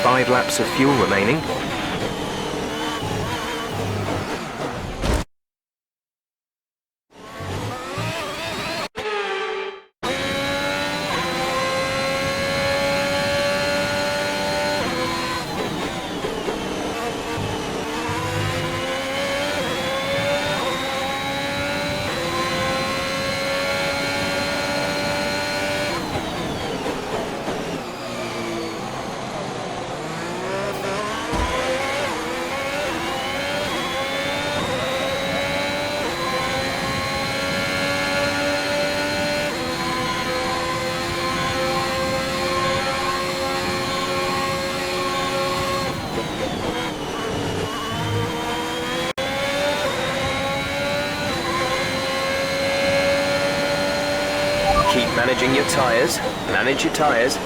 5 laps of fuel remaining. Keep managing your tyres. Manage your tyres.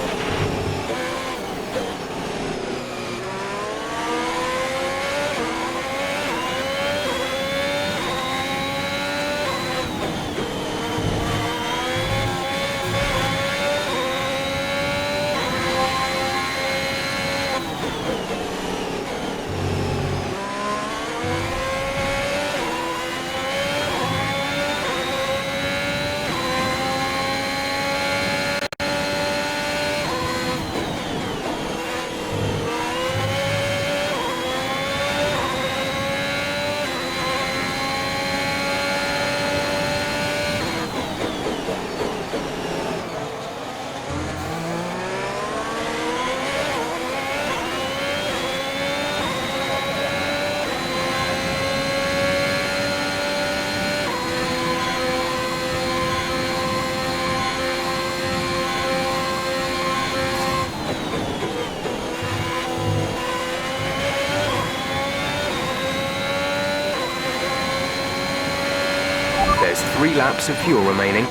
There's 3 laps of fuel remaining.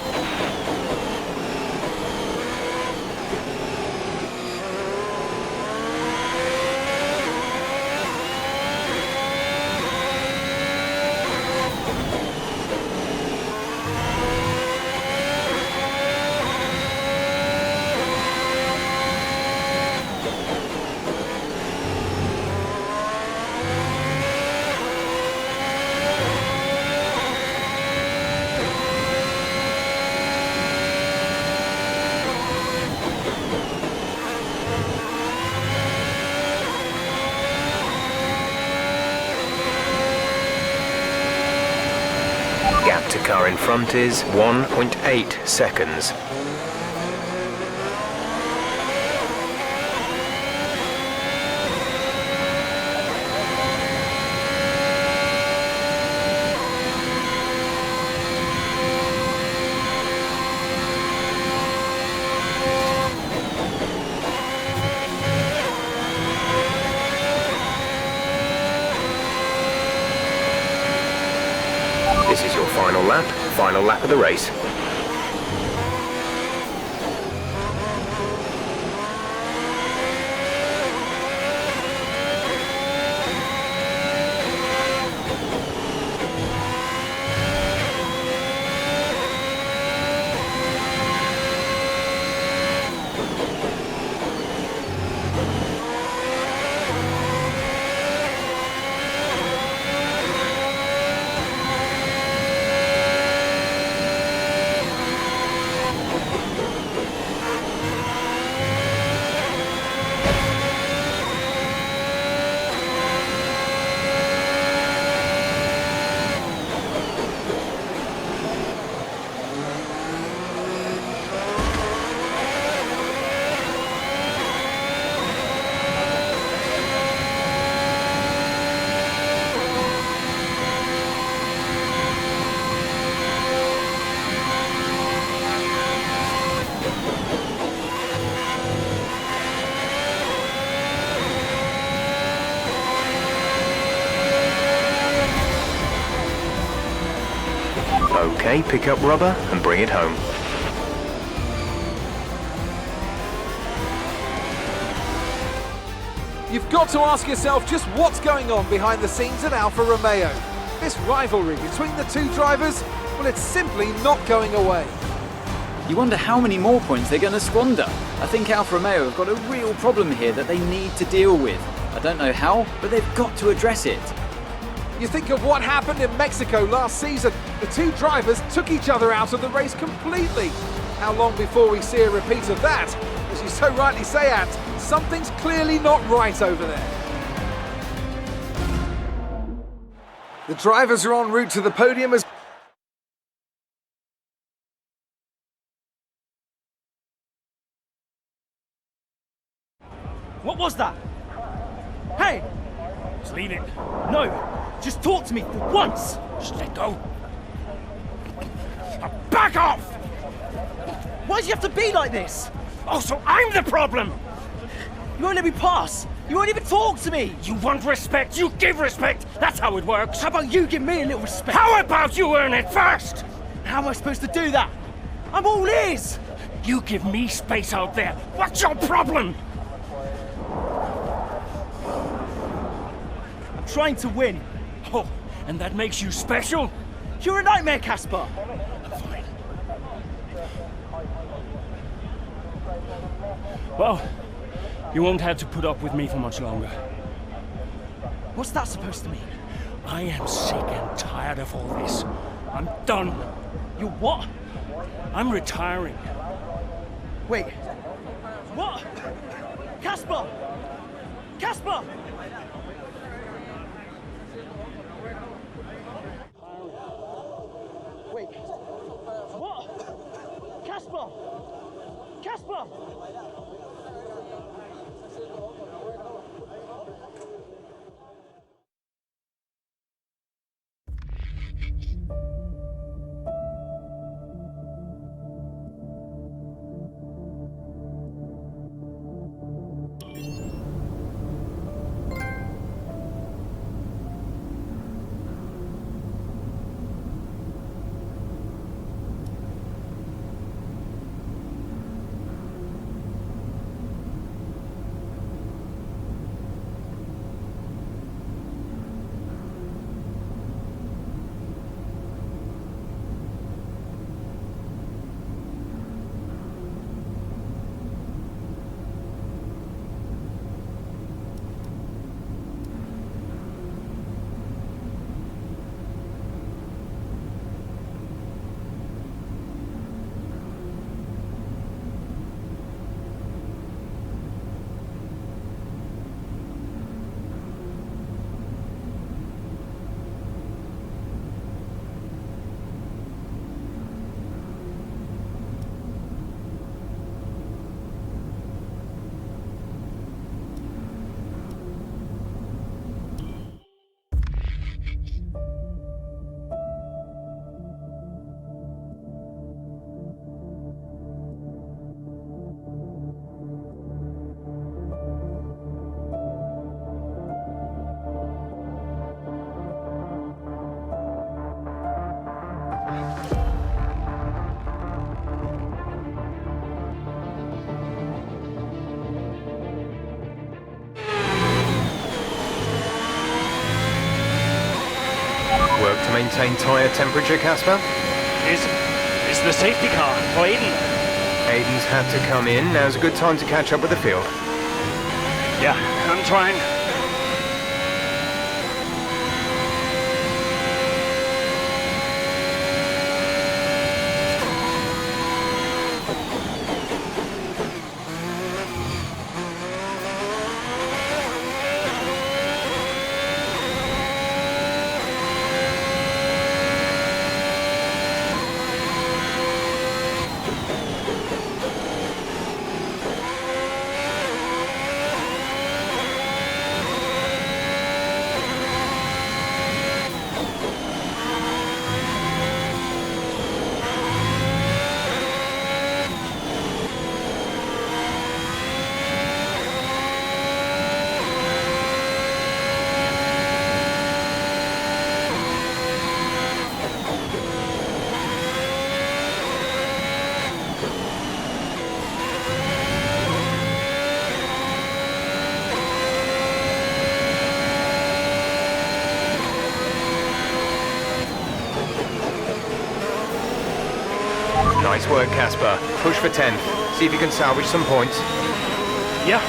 Gap to car in front is 1.8 seconds. This is your final lap of the race. Okay, pick up rubber and bring it home. You've got to ask yourself just what's going on behind the scenes at Alfa Romeo. This rivalry between the two drivers, well, it's simply not going away. You wonder how many more points they're going to squander. I think Alfa Romeo have got a real problem here that they need to deal with. I don't know how, but they've got to address it. You think of what happened in Mexico last season. The two drivers took each other out of the race completely. How long before we see a repeat of that? As you so rightly say, Ant, something's clearly not right over there. The drivers are en route to the podium as... What was that? Hey! Just leave it. No! Just talk to me for once! Just let go. Back off! Why do you have to be like this? Oh, so I'm the problem! You won't let me pass! You won't even talk to me! You want respect, you give respect! That's how it works! How about you give me a little respect? How about you earn it first? How am I supposed to do that? I'm all ears! You give me space out there! What's your problem? I'm trying to win. Oh, and that makes you special? You're a nightmare, Caspar! Fine. Well, you won't have to put up with me for much longer. What's that supposed to mean? I am sick and tired of all this. I'm done. You what? I'm retiring. Wait. What? Caspar! Caspar! Wait. What? Caspar! Caspar! Work to maintain tyre temperature, Caspar? Is the safety car for Aiden? Aiden's had to come in. Now's a good time to catch up with the field. Yeah, I'm trying. Nice work, Casper. Push for 10th. See if you can salvage some points. Yeah.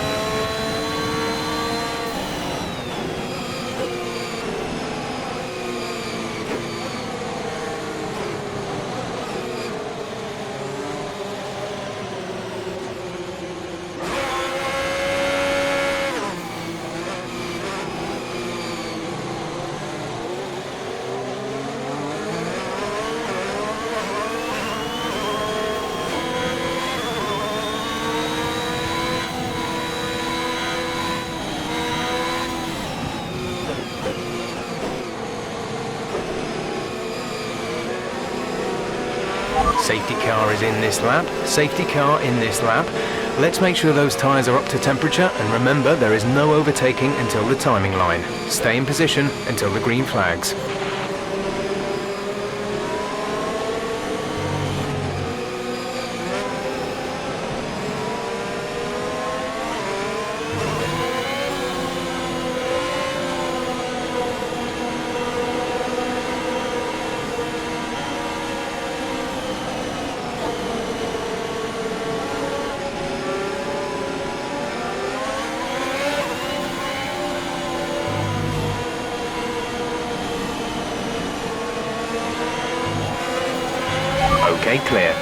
Safety car is in this lap. Safety car in this lap. Let's make sure those tyres are up to temperature, and remember there is no overtaking until the timing line. Stay in position until the green flags. Okay, clear.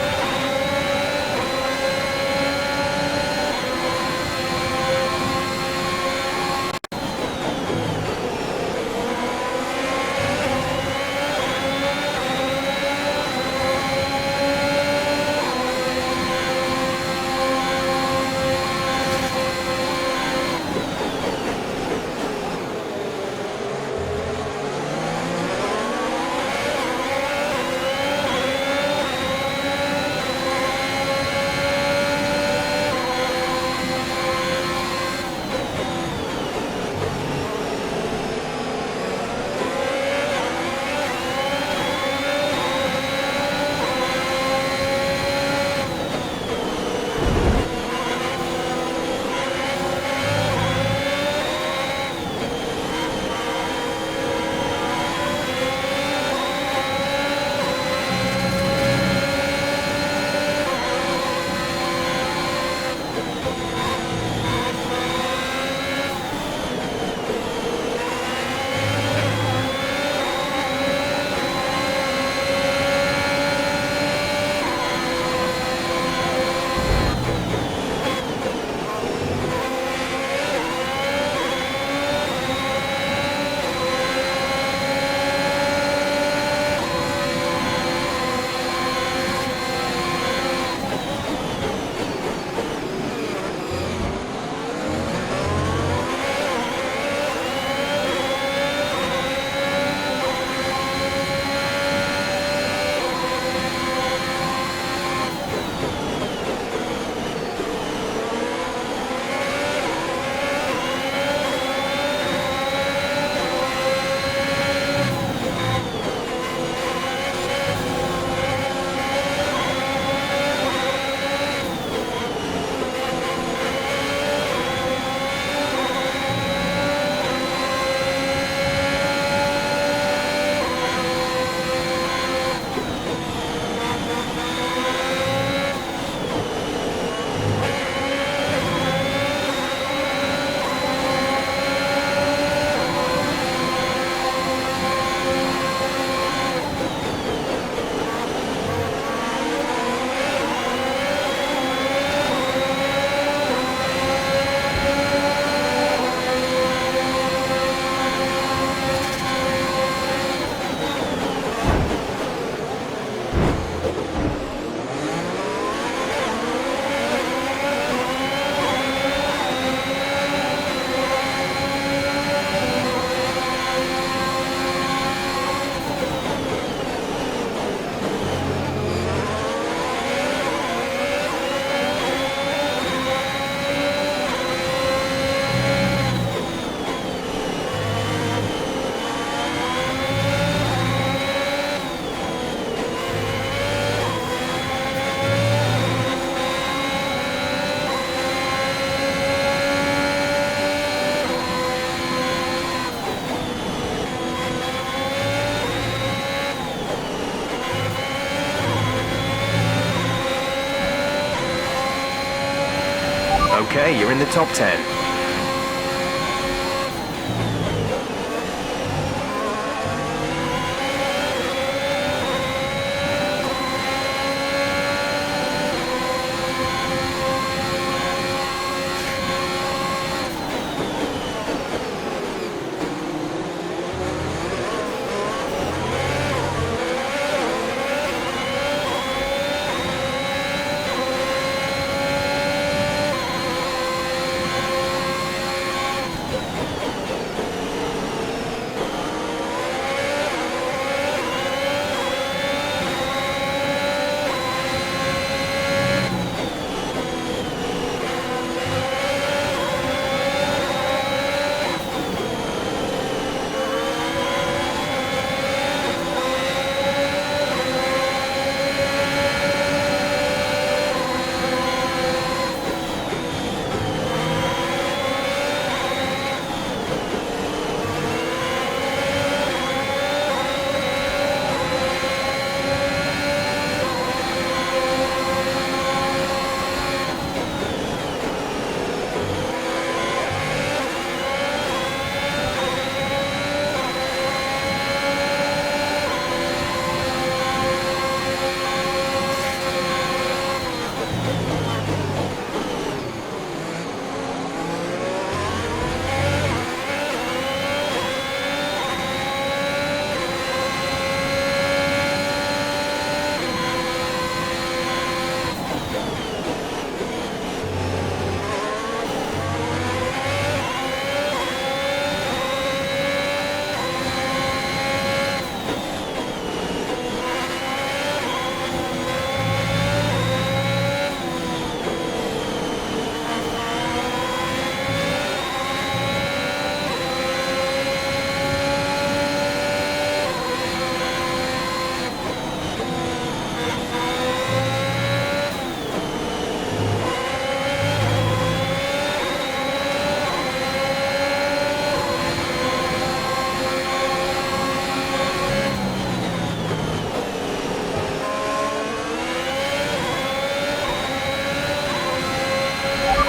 Okay, you're in the top 10.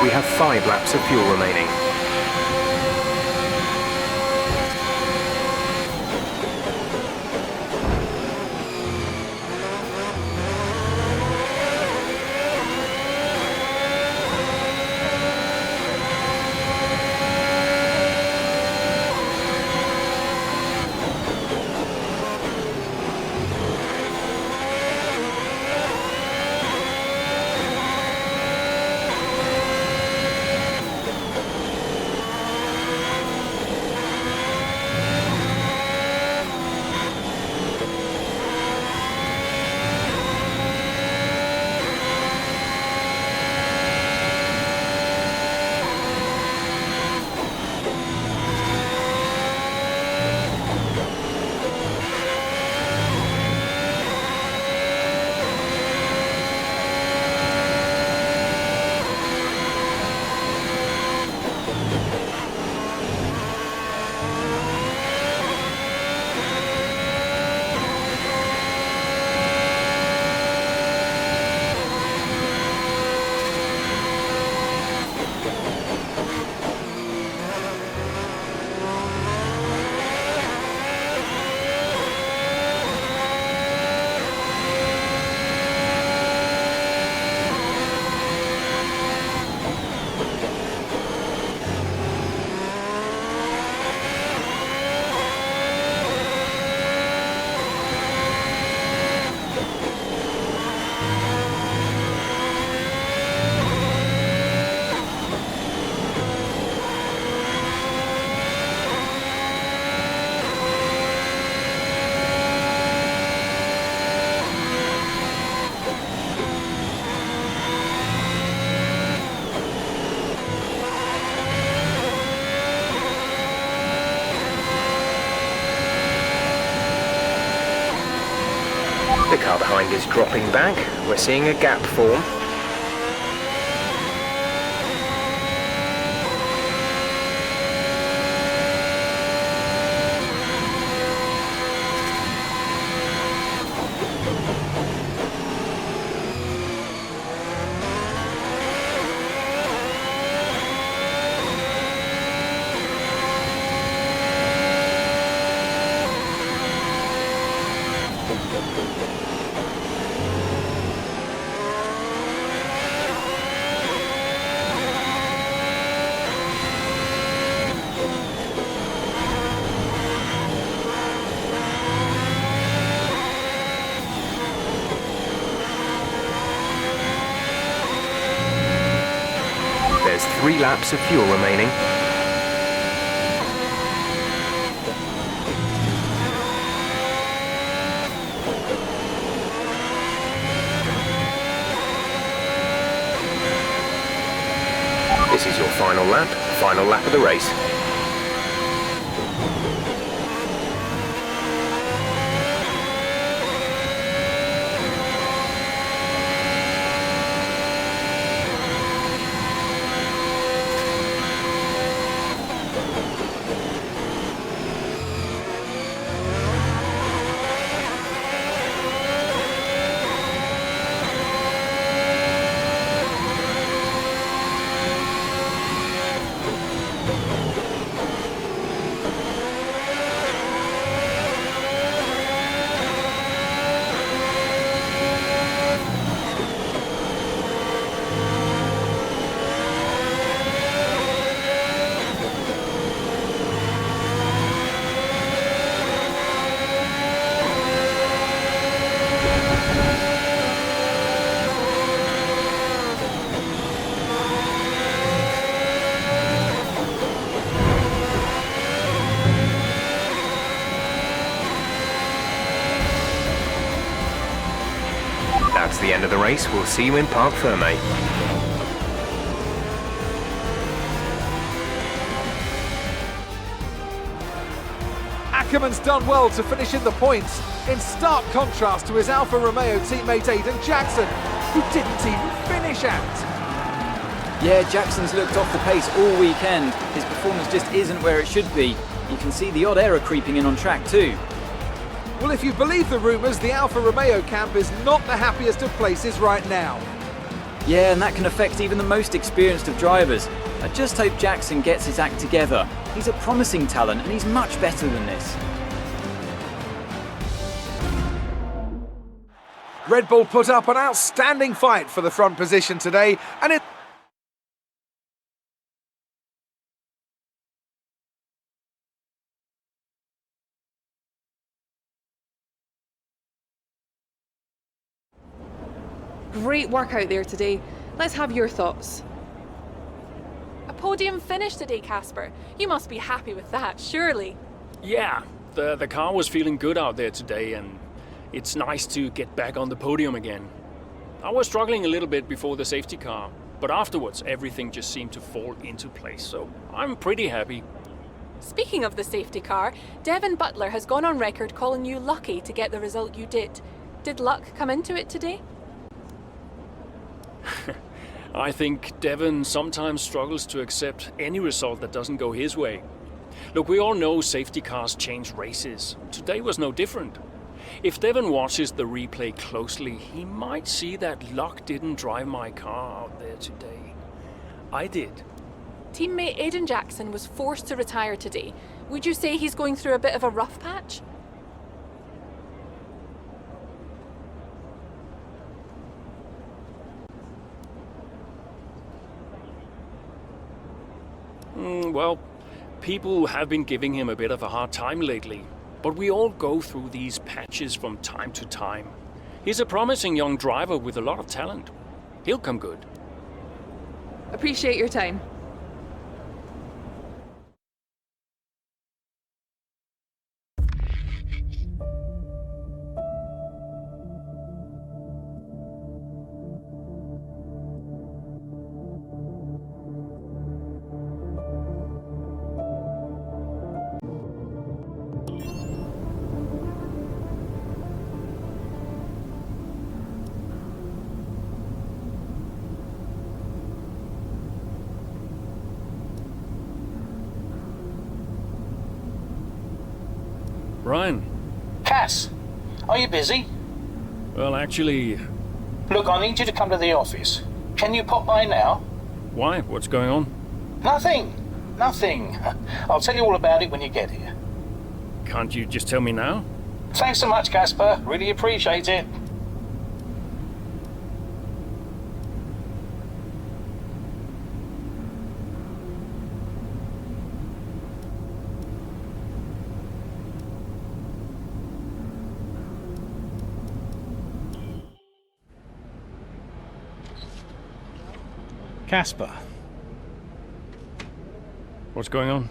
We have 5 laps of fuel remaining. The car behind is dropping back. We're seeing a gap form. There's 3 laps of fuel remaining. This is your final lap of the race. That's the end of the race. We'll see you in Parc Fermé. Ackerman's done well to finish in the points, in stark contrast to his Alfa Romeo teammate Aiden Jackson, who didn't even finish out. Yeah, Jackson's looked off the pace all weekend. His performance just isn't where it should be. You can see the odd error creeping in on track too. Well, if you believe the rumours, the Alfa Romeo camp is not the happiest of places right now. Yeah, and that can affect even the most experienced of drivers. I just hope Jackson gets his act together. He's a promising talent and he's much better than this. Red Bull put up an outstanding fight for the front position today, and it... Great work out there today. Let's have your thoughts. A podium finish today, Casper. You must be happy with that, surely. Yeah, the car was feeling good out there today, and it's nice to get back on the podium again. I was struggling a little bit before the safety car, but afterwards everything just seemed to fall into place, so I'm pretty happy. Speaking of the safety car, Devin Butler has gone on record calling you lucky to get the result you did. Did luck come into it today? I think Devin sometimes struggles to accept any result that doesn't go his way. Look, we all know safety cars change races. Today was no different. If Devin watches the replay closely, he might see that luck didn't drive my car out there today. I did. Teammate Aiden Jackson was forced to retire today. Would you say he's going through a bit of a rough patch? Well, people have been giving him a bit of a hard time lately, but we all go through these patches from time to time. He's a promising young driver with a lot of talent. He'll come good. Appreciate your time. Ryan. Cass, are you busy? Well, actually... Look, I need you to come to the office. Can you pop by now? Why? What's going on? Nothing. Nothing. I'll tell you all about it when you get here. Can't you just tell me now? Thanks so much, Casper. Really appreciate it. Casper, What's going on?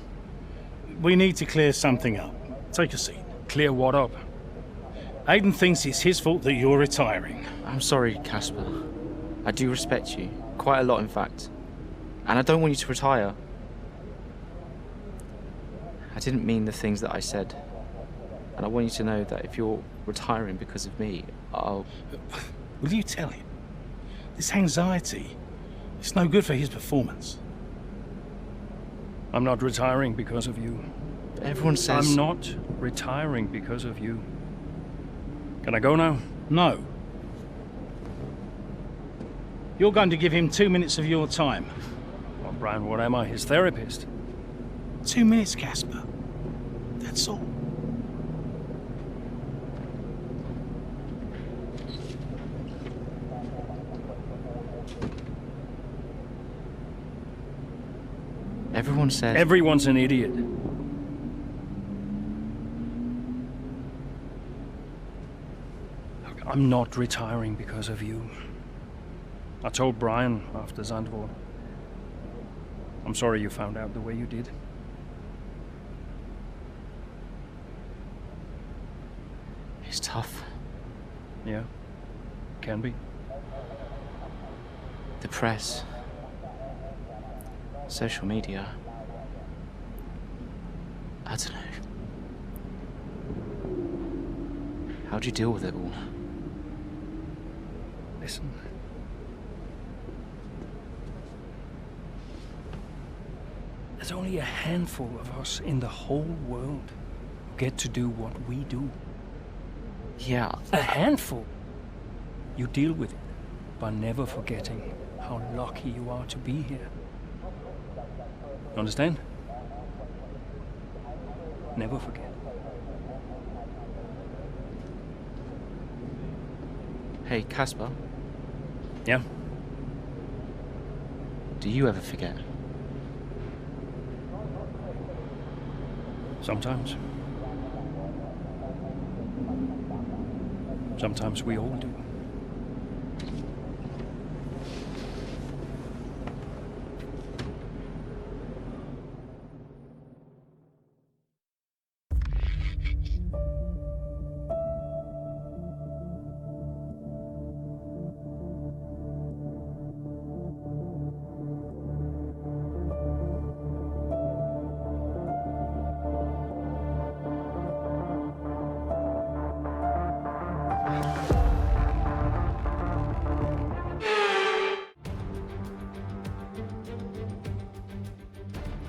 We need to clear something up. Take a seat. Clear what up? Aiden thinks it's his fault that you're retiring. I'm sorry, Casper. I do respect you. Quite a lot, in fact. And I don't want you to retire. I didn't mean the things that I said. And I want you to know that if you're retiring because of me, I'll... Will you tell him? This anxiety, it's no good for his performance. I'm not retiring because of you. Everyone says... I'm not retiring because of you. Can I go now? No. You're going to give him 2 minutes of your time. Well, Brian, what am I, his therapist? 2 minutes, Casper. That's all. Everyone says... Everyone's an idiot. Look, I'm not retiring because of you. I told Brian after Zandvoort. I'm sorry you found out the way you did. It's tough. Yeah, can be. The press. Social media. I don't know. How do you deal with it all? Listen. There's only a handful of us in the whole world who get to do what we do. Yeah. A handful. You deal with it by never forgetting how lucky you are to be here. Understand? Never forget. Hey, Casper. Yeah? Do you ever forget? Sometimes. Sometimes we all do.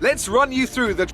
Let's run you through the...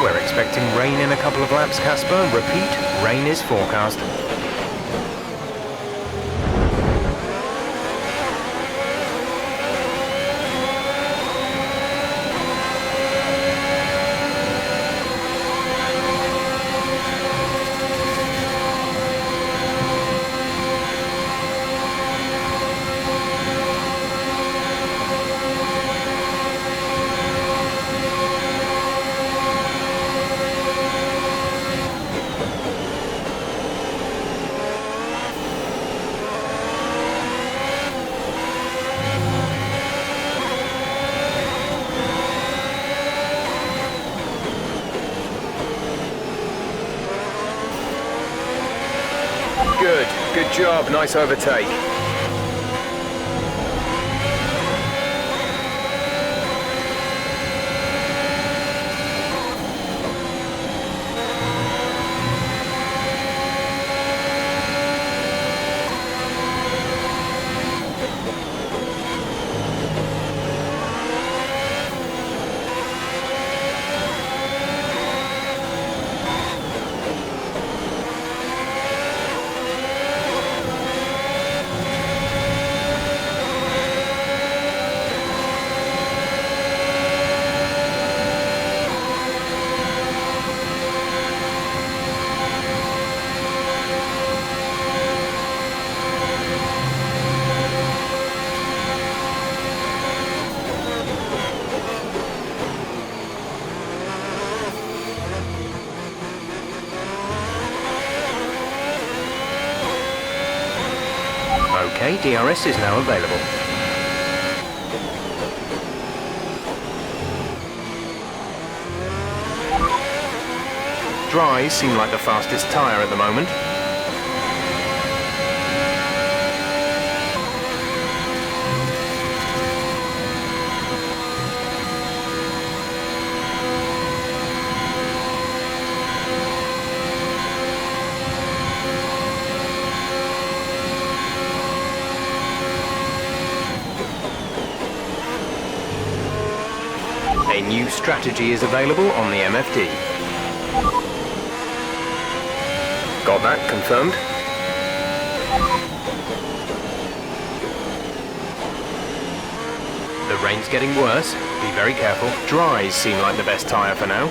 We're expecting rain in a couple of laps, Casper. Repeat, rain is forecast. Good job, nice overtake. Okay, DRS is now available. Dries seem like the fastest tyre at the moment. A new strategy is available on the MFD. Got that confirmed. The rain's getting worse. Be very careful. Dries seem like the best tyre for now.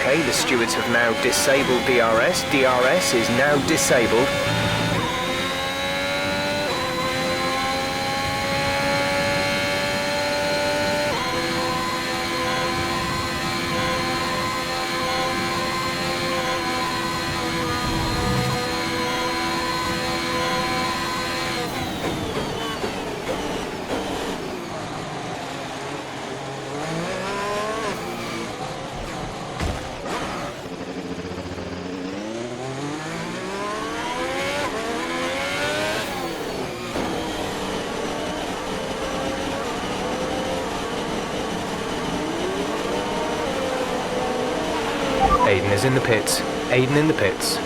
Okay, the stewards have now disabled DRS. DRS is now disabled. Aiden is in the pits. Aiden in the pits.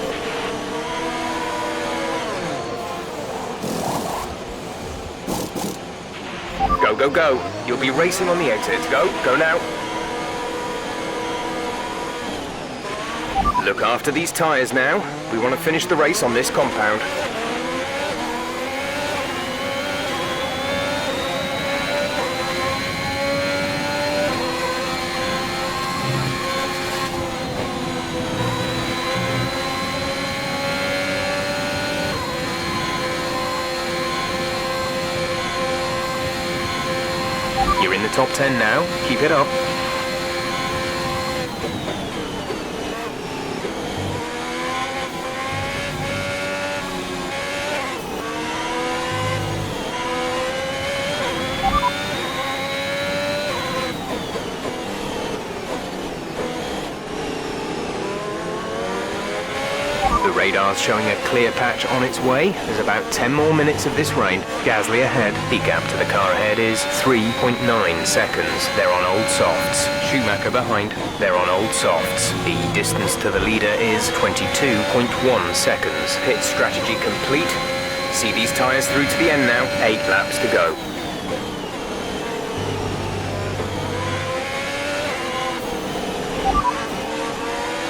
Go, go, go. You'll be racing on the exit. Go, go now. Look after these tyres now. We want to finish the race on this compound. You're in the top 10 now. Keep it up. The radar's showing a clear patch on its way. There's about 10 more minutes of this rain. Gasly ahead. The gap to the car ahead is 3.9 seconds. They're on old softs. Schumacher behind. They're on old softs. The distance to the leader is 22.1 seconds. Pit strategy complete. See these tyres through to the end now. 8 laps to go.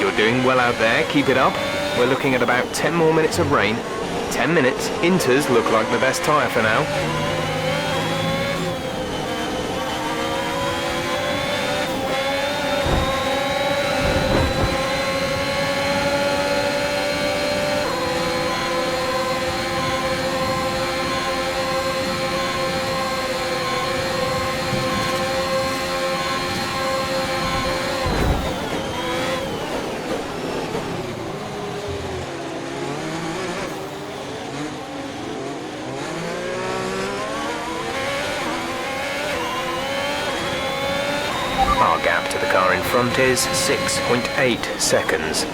You're doing well out there, keep it up. We're looking at about 10 more minutes of rain. 10 minutes. Inters look like the best tyre for now. Our gap to the car in front is 6.8 seconds.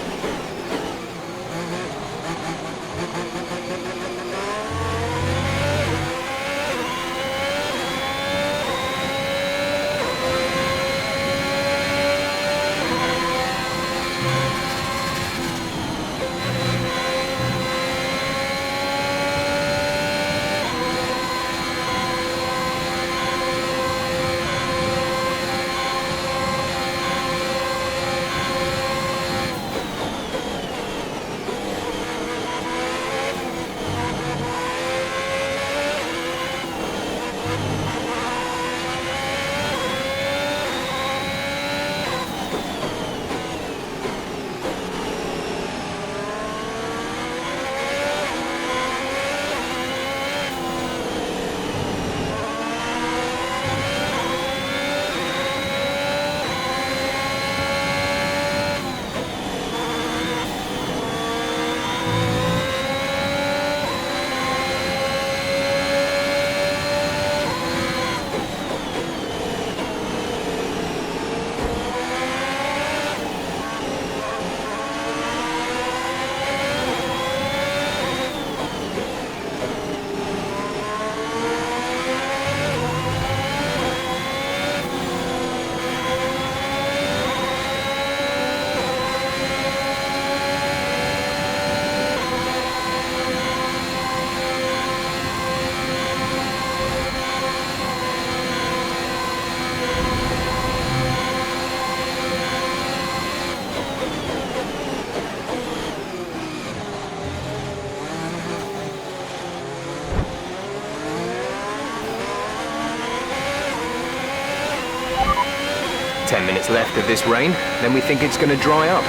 Minutes left of this rain, then we think it's going to dry up.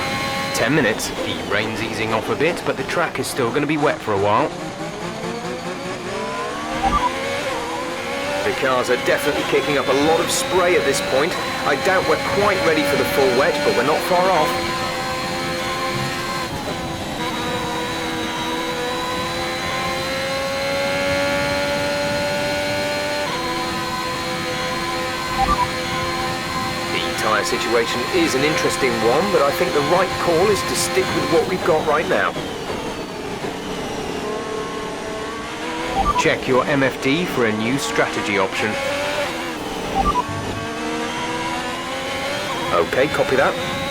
10 minutes. The rain's easing off a bit, but the track is still going to be wet for a while. The cars are definitely kicking up a lot of spray at this point. I doubt we're quite ready for the full wet, but we're not far off. Tyre situation is an interesting one, but I think the right call is to stick with what we've got right now. Check your MFD for a new strategy option. Okay, copy that.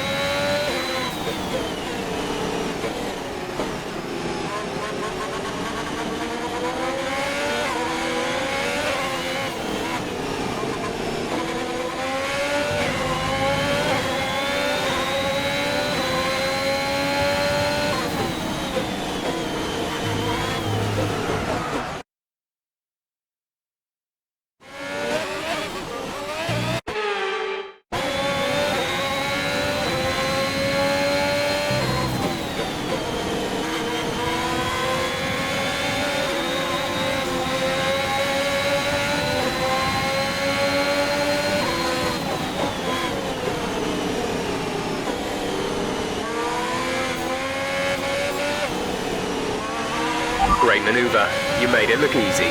Great maneuver. You made it look easy.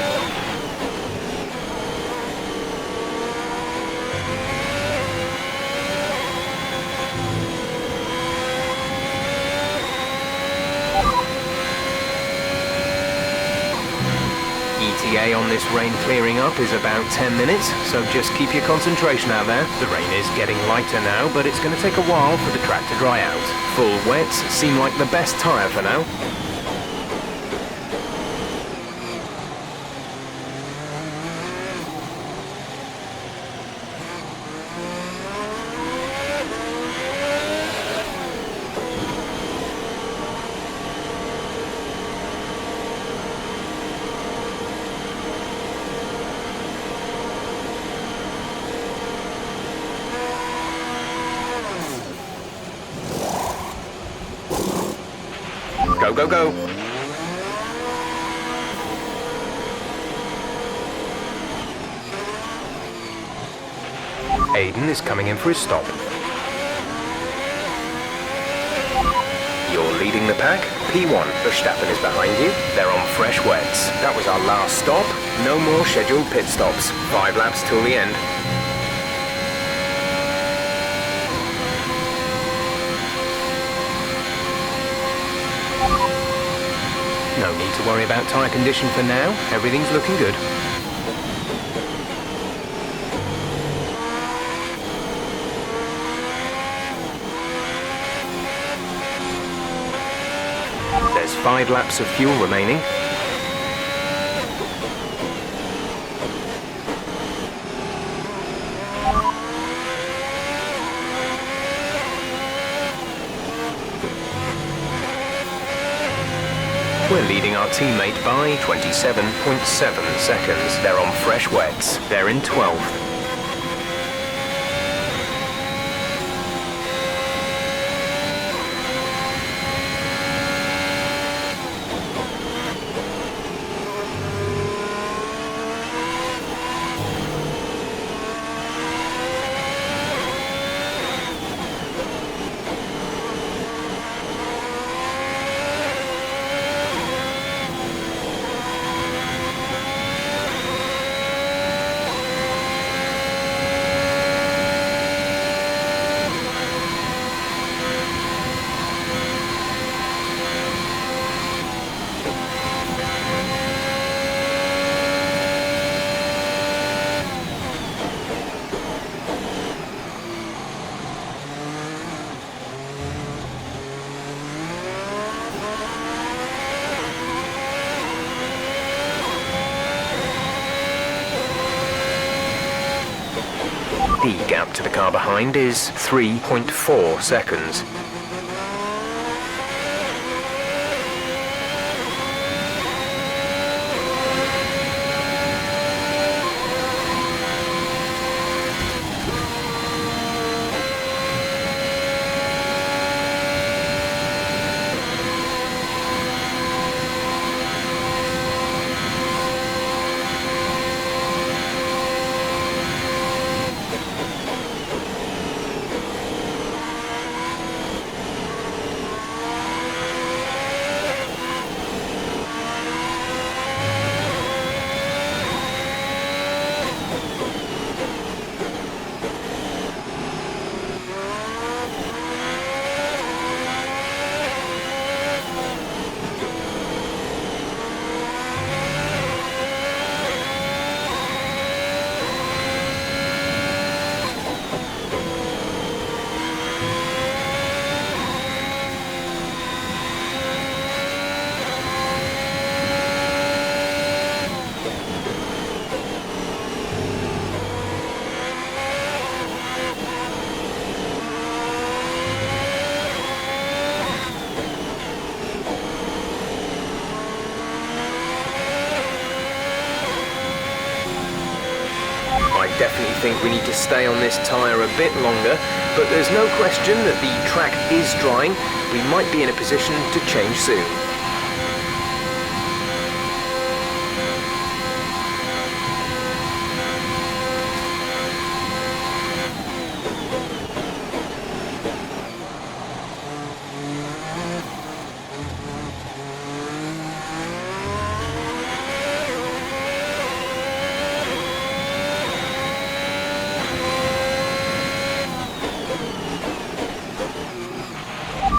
ETA on this rain clearing up is about 10 minutes, so just keep your concentration out there. The rain is getting lighter now, but it's going to take a while for the track to dry out. Full wets seem like the best tyre for now. Go, go, go. Aiden is coming in for his stop. You're leading the pack. P1, Verstappen is behind you. They're on fresh wets. That was our last stop. No more scheduled pit stops. 5 laps till the end. No need to worry about tyre condition for now. Everything's looking good. There's 5 laps of fuel remaining. We're leading our teammate by 27.7 seconds. They're on fresh wets. They're in 12th. The gap to the car behind is 3.4 seconds. I definitely think we need to stay on this tyre a bit longer, but there's no question that the track is drying. We might be in a position to change soon.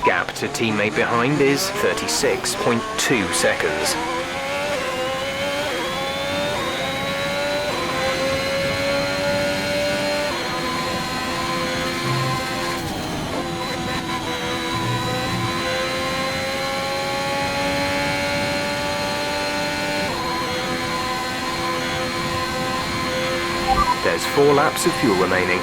Gap to teammate behind is 36.2 seconds. There's 4 laps of fuel remaining.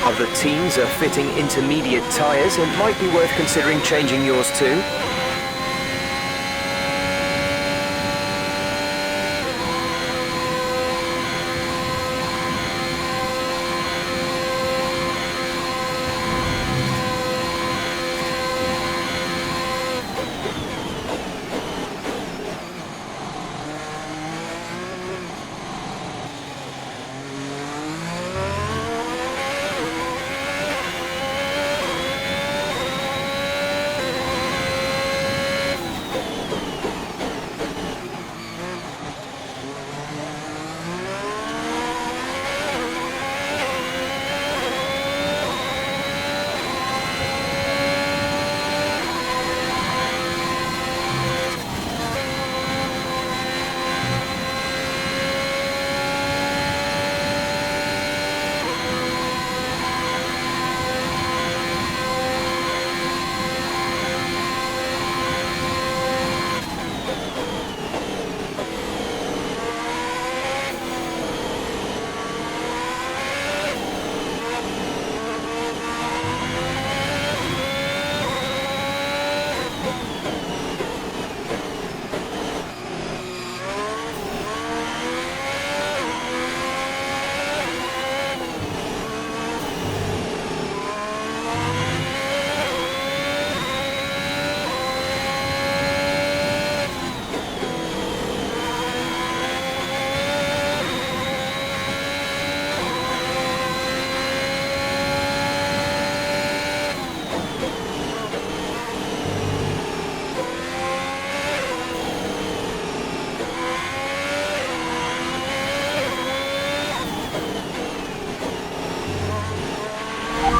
Other teams are fitting intermediate tyres. It might be worth considering changing yours too.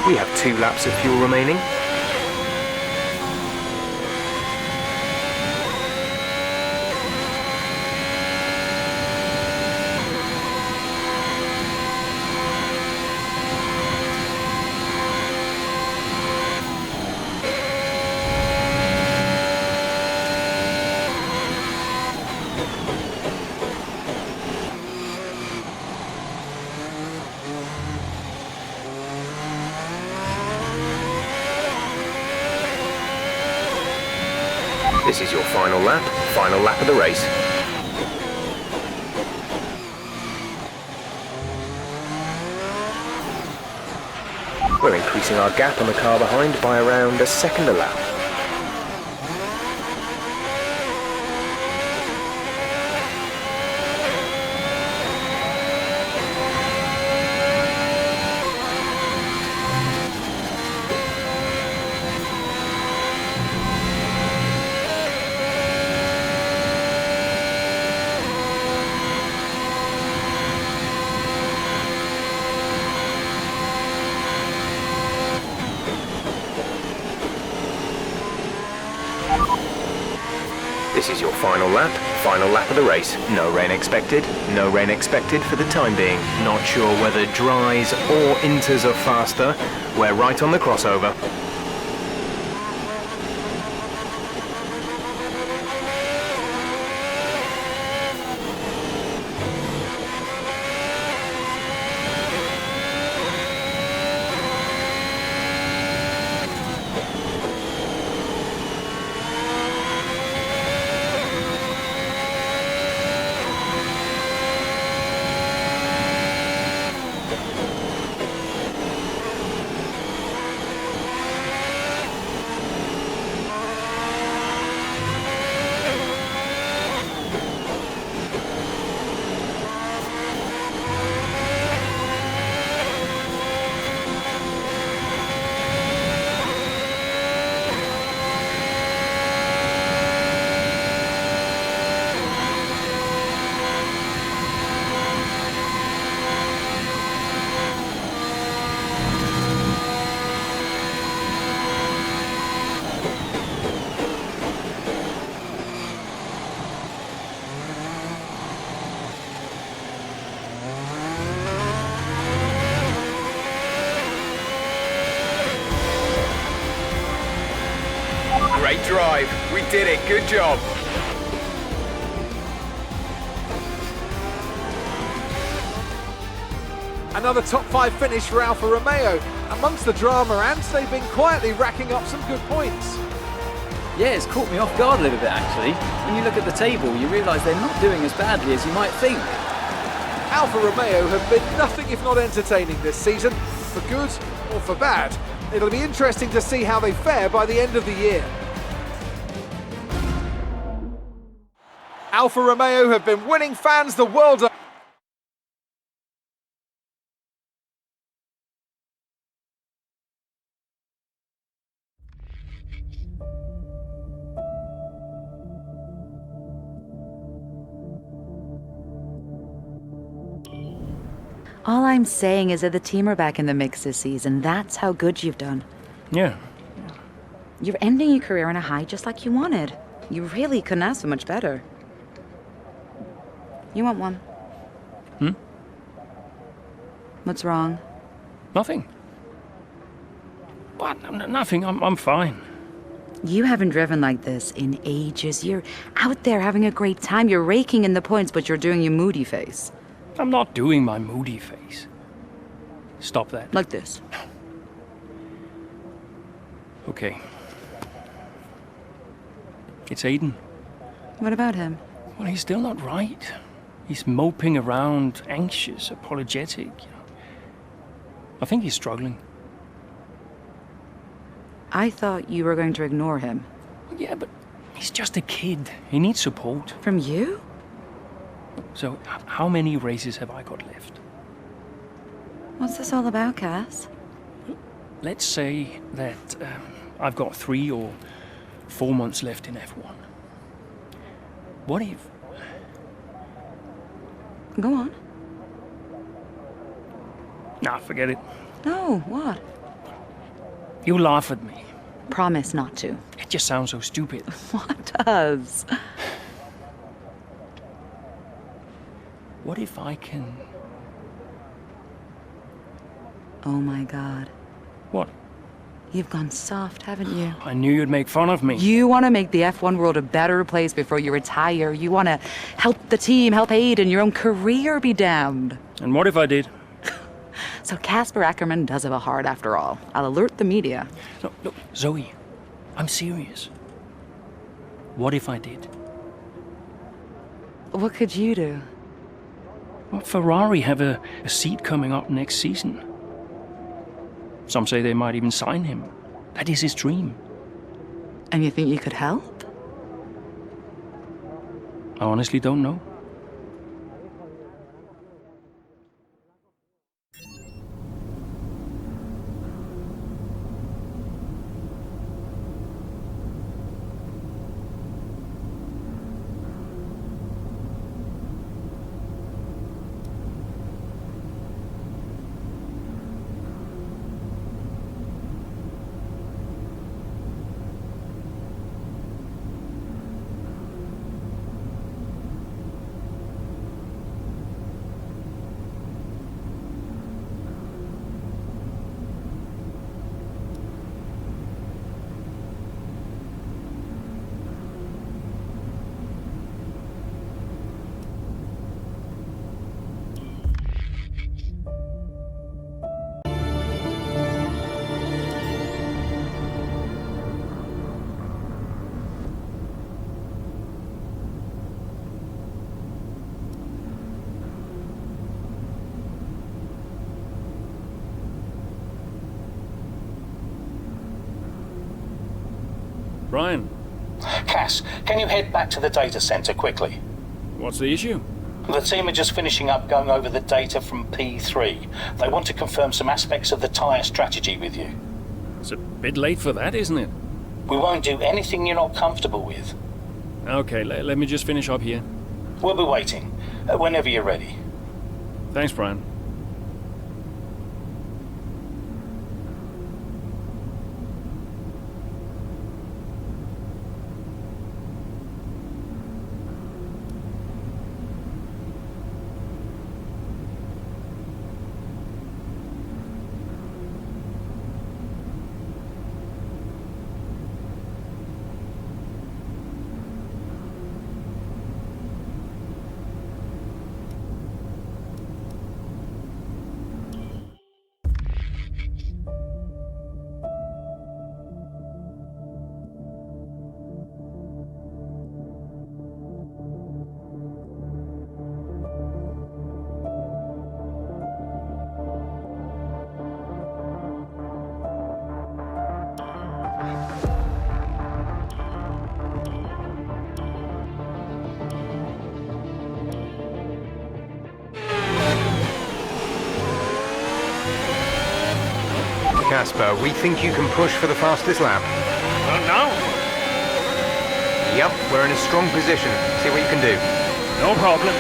We have 2 laps of fuel remaining. This is your final lap of the race. We're increasing our gap on the car behind by around a second a lap. This is your final lap of the race. No rain expected for the time being. Not sure whether dries or inters are faster. We're right on the crossover. Great drive. We did it. Good job. Another top 5 finish for Alfa Romeo. Amongst the drama, and they've been quietly racking up some good points. Yeah, it's caught me off guard a little bit, actually. When you look at the table, you realise they're not doing as badly as you might think. Alfa Romeo have been nothing if not entertaining this season, for good or for bad. It'll be interesting to see how they fare by the end of the year. Alfa Romeo have been winning fans the world over. All I'm saying is that the team are back in the mix this season. That's how good you've done. Yeah. You're ending your career on a high just like you wanted. You really couldn't ask for much better. You want one? Hmm? What's wrong? Nothing. What? Nothing. I'm fine. You haven't driven like this in ages. You're out there having a great time. You're raking in the points, but you're doing your moody face. I'm not doing my moody face. Stop that. Like this. Okay. It's Aiden. What about him? Well, he's still not right. He's moping around, anxious, apologetic. I think he's struggling. I thought you were going to ignore him. Yeah, but he's just a kid. He needs support. From you? So, how many races have I got left? What's this all about, Cass? Let's say that I've got 3 or 4 months left in F1. What if... Go on. Nah, forget it. No, what? You laugh at me. Promise not to. It just sounds so stupid. What does? What if I can... Oh my God. What? You've gone soft, haven't you? I knew you'd make fun of me. You want to make the F1 world a better place before you retire. You want to help the team, help Aiden, your own career be damned. And what if I did? So Casper Ackerman does have a heart after all. I'll alert the media. No, look, Zoe, I'm serious. What if I did? What could you do? Well, Ferrari have a seat coming up next season. Some say they might even sign him. That is his dream. And you think you could help? I honestly don't know. Brian. Cass, can you head back to the data center quickly? What's the issue? The team are just finishing up going over the data from P3. They want to confirm some aspects of the tyre strategy with you. It's a bit late for that, isn't it? We won't do anything you're not comfortable with. Okay, let me just finish up here. We'll be waiting, whenever you're ready. Thanks, Brian. Casper, we think you can push for the fastest lap. No? Yep, we're in a strong position. See what you can do. No problem.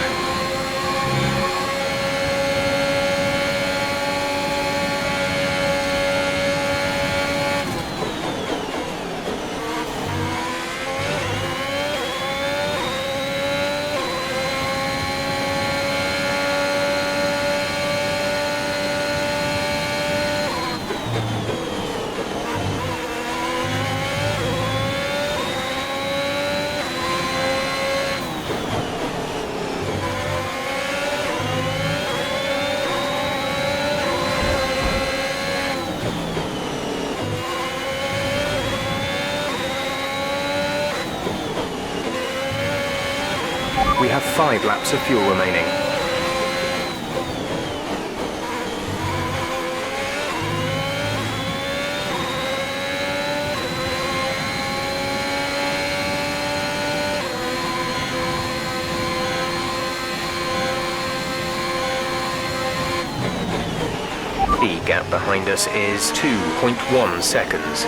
We have 5 laps of fuel remaining. The gap behind us is 2.1 seconds.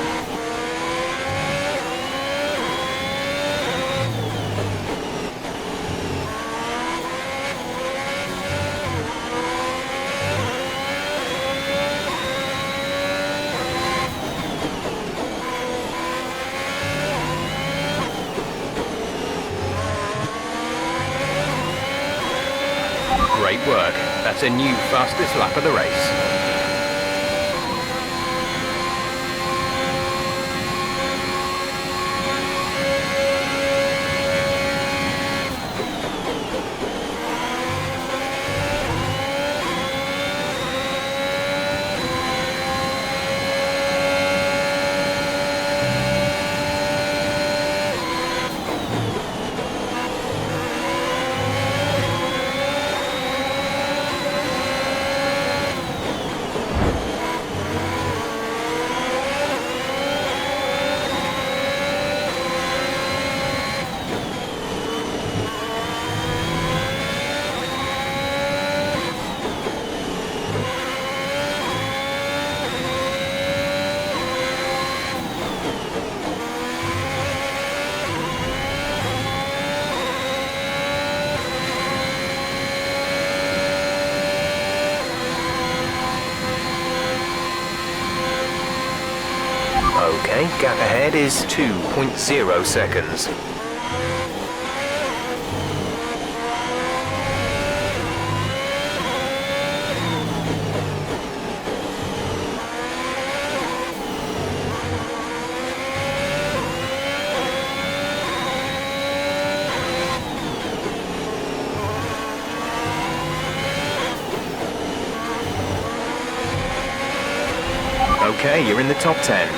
Great work. That's a new fastest lap of the race. Okay, gap ahead is 2.0 seconds. Okay, you're in the top 10.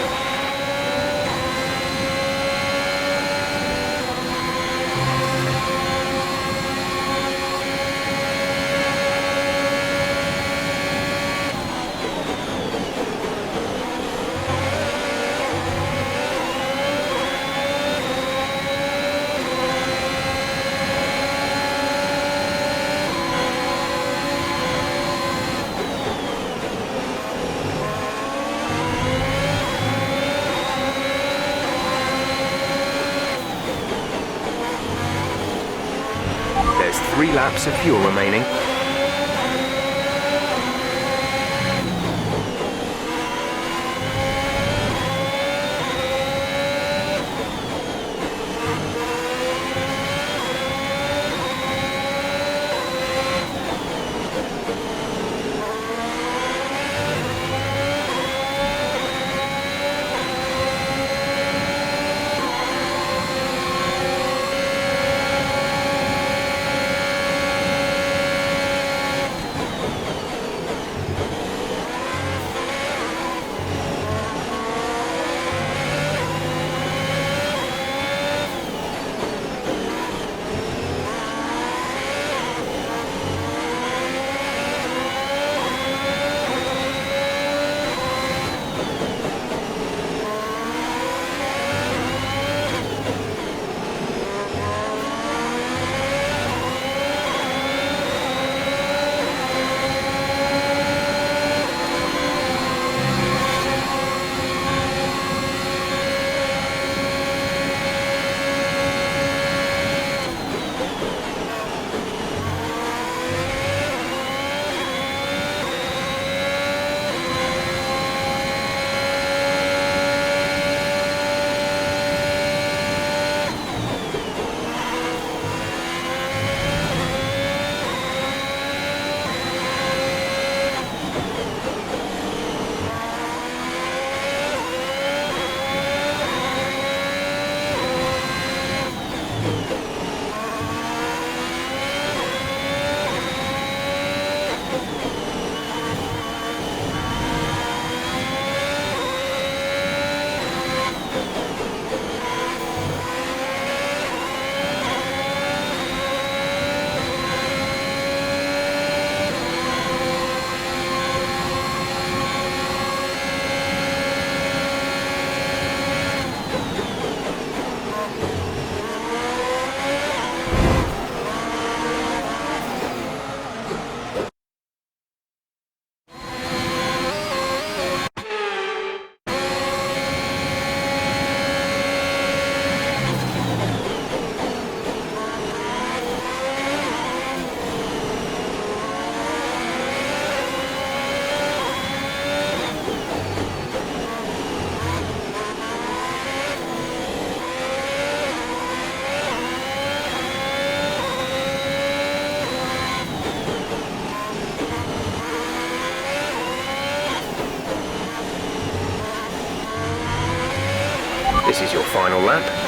There's 3 laps of fuel remaining.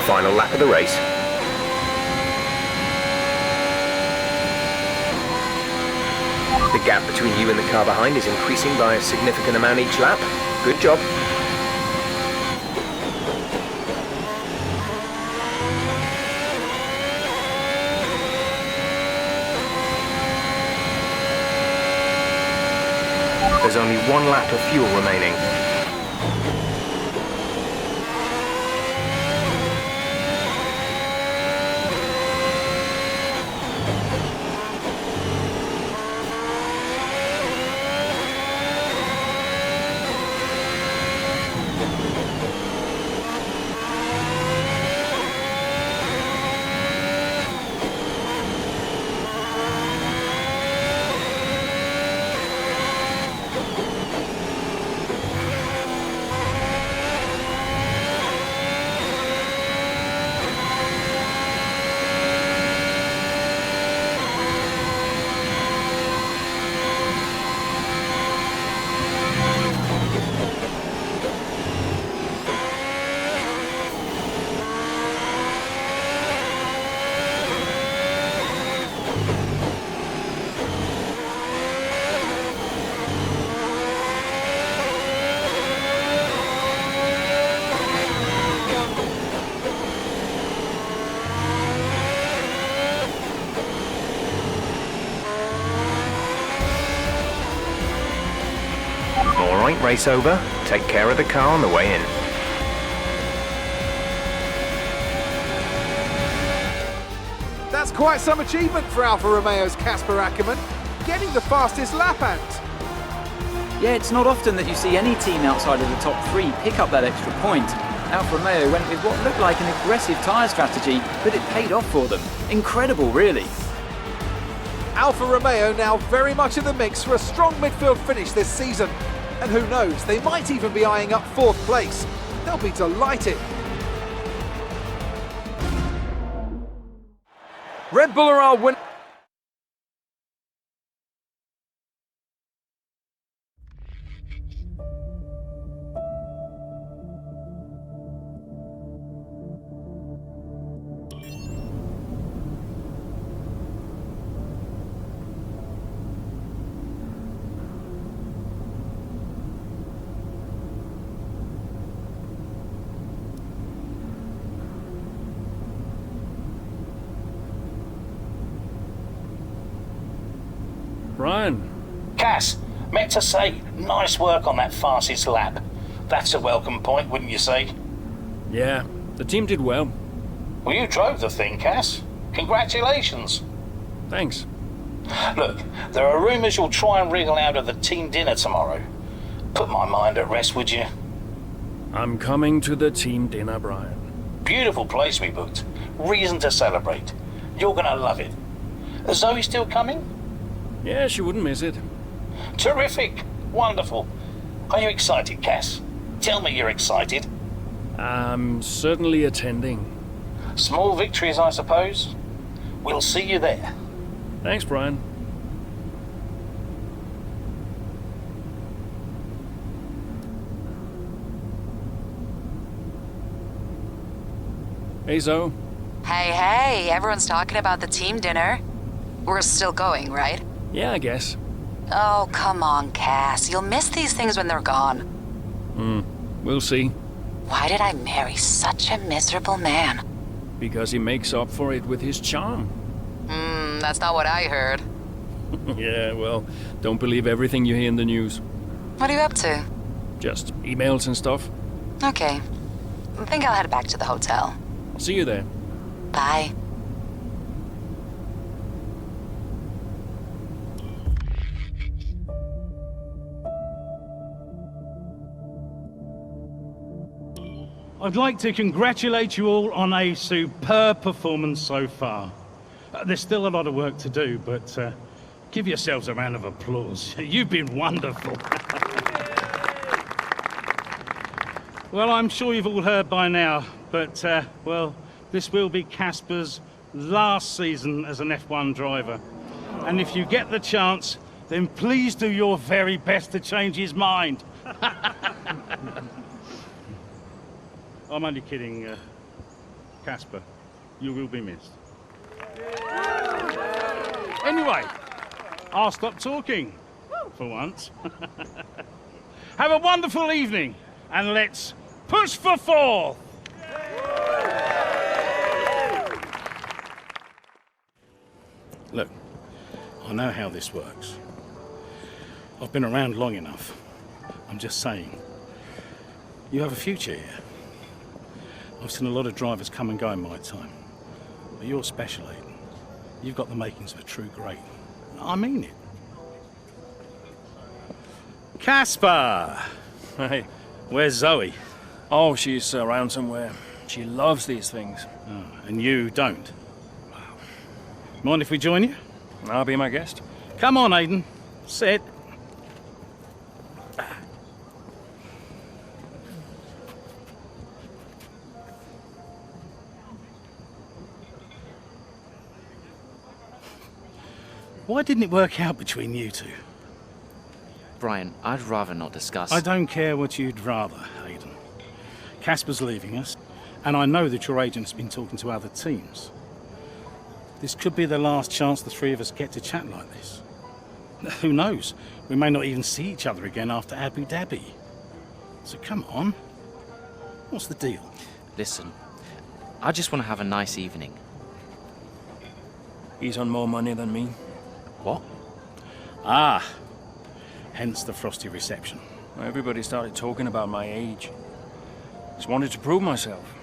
final lap of the race. The gap between you and the car behind is increasing by a significant amount each lap. Good job. There's only one lap of fuel remaining. Alright, race over. Take care of the car on the way in. That's quite some achievement for Alfa Romeo's Kasper Ackermann, getting the fastest lap out. Yeah, it's not often that you see any team outside of the top 3 pick up that extra point. Alfa Romeo went with what looked like an aggressive tyre strategy, but it paid off for them. Incredible, really. Alfa Romeo now very much in the mix for a strong midfield finish this season. And who knows, they might even be eyeing up 4th place. They'll be delighted. Red Bull are our win. Brian. Cass, meant to say, nice work on that fastest lap. That's a welcome point, wouldn't you say? Yeah, the team did well. Well, you drove the thing, Cass. Congratulations. Thanks. Look, there are rumours you'll try and wriggle out of the team dinner tomorrow. Put my mind at rest, would you? I'm coming to the team dinner, Brian. Beautiful place we booked. Reason to celebrate. You're gonna love it. Is Zoe still coming? Yeah, she wouldn't miss it. Terrific. Wonderful. Are you excited, Cass? Tell me you're excited. I'm certainly attending. Small victories, I suppose. We'll see you there. Thanks, Brian. Hey, Zoe. Hey, everyone's talking about the team dinner. We're still going, right? Yeah, I guess. Oh, come on, Cass. You'll miss these things when they're gone. We'll see. Why did I marry such a miserable man? Because he makes up for it with his charm. That's not what I heard. Yeah, well, don't believe everything you hear in the news. What are you up to? Just emails and stuff. Okay. I think I'll head back to the hotel. I'll see you there. Bye. I'd like to congratulate you all on a superb performance so far. There's still a lot of work to do, but give yourselves a round of applause. You've been wonderful. Well, I'm sure you've all heard by now, but, well, this will be Kasper's last season as an F1 driver. And if you get the chance, then please do your very best to change his mind. I'm only kidding. Casper. You will be missed. Anyway, I'll stop talking for once. Have a wonderful evening, and let's push for fourth! Look, I know how this works. I've been around long enough. I'm just saying, you have a future here. I've seen a lot of drivers come and go in my time, but you're special, Aiden. You've got the makings of a true great. I mean it. Casper! Hey. Where's Zoe? Oh, she's around somewhere. She loves these things. Oh, and you don't? Mind if we join you? I'll be my guest. Come on, Aiden. Sit. Why didn't it work out between you two? Brian, I'd rather not discuss. I don't care what you'd rather, Aiden. Casper's leaving us, and I know that your agent's been talking to other teams. This could be the last chance the three of us get to chat like this. Who knows? We may not even see each other again after Abu Dhabi. So come on. What's the deal? Listen, I just want to have a nice evening. He's on more money than me. What? Ah, hence the frosty reception. Everybody started talking about my age. Just wanted to prove myself.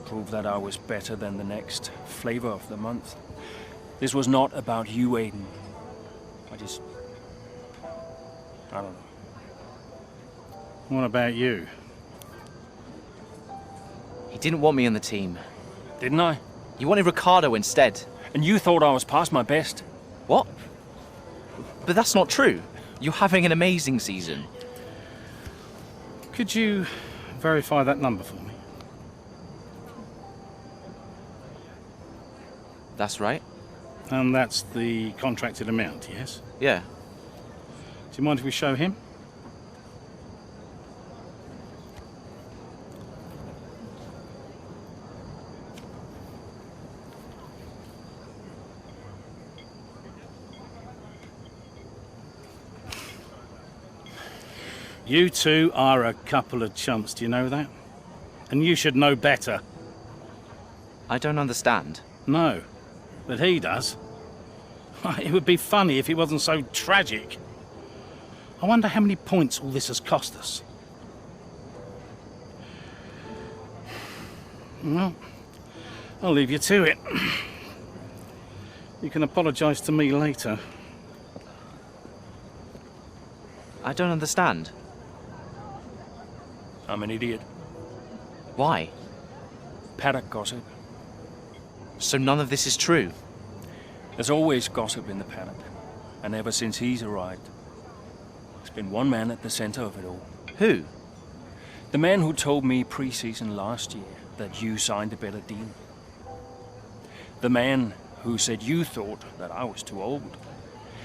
Prove that I was better than the next flavor of the month. This was not about you, Aiden. I don't know. What about you? He didn't want me on the team. Didn't I? You wanted Ricardo instead. And you thought I was past my best. What? But that's not true. You're having an amazing season. Could you verify that number for me? That's right. And that's the contracted amount, yes? Yeah. Do you mind if we show him? You two are a couple of chumps, do you know that? And you should know better. I don't understand. No, but he does. It would be funny if it wasn't so tragic. I wonder how many points all this has cost us. Well, I'll leave you to it. You can apologise to me later. I don't understand. I'm an idiot. Why? Paddock gossip. So none of this is true? There's always gossip in the paddock. And ever since he's arrived, there's been one man at the center of it all. Who? The man who told me pre-season last year that you signed a better deal. The man who said you thought that I was too old.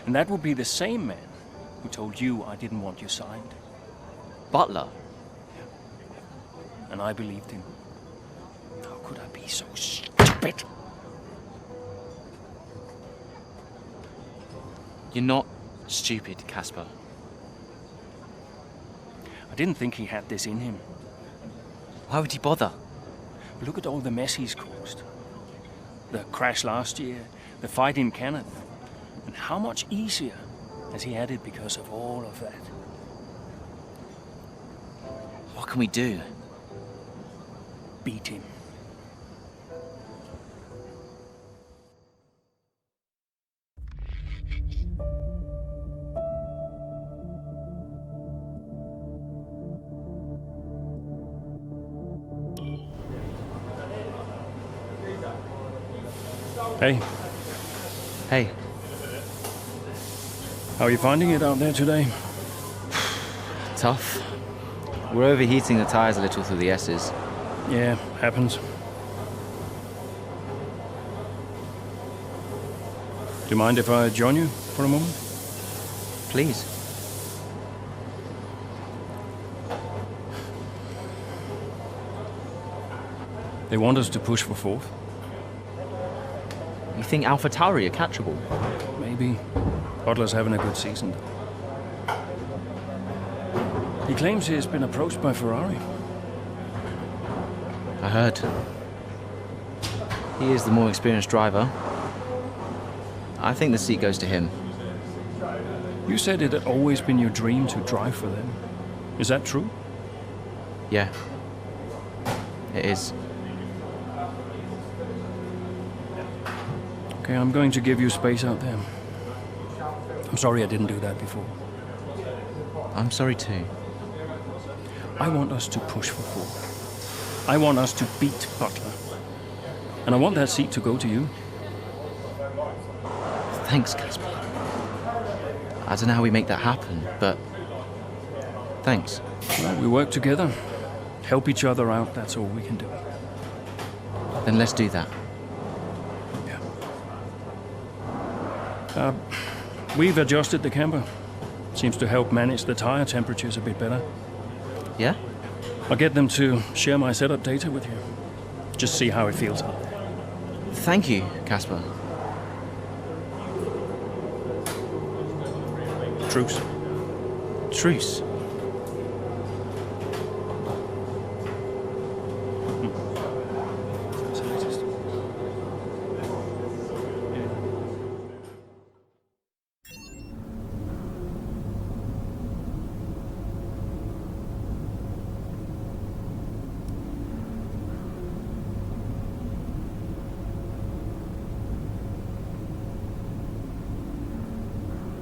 And that would be the same man who told you I didn't want you signed. Butler? And I believed him. How could I be so stupid? You're not stupid, Casper. I didn't think he had this in him. Why would he bother? Look at all the mess he's caused. The crash last year, the fight in Canada. And how much easier has he had it because of all of that? What can we do? Beat him. Hey. Hey. How are you finding it out there today? Tough. We're overheating the tires a little through the S's. Yeah, happens. Do you mind if I join you for a moment? Please. They want us to push for fourth. You think AlphaTauri are catchable? Maybe. Butler's having a good season. He claims he's been approached by Ferrari. I heard. He is the more experienced driver. I think the seat goes to him. You said it had always been your dream to drive for them. Is that true? Yeah. It is. Okay, I'm going to give you space out there. I'm sorry I didn't do that before. I'm sorry too. I want us to push for fourth. I want us to beat Butler. And I want that seat to go to you. Thanks, Casper. I don't know how we make that happen, but thanks. Well, we work together. Help each other out, that's all we can do. Then let's do that. We've adjusted the camber. Seems to help manage the tire temperatures a bit better. Yeah? I'll get them to share my setup data with you. Just see how it feels out there. Thank you, Casper. Truce. Truce.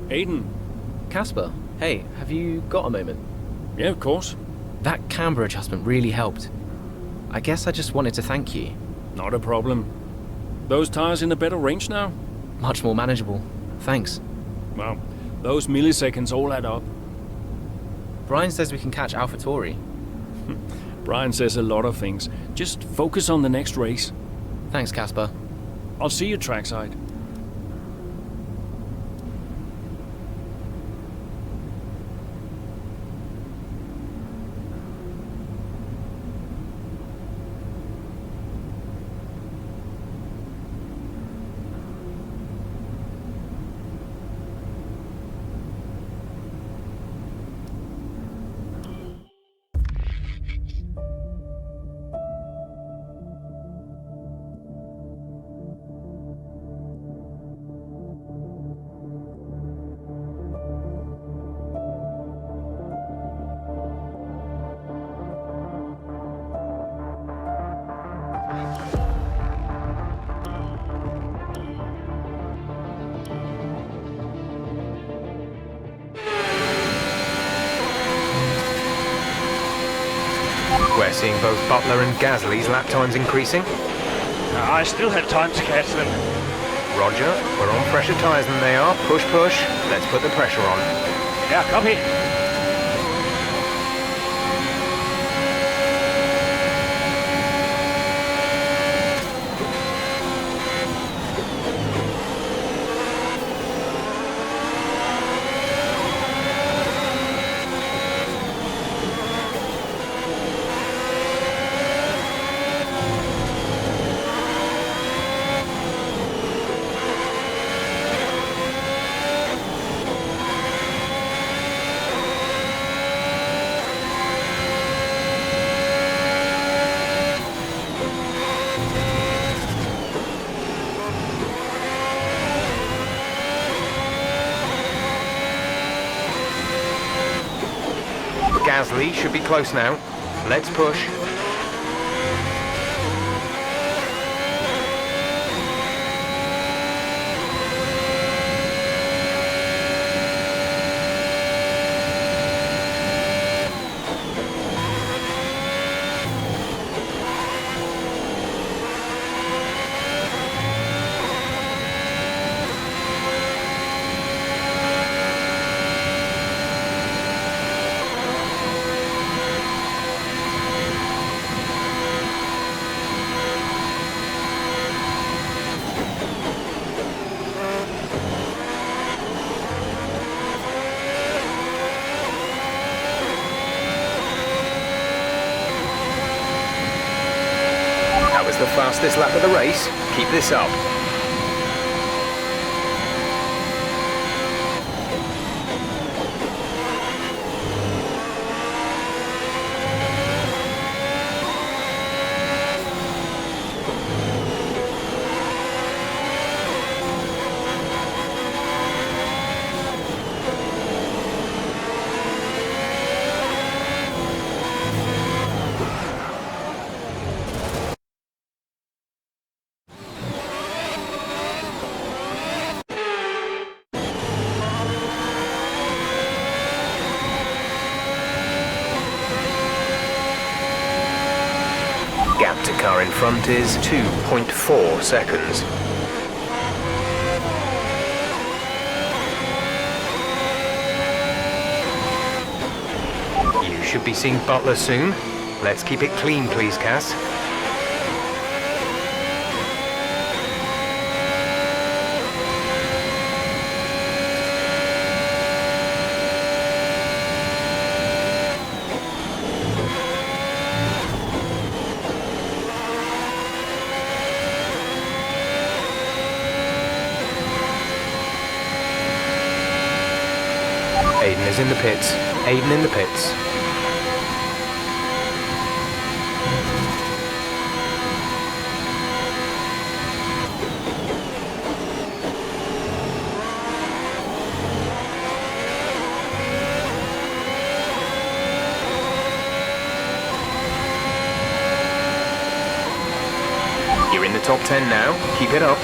Aiden. Casper, hey, have you got a moment? Yeah, of course. That camber adjustment really helped. I guess I just wanted to thank you. Not a problem. Those tires in a better range now? Much more manageable. Thanks. Well, those milliseconds all add up. Brian says we can catch AlphaTauri. Brian says a lot of things. Just focus on the next race. Thanks, Casper. I'll see you trackside. We're seeing both Butler and Gasly's lap times increasing. I still had time to catch them. Roger, we're on fresher tyres than they are. Push, push. Let's put the pressure on. Yeah, copy. Gasly should be close now. Let's push. fastest lap of the race. Keep this up. Gap to car in front is 2.4 seconds. You should be seeing Butler soon. Let's keep it clean, please, Cass. Aiden is in the pits. Aiden in the pits. You're in the top 10 now. Keep it up.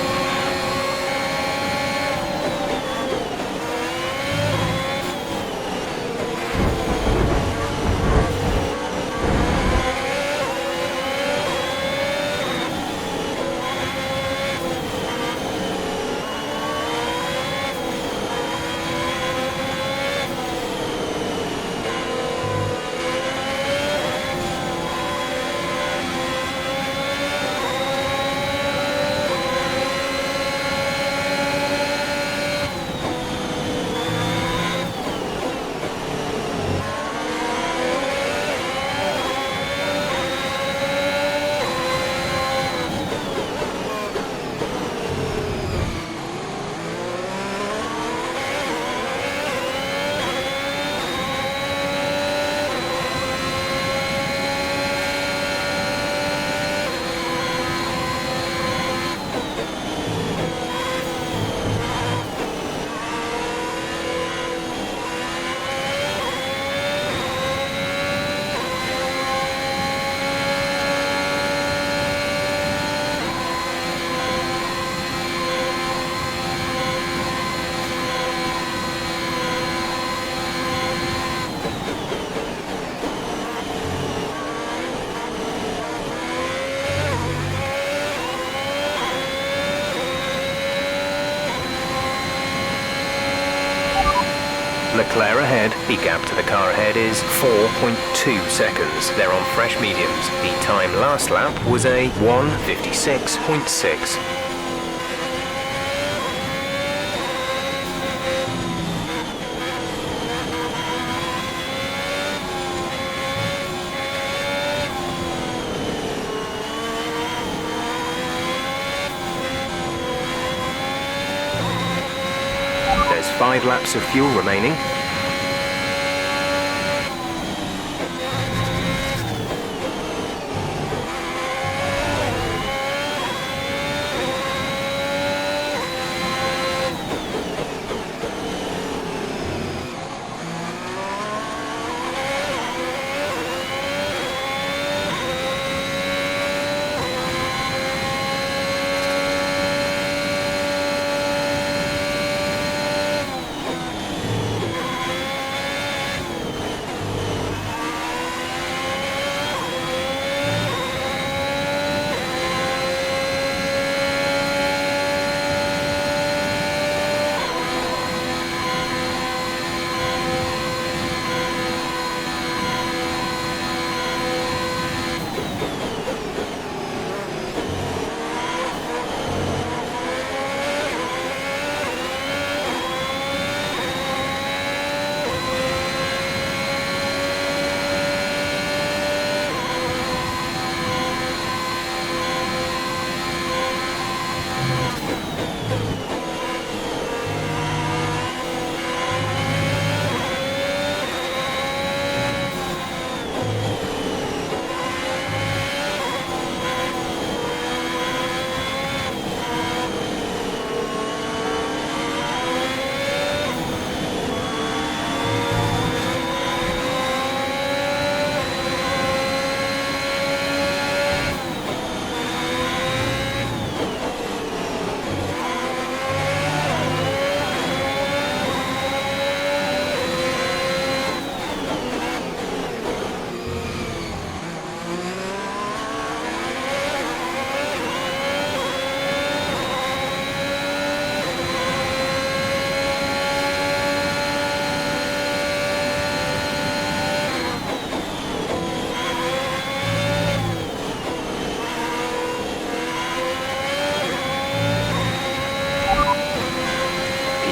Leclerc ahead. The gap to the car ahead is 4.2 seconds. They're on fresh mediums. The time last lap was a 1:56.6. There's 5 laps of fuel remaining.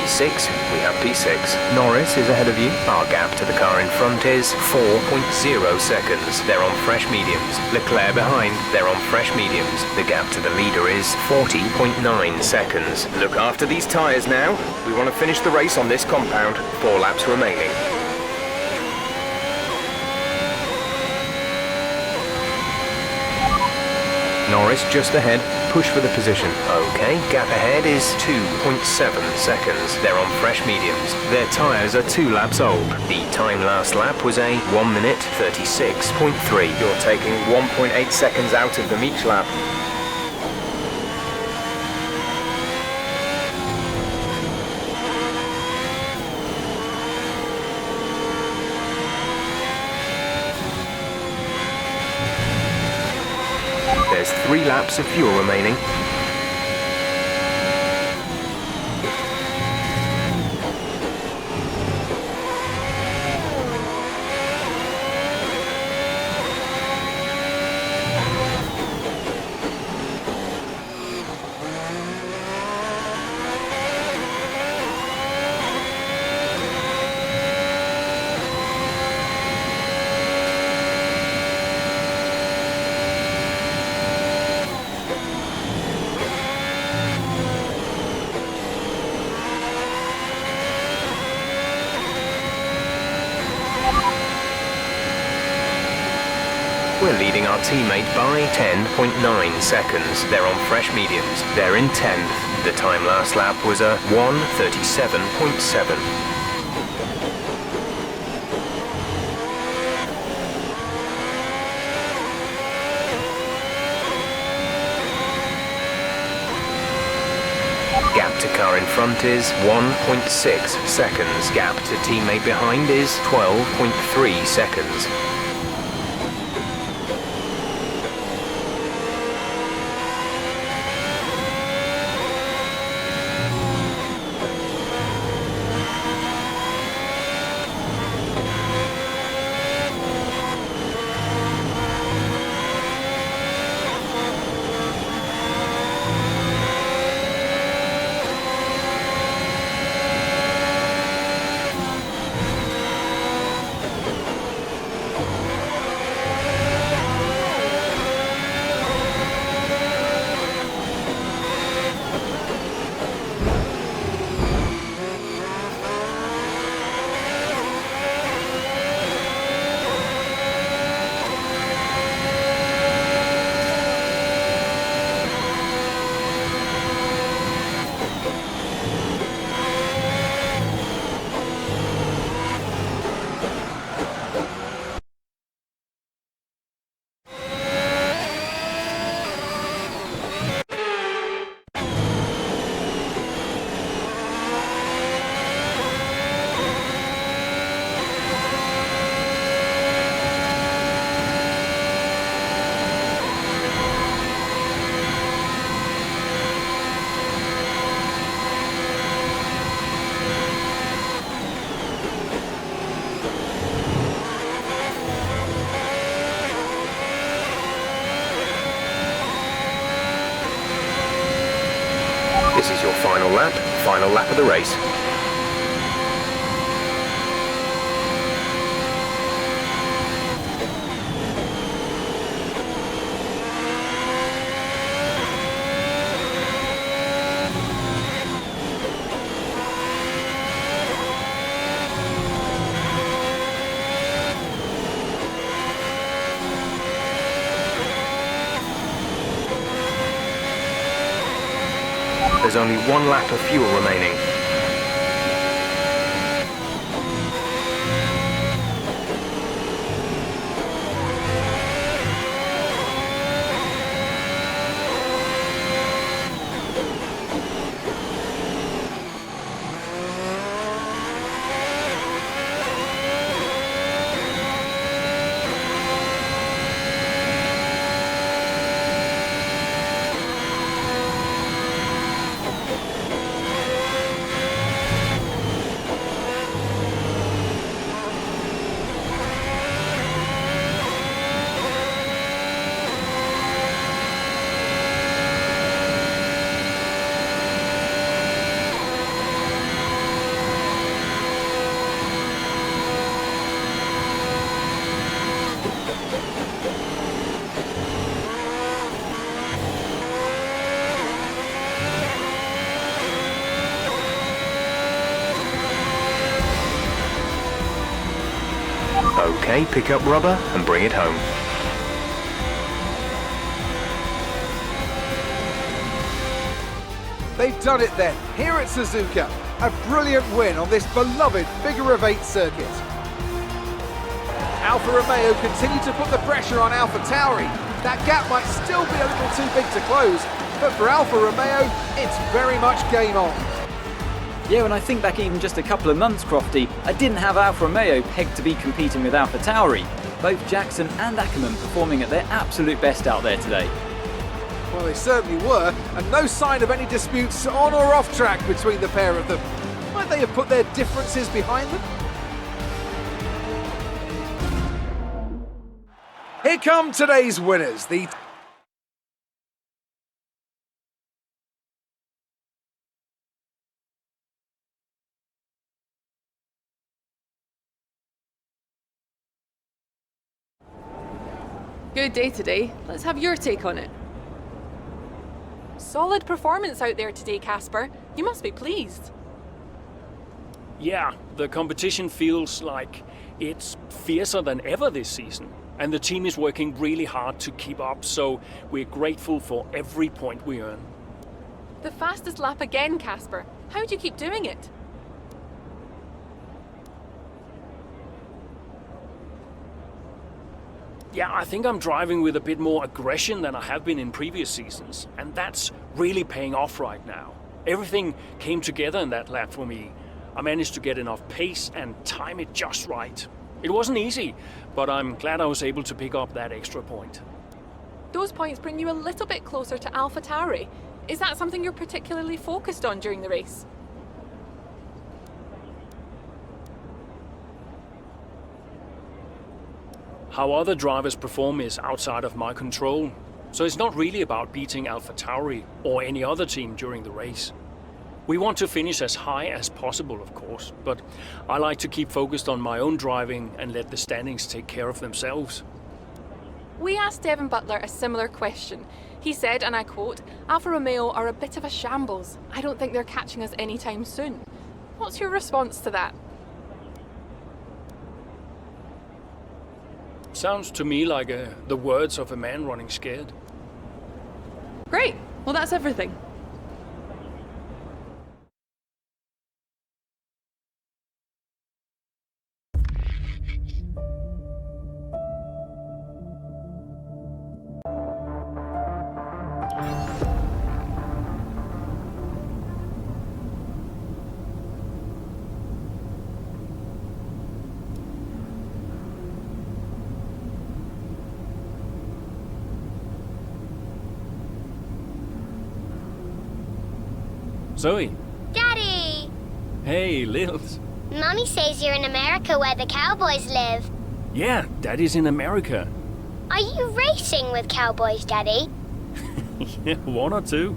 P6, we have P6. Norris is ahead of you. Our gap to the car in front is 4.0 seconds. They're on fresh mediums. Leclerc behind, they're on fresh mediums. The gap to the leader is 40.9 seconds. Look after these tyres now. We want to finish the race on this compound. 4 laps remaining. Norris just ahead, push for the position. Okay, gap ahead is 2.7 seconds. They're on fresh mediums. Their tyres are 2 laps old. The time last lap was a 1 minute 36.3. You're taking 1.8 seconds out of them each lap. There's 3 laps of fuel remaining. We're leading our teammate by 10.9 seconds. They're on fresh mediums. They're in 10th. The time last lap was a 1:37.7. Gap to car in front is 1.6 seconds. Gap to teammate behind is 12.3 seconds. This is your final lap of the race. There's only 1 lap of fuel remaining. Okay, pick up rubber and bring it home. They've done it then, here at Suzuka. A brilliant win on this beloved figure-of-8 circuit. Alfa Romeo continue to put the pressure on AlphaTauri. That gap might still be a little too big to close, but for Alfa Romeo, it's very much game on. Yeah, when I think back even just a couple of months, Crofty, I didn't have Alfa Romeo pegged to be competing with AlphaTauri. Both Jackson and Ackerman performing at their absolute best out there today. Well, they certainly were, and no sign of any disputes on or off track between the pair of them. Might they have put their differences behind them? Here come today's winners, the Good day today. Let's have your take on it. Solid performance out there today, Casper. You must be pleased. Yeah, the competition feels like it's fiercer than ever this season. And the team is working really hard to keep up, so we're grateful for every point we earn. The fastest lap again, Casper. How do you keep doing it? Yeah, I think I'm driving with a bit more aggression than I have been in previous seasons, and that's really paying off right now. Everything came together in that lap for me. I managed to get enough pace and time it just right. It wasn't easy, but I'm glad I was able to pick up that extra point. Those points bring you a little bit closer to AlphaTauri. Is that something you're particularly focused on during the race? How other drivers perform is outside of my control, so it's not really about beating AlphaTauri or any other team during the race. We want to finish as high as possible, of course, but I like to keep focused on my own driving and let the standings take care of themselves. We asked Devin Butler a similar question. He said, and I quote, "Alfa Romeo are a bit of a shambles. I don't think they're catching us anytime soon." What's your response to that? Sounds to me like the words of a man running scared. Great. Well, that's everything. Zoe. Daddy! Hey, Lils. Mummy says you're in America where the cowboys live. Yeah, Daddy's in America. Are you racing with cowboys, Daddy? Yeah, one or two.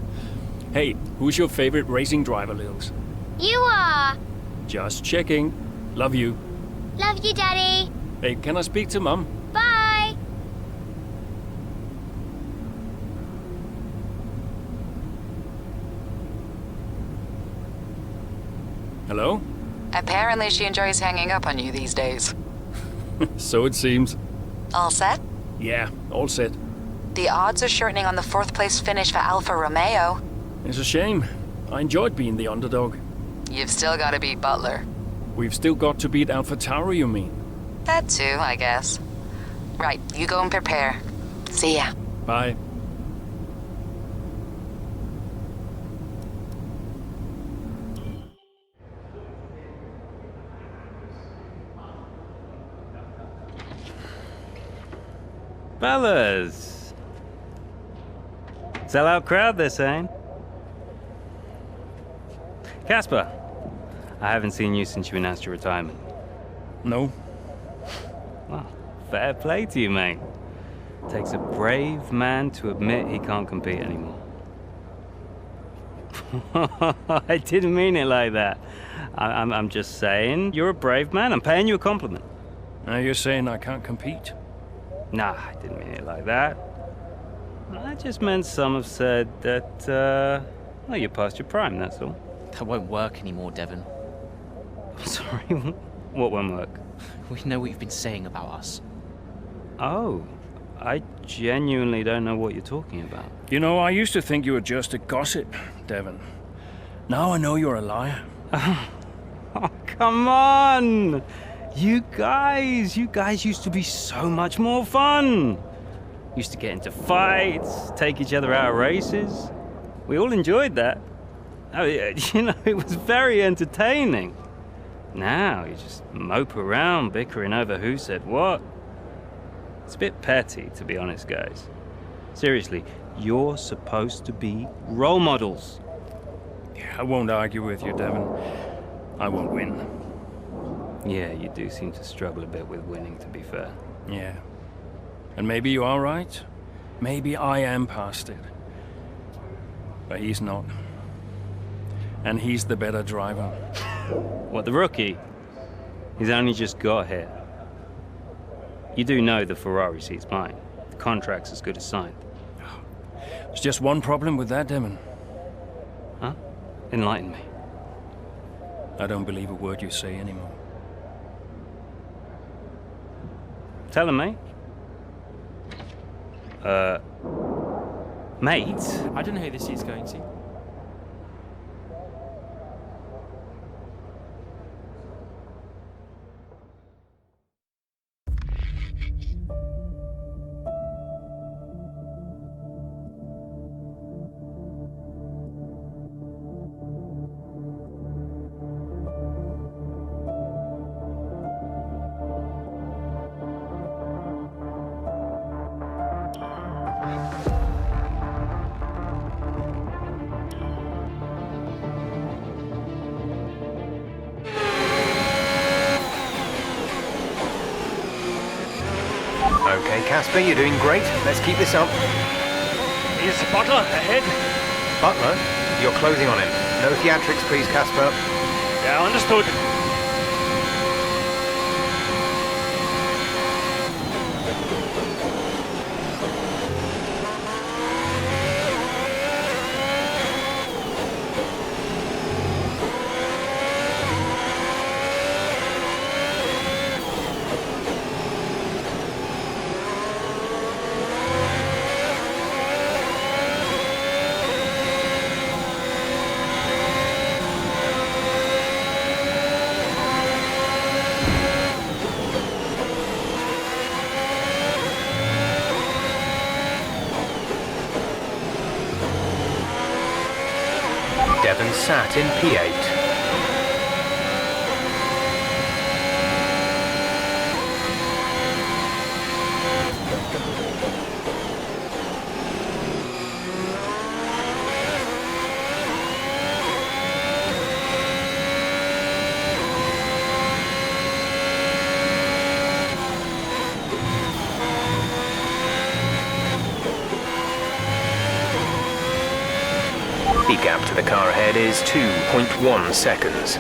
Hey, who's your favorite racing driver, Lils? You are. Just checking. Love you. Love you, Daddy. Hey, can I speak to Mum? Bye. Hello? Apparently she enjoys hanging up on you these days. So it seems. All set? Yeah, all set. The odds are shortening on the 4th place finish for Alfa Romeo. It's a shame. I enjoyed being the underdog. You've still got to beat Butler. We've still got to beat AlphaTauri, you mean? That too, I guess. Right, you go and prepare. See ya. Bye. Fellas! Sell-out crowd, they're saying. Casper, I haven't seen you since you announced your retirement. No. Well, fair play to you, mate. Takes a brave man to admit he can't compete anymore. I didn't mean it like that. I'm just saying, you're a brave man. I'm paying you a compliment. Now you're saying I can't compete? Nah, I didn't mean it like that. I just meant some have said that, well, you're past your prime, that's all. That won't work anymore, Devon. Sorry, what won't work? We know what you've been saying about us. Oh, I genuinely don't know what you're talking about. You know, I used to think you were just a gossip, Devon. Now I know you're a liar. Oh, come on! You guys used to be so much more fun. Used to get into fights, take each other out of races. We all enjoyed that. Oh, you know, it was very entertaining. Now you just mope around bickering over who said what. It's a bit petty, to be honest, guys. Seriously, you're supposed to be role models. Yeah, I won't argue with you, Devon. I won't win. Yeah, you do seem to struggle a bit with winning, to be fair. Yeah. And maybe you are right. Maybe I am past it. But he's not. And he's the better driver. What, the rookie? He's only just got here. You do know the Ferrari seat's mine. The contract's as good as signed. There's just one problem with that, Devon. Huh? Enlighten me. I don't believe a word you say anymore. Tell him, mate. Mate? I don't know who this is going to. Okay, Casper, you're doing great. Let's keep this up. Is Butler ahead? Butler, you're closing on him. No theatrics, please, Casper. Yeah, understood. Devon sat in P8. The gap to the car ahead is 2.1 seconds.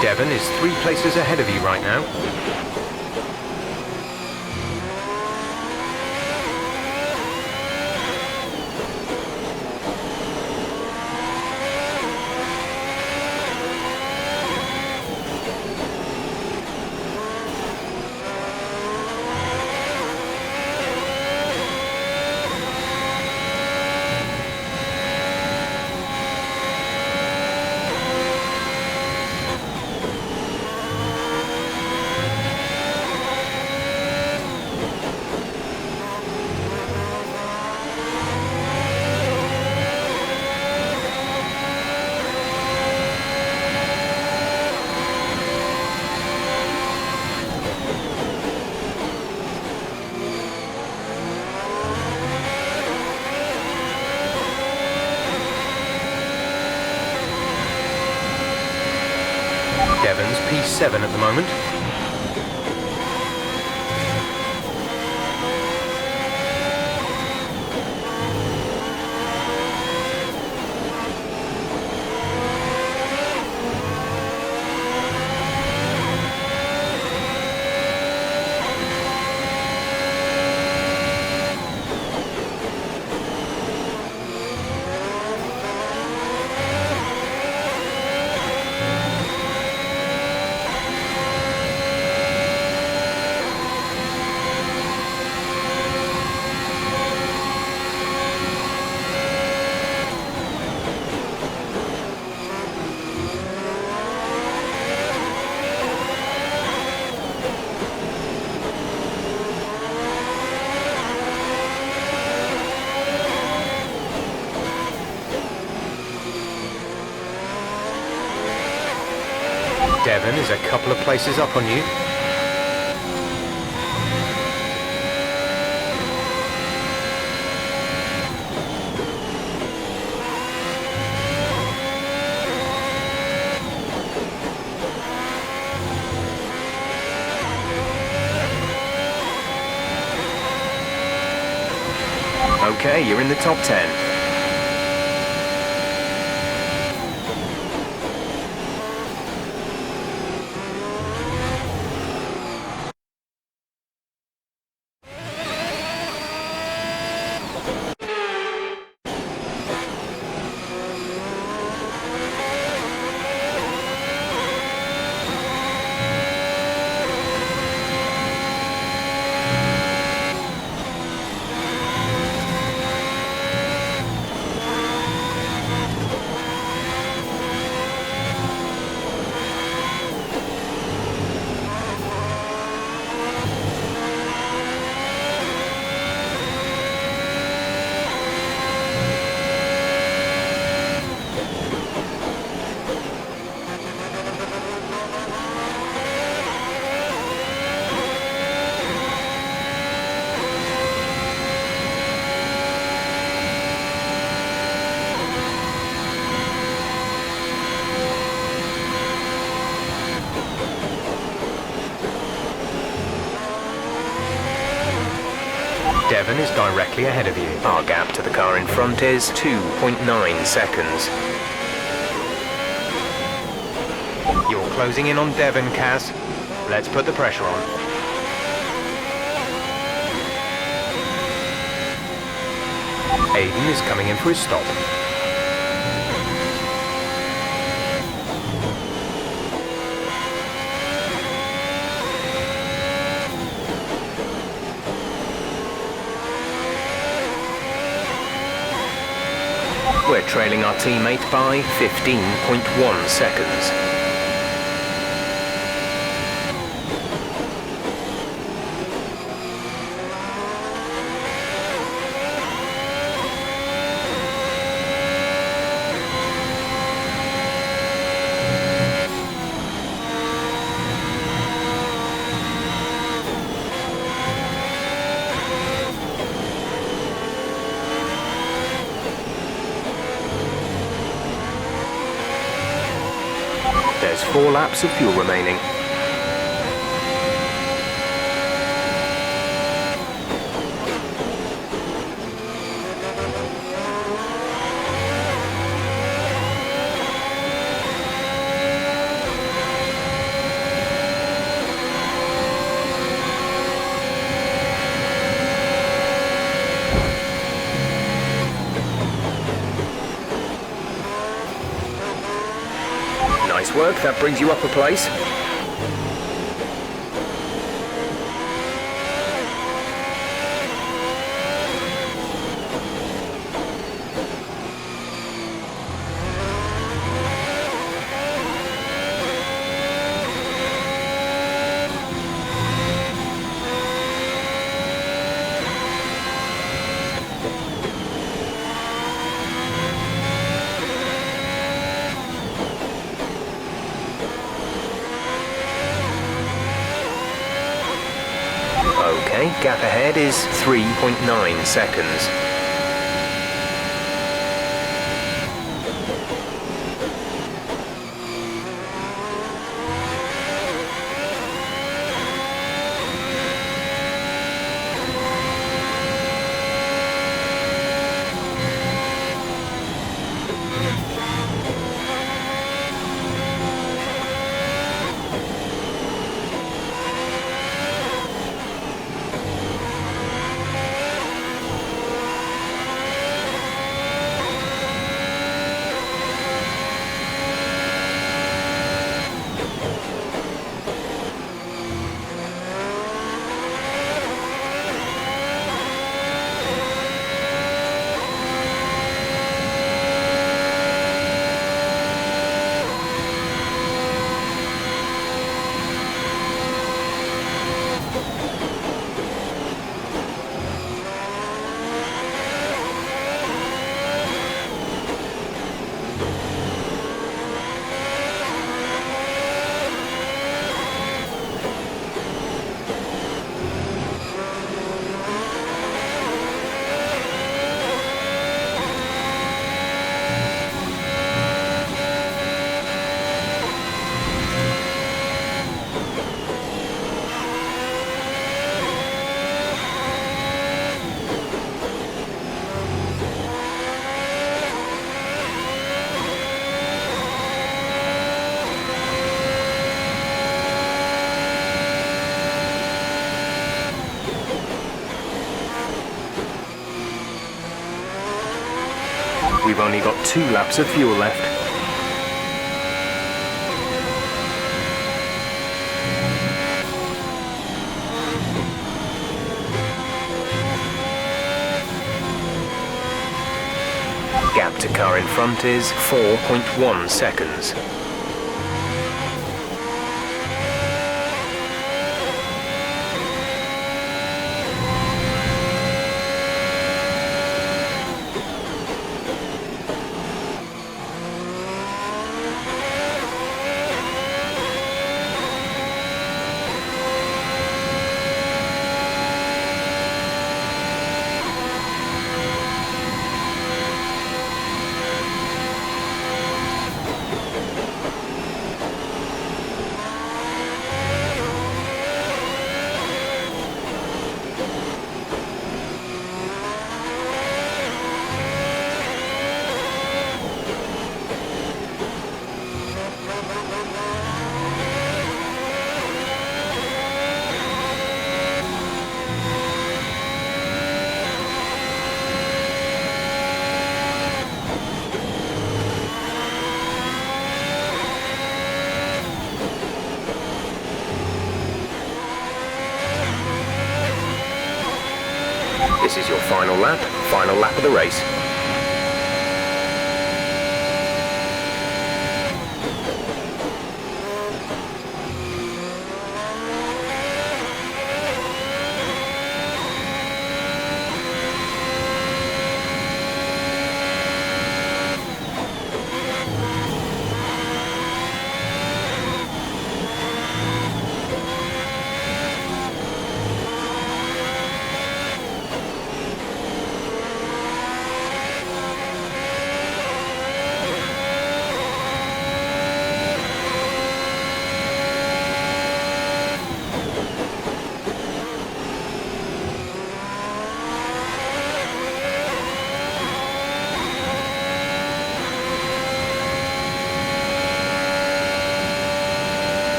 Devon is 3 places ahead of you right now. Devon's P7 at the moment. Devon is a couple of places up on you. Okay, you're in the top 10. Devon is directly ahead of you. Our gap to the car in front is 2.9 seconds. You're closing in on Devon, Kaz. Let's put the pressure on. Aiden is coming in for his stop. We're trailing our teammate by 15.1 seconds. There's 4 laps of fuel remaining. Nice work, that brings you up a place. Okay, gap ahead is 3.9 seconds. We've only got 2 laps of fuel left. Gap to car in front is 4.1 seconds. This is your final lap of the race.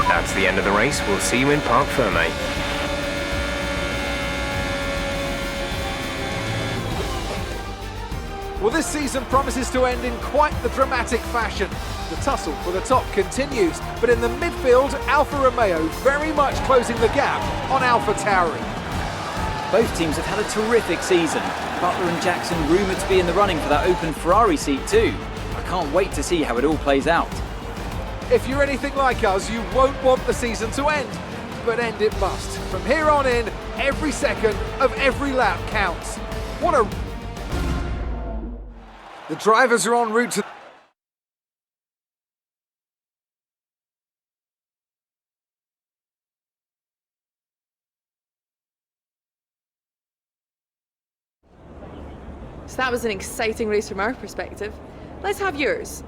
That's the end of the race. We'll see you in Parc Fermé. Well, this season promises to end in quite the dramatic fashion. The tussle for the top continues, but in the midfield, Alfa Romeo very much closing the gap on AlphaTauri. Both teams have had a terrific season. Butler and Jackson rumoured to be in the running for that open Ferrari seat too. I can't wait to see how it all plays out. If you're anything like us, you won't want the season to end, but end it must. From here on in, every second of every lap counts. What a... The drivers are en route to... So that was an exciting race from our perspective. Let's have yours.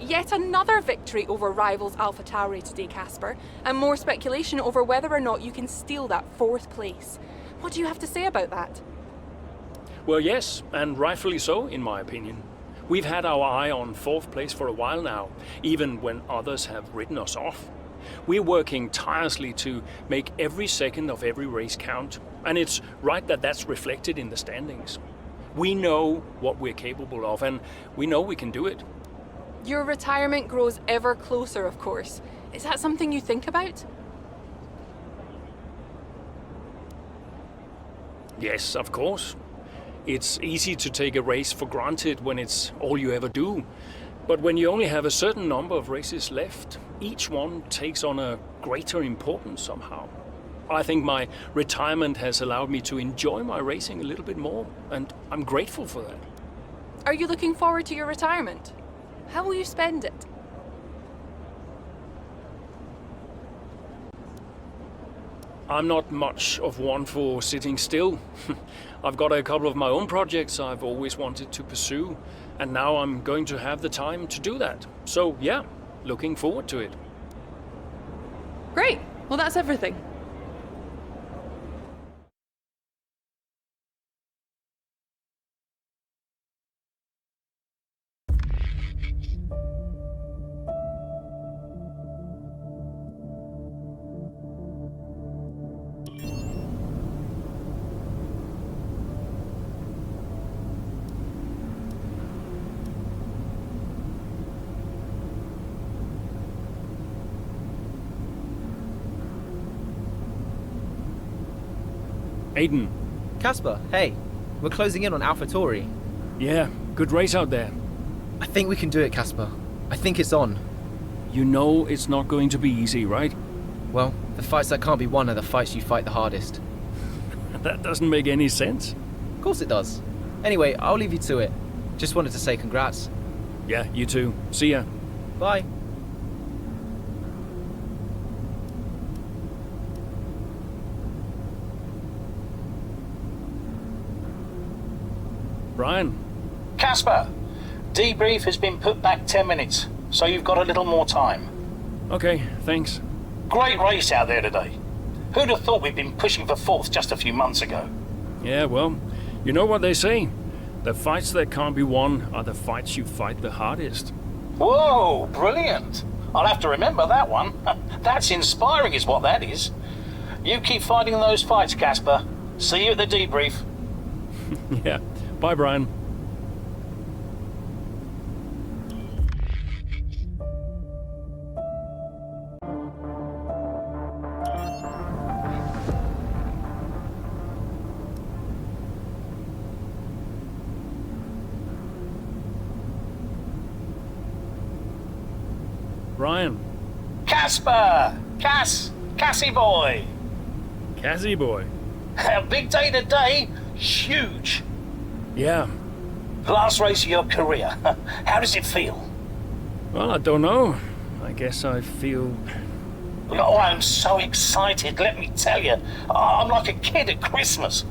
Yet another victory over rivals AlphaTauri today, Casper, and more speculation over whether or not you can steal that 4th place. What do you have to say about that? Well, yes, and rightfully so, in my opinion. We've had our eye on 4th place for a while now, even when others have written us off. We're working tirelessly to make every second of every race count, and it's right that that's reflected in the standings. We know what we're capable of, and we know we can do it. Your retirement grows ever closer, of course. Is that something you think about? Yes, of course. It's easy to take a race for granted when it's all you ever do. But when you only have a certain number of races left, each one takes on a greater importance somehow. I think my retirement has allowed me to enjoy my racing a little bit more, and I'm grateful for that. Are you looking forward to your retirement? How will you spend it? I'm not much of one for sitting still. I've got a couple of my own projects I've always wanted to pursue, and now I'm going to have the time to do that. So yeah, looking forward to it. Great. Well, that's everything. Aiden. Casper, hey. We're closing in on AlphaTauri. Yeah, good race out there. I think we can do it, Casper. I think it's on. You know it's not going to be easy, right? Well, the fights that can't be won are the fights you fight the hardest. That doesn't make any sense. Of course it does. Anyway, I'll leave you to it. Just wanted to say congrats. Yeah, you too. See ya. Bye. Brian. Casper, debrief has been put back 10 minutes, so you've got a little more time. Okay, thanks. Great race out there today. Who'd have thought we'd been pushing for fourth just a few months ago? Yeah, well, you know what they say. The fights that can't be won are the fights you fight the hardest. Whoa, brilliant. I'll have to remember that one. That's inspiring is what that is. You keep fighting those fights, Casper. See you at the debrief. Yeah. Bye, Brian. Brian. Casper! Cassie boy! Cassie boy. A big day today. Huge. Yeah. Last race of your career. How does it feel? Well, I don't know. I guess I feel... Oh, I'm so excited, let me tell you. I'm like a kid at Christmas.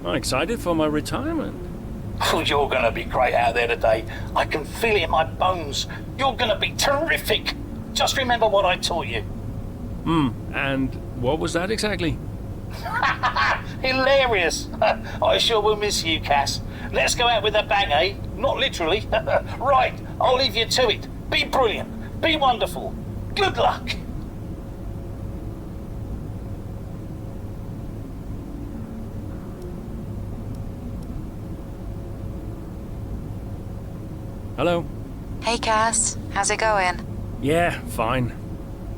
I'm excited for my retirement. Oh, you're going to be great out there today. I can feel it in my bones. You're going to be terrific. Just remember what I taught you. And what was that exactly? Hilarious. I sure will miss you, Cass. Let's go out with a bang, eh? Not literally. Right, I'll leave you to it. Be brilliant. Be wonderful. Good luck. Hello. Hey, Cass. How's it going? Yeah, fine.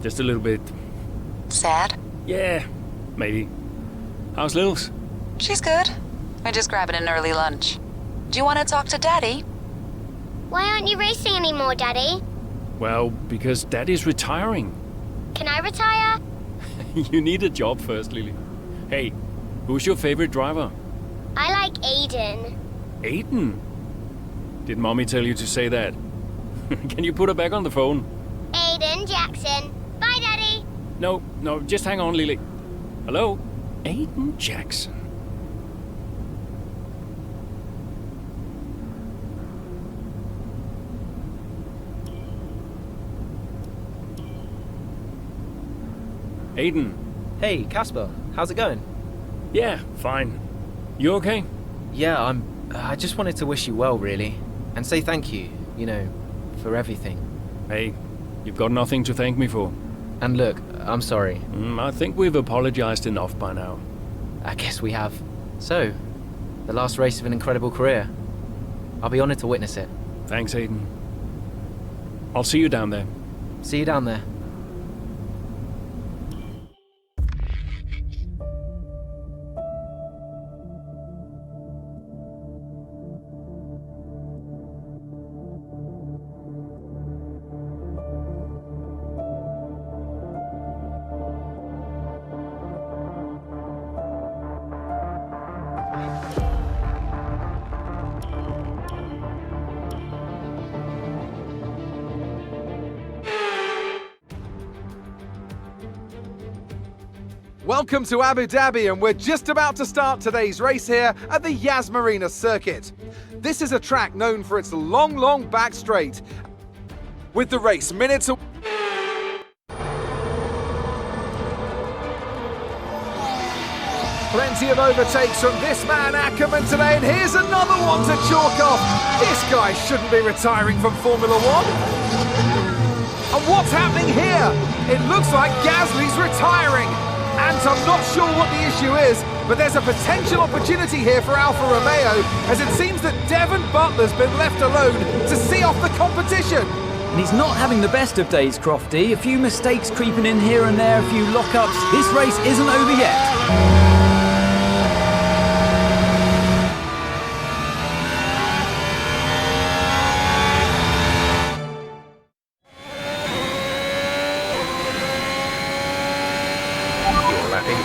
Just a little bit... Sad? Yeah, maybe. How's Littles? She's good. We're just grabbing an early lunch. Do you want to talk to Daddy? Why aren't you racing anymore, Daddy? Well, because Daddy's retiring. Can I retire? You need a job first, Lily. Hey, who's your favorite driver? I like Aiden. Aiden? Did Mommy tell you to say that? Can you put her back on the phone? Aiden Jackson. Bye, Daddy. No, just hang on, Lily. Hello? Aiden Jackson. Aiden. Hey, Casper. How's it going? Yeah, fine. You okay? Yeah, I just wanted to wish you well, really. And say thank you, for everything. Hey, you've got nothing to thank me for. And look, I'm sorry. I think we've apologized enough by now. I guess we have. So, the last race of an incredible career. I'll be honored to witness it. Thanks, Aiden. I'll see you down there. See you down there. Welcome to Abu Dhabi, and we're just about to start today's race here at the Yas Marina circuit. This is a track known for its long back straight. With the race minutes away. Plenty of overtakes from this man Ackerman today, and here's another one to chalk off. This guy shouldn't be retiring from Formula One. And what's happening here? It looks like Gasly's retiring. And I'm not sure what the issue is, but there's a potential opportunity here for Alfa Romeo, as it seems that Devon Butler's been left alone to see off the competition. And he's not having the best of days, Crofty. A few mistakes creeping in here and there, a few lockups. This race isn't over yet.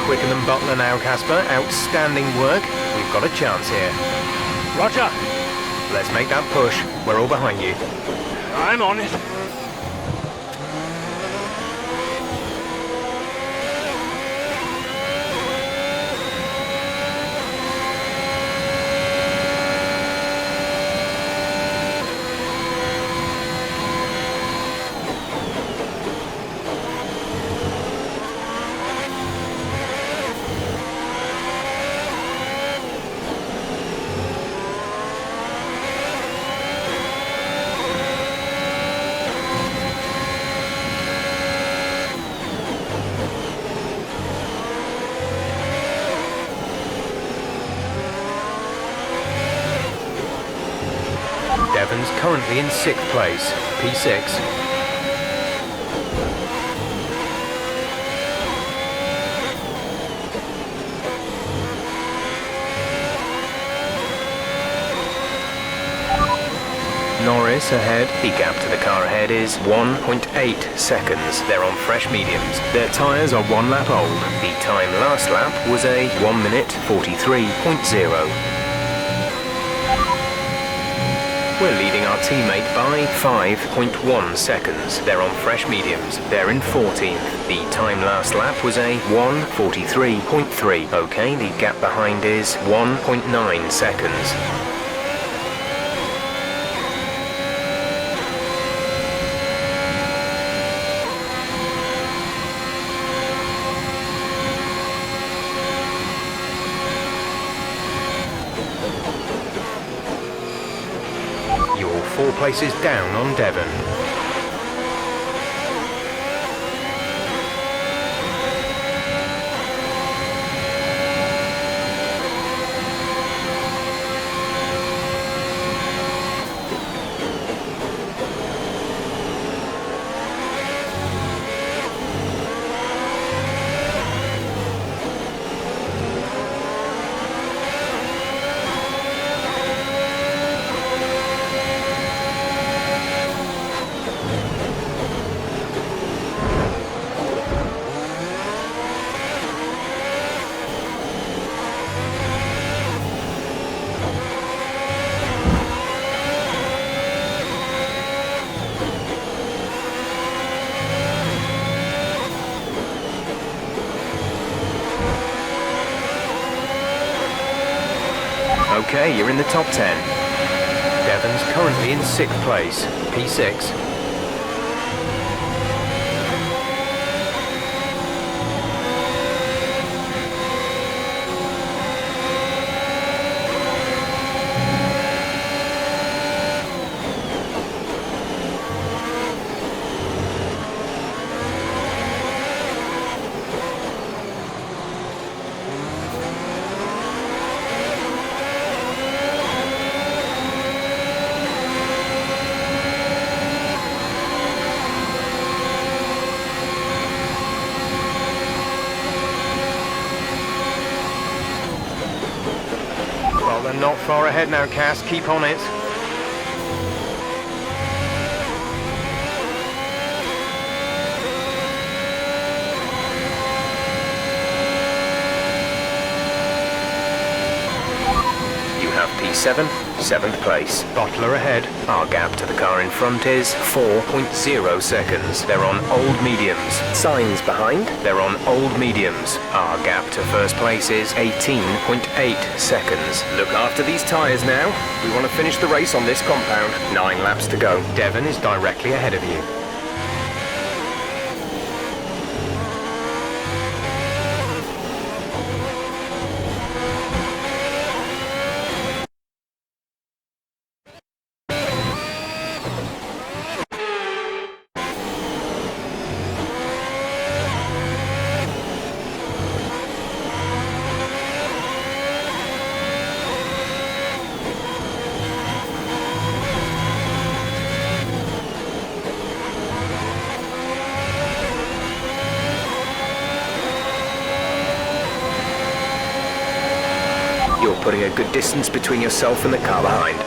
Quicker than Butler now, Casper. Outstanding work. We've got a chance here. Roger. Let's make that push. We're all behind you. I'm on it. Devon's currently in 6th place, P6. Norris ahead. The gap to the car ahead is 1.8 seconds. They're on fresh mediums. Their tyres are 1 lap old. The time last lap was a 1 minute 43.0. We're leading our teammate by 5.1 seconds. They're on fresh mediums. They're in 14th. The time last lap was a 1:43.3. Okay, the gap behind is 1.9 seconds. You're 4 places down on Devon. Okay, you're in the top 10. Devon's currently in 6th place, P6. Well, they're not far ahead now, Cass. Keep on it. You have P7, 7th place. Bottler ahead. Our gap to the car in front is 4.0 seconds. They're on old mediums. Signs behind. They're on old mediums. Our gap to first place is 18.8 seconds. Look after these tyres now. We want to finish the race on this compound. 9 laps to go. Devon is directly ahead of you. You're putting a good distance between yourself and the car behind.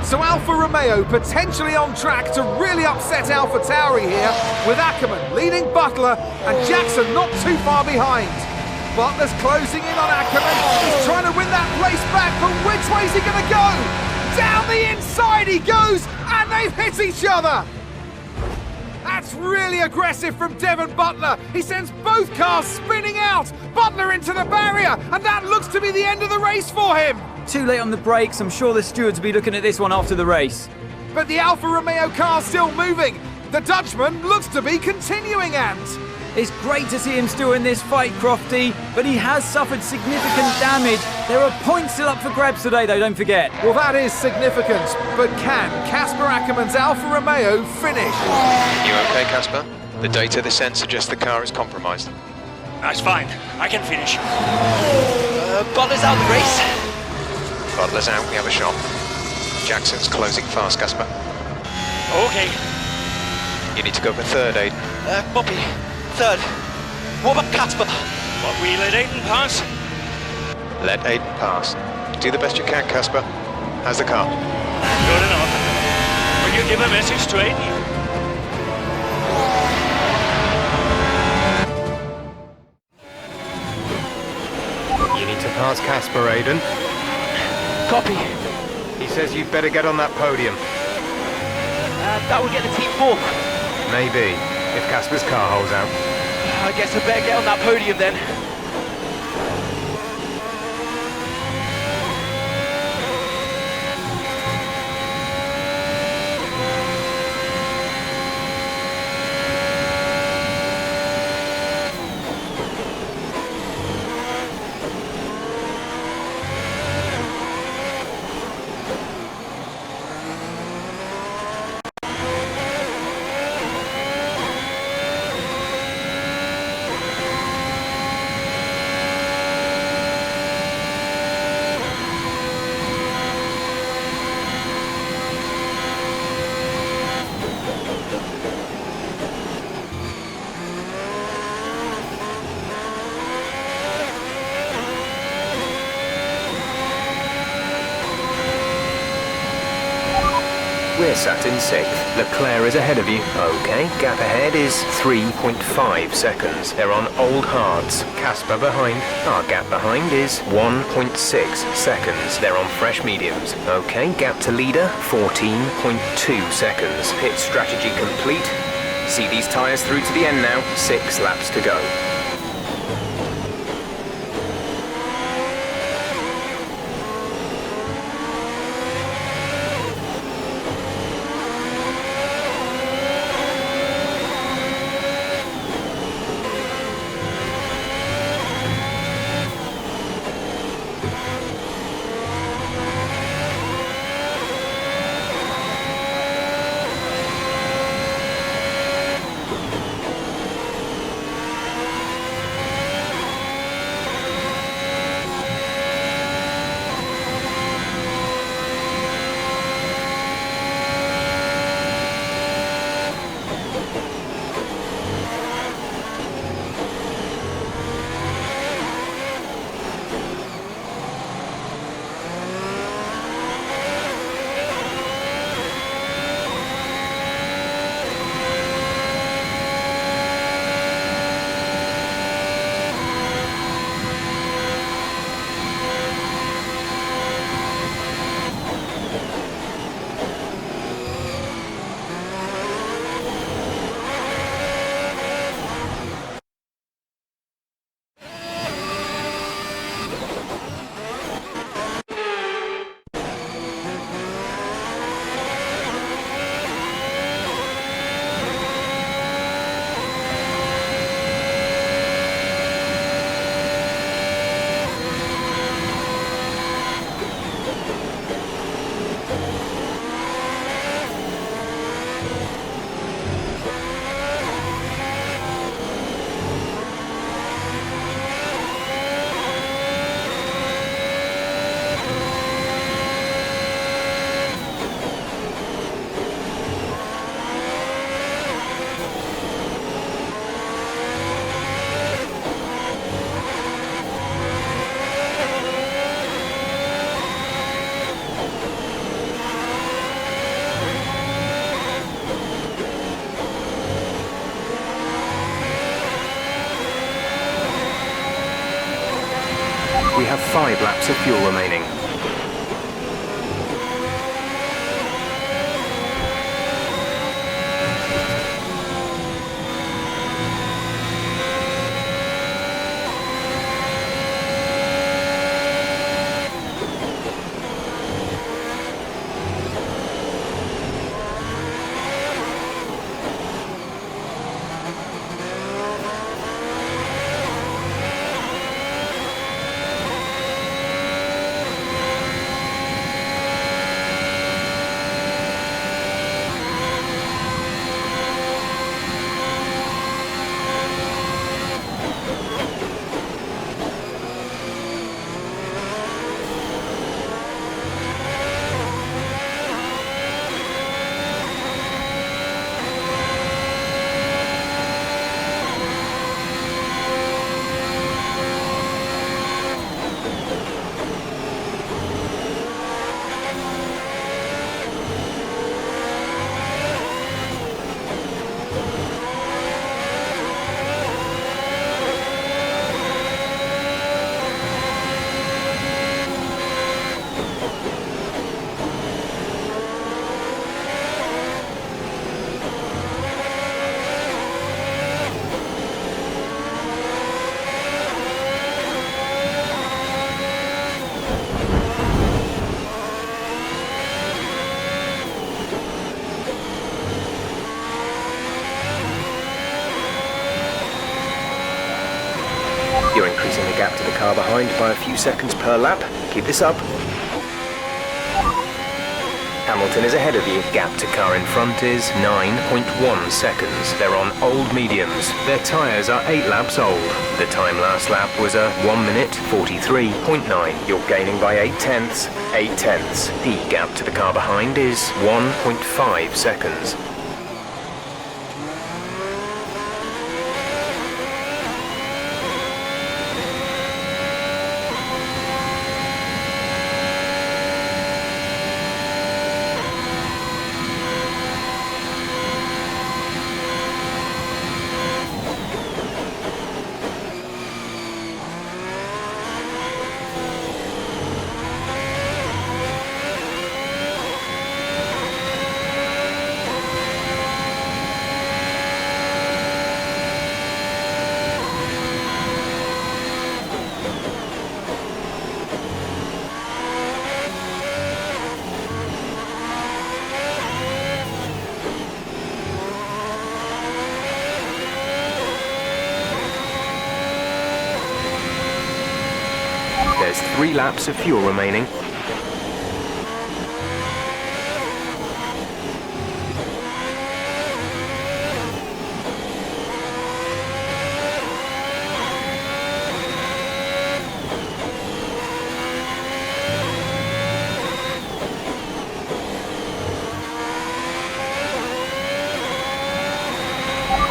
So Alfa Romeo potentially on track to really upset AlphaTauri here, with Ackerman leading Butler and Jackson not too far behind. Butler's closing in on Ackerman. He's trying to win that place back, but which way's he going to go? Down the inside he goes, and they've hit each other. That's really aggressive from Devon Butler. He sends both cars spinning out. Butler into the barrier, and that looks to be the end of the race for him. Too late on the brakes. I'm sure the stewards will be looking at this one after the race. But the Alfa Romeo car's still moving. The Dutchman looks to be continuing, and it's great to see him still in this fight, Crofty, but he has suffered significant damage. There are points still up for grabs today, though, don't forget. Well, that is significant, but can Casper Ackerman's Alfa Romeo finish? You okay, Casper? The data this end suggests the car is compromised. That's fine. I can finish. Butler's out of the race. Butler's out, we have a shot. Jackson's closing fast, Casper. Okay. You need to go for third, Aiden. Bobby, third. What about Casper? What, we let Aiden pass? Let Aiden pass. Do the best you can, Casper. How's the car? Good enough. Will you give a message to Aiden? You need to pass Casper, Aiden. Copy. He says you'd better get on that podium. That will get the team fourth. Maybe, if Casper's car holds out. I guess I better get on that podium then. We're sat in 6th. Leclerc is ahead of you. Okay, gap ahead is 3.5 seconds. They're on old hards. Casper behind. Our gap behind is 1.6 seconds. They're on fresh mediums. Okay, gap to leader, 14.2 seconds. Pit strategy complete. See these tyres through to the end now. 6 laps to go. We have 5 laps of fuel remaining. You're increasing the gap to the car behind by a few seconds per lap. Keep this up. Hamilton is ahead of you. Gap to car in front is 9.1 seconds. They're on old mediums. Their tyres are 8 laps old. The time last lap was a 1 minute 43.9. You're gaining by 8 tenths. 8 tenths. The gap to the car behind is 1.5 seconds. There's 3 laps of fuel remaining.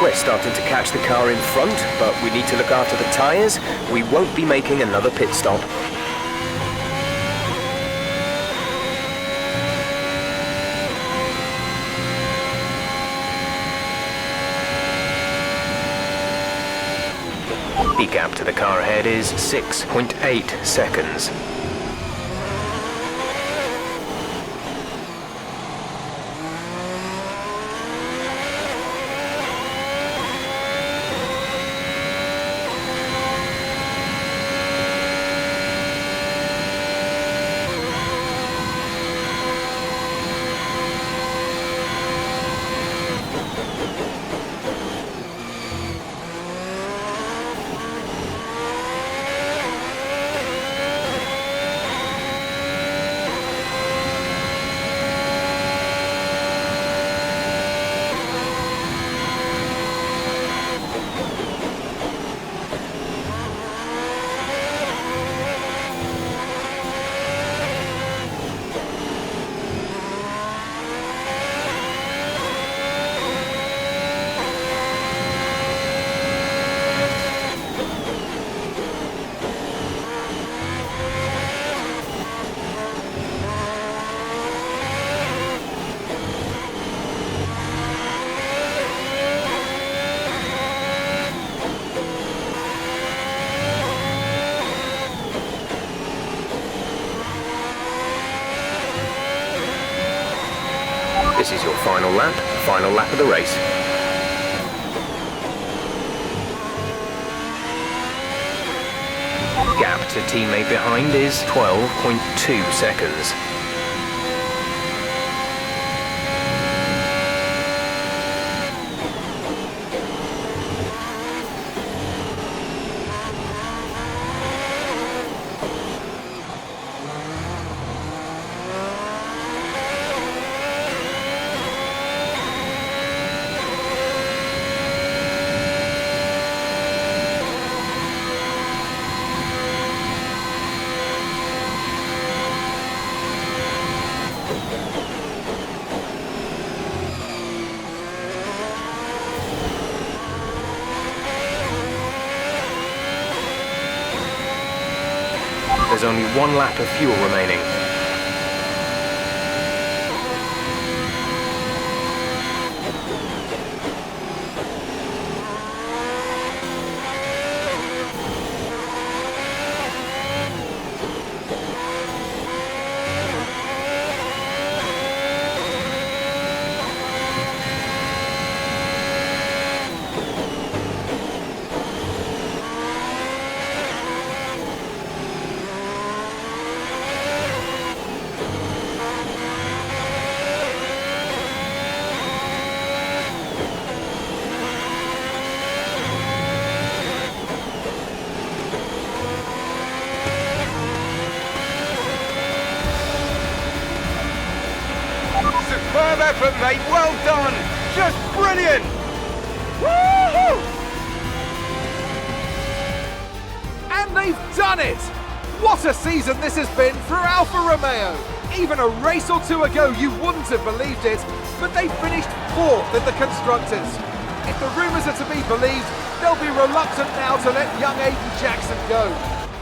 We're starting to catch the car in front, but we need to look after the tyres. We won't be making another pit stop. The gap to the car ahead is 6.8 seconds. This is your final lap of the race. Gap to teammate behind is 12.2 seconds. There's only one lap of fuel remaining. Superb effort, mate. Well done. Just brilliant. Woohoo! And they've done it! What a season this has been for Alfa Romeo! Even a race or two ago you wouldn't have believed it, but they finished 4th in the Constructors. If the rumours are to be believed, they'll be reluctant now to let young Aiden Jackson go.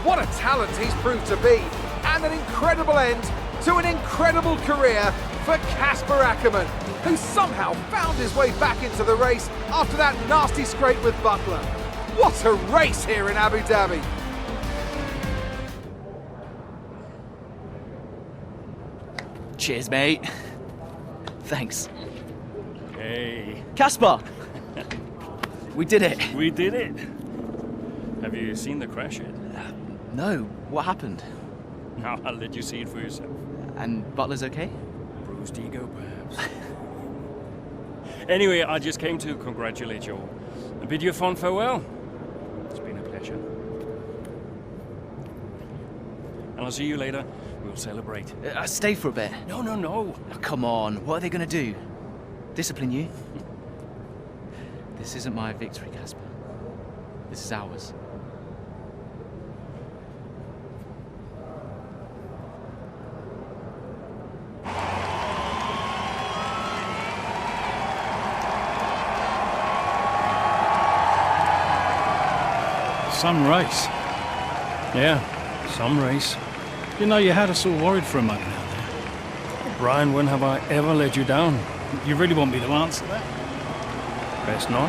What a talent he's proved to be, and an incredible end to an incredible career for Casper Ackermann, who somehow found his way back into the race after that nasty scrape with Butler. What a race here in Abu Dhabi! Cheers, mate. Thanks. Hey. Casper! We did it. We did it. Have you seen the crash yet? No, what happened? No, I'll let you see it for yourself. And Butler's okay? Bruised ego, perhaps. Anyway, I just came to congratulate you all and bid you a fond farewell. It's been a pleasure. And I'll see you later. We'll celebrate. Stay for a bit. No, no, no. Oh, come on, what are they going to do? Discipline you? This isn't my victory, Casper. This is ours. Some race. Yeah, some race. You know, you had us all worried for a moment out there. Brian, when have I ever let you down? You really want me to answer that? Best not.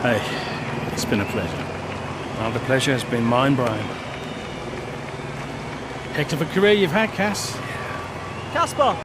Hey, it's been a pleasure. Now the pleasure has been mine, Brian. Heck of a career you've had, Cass. Casper!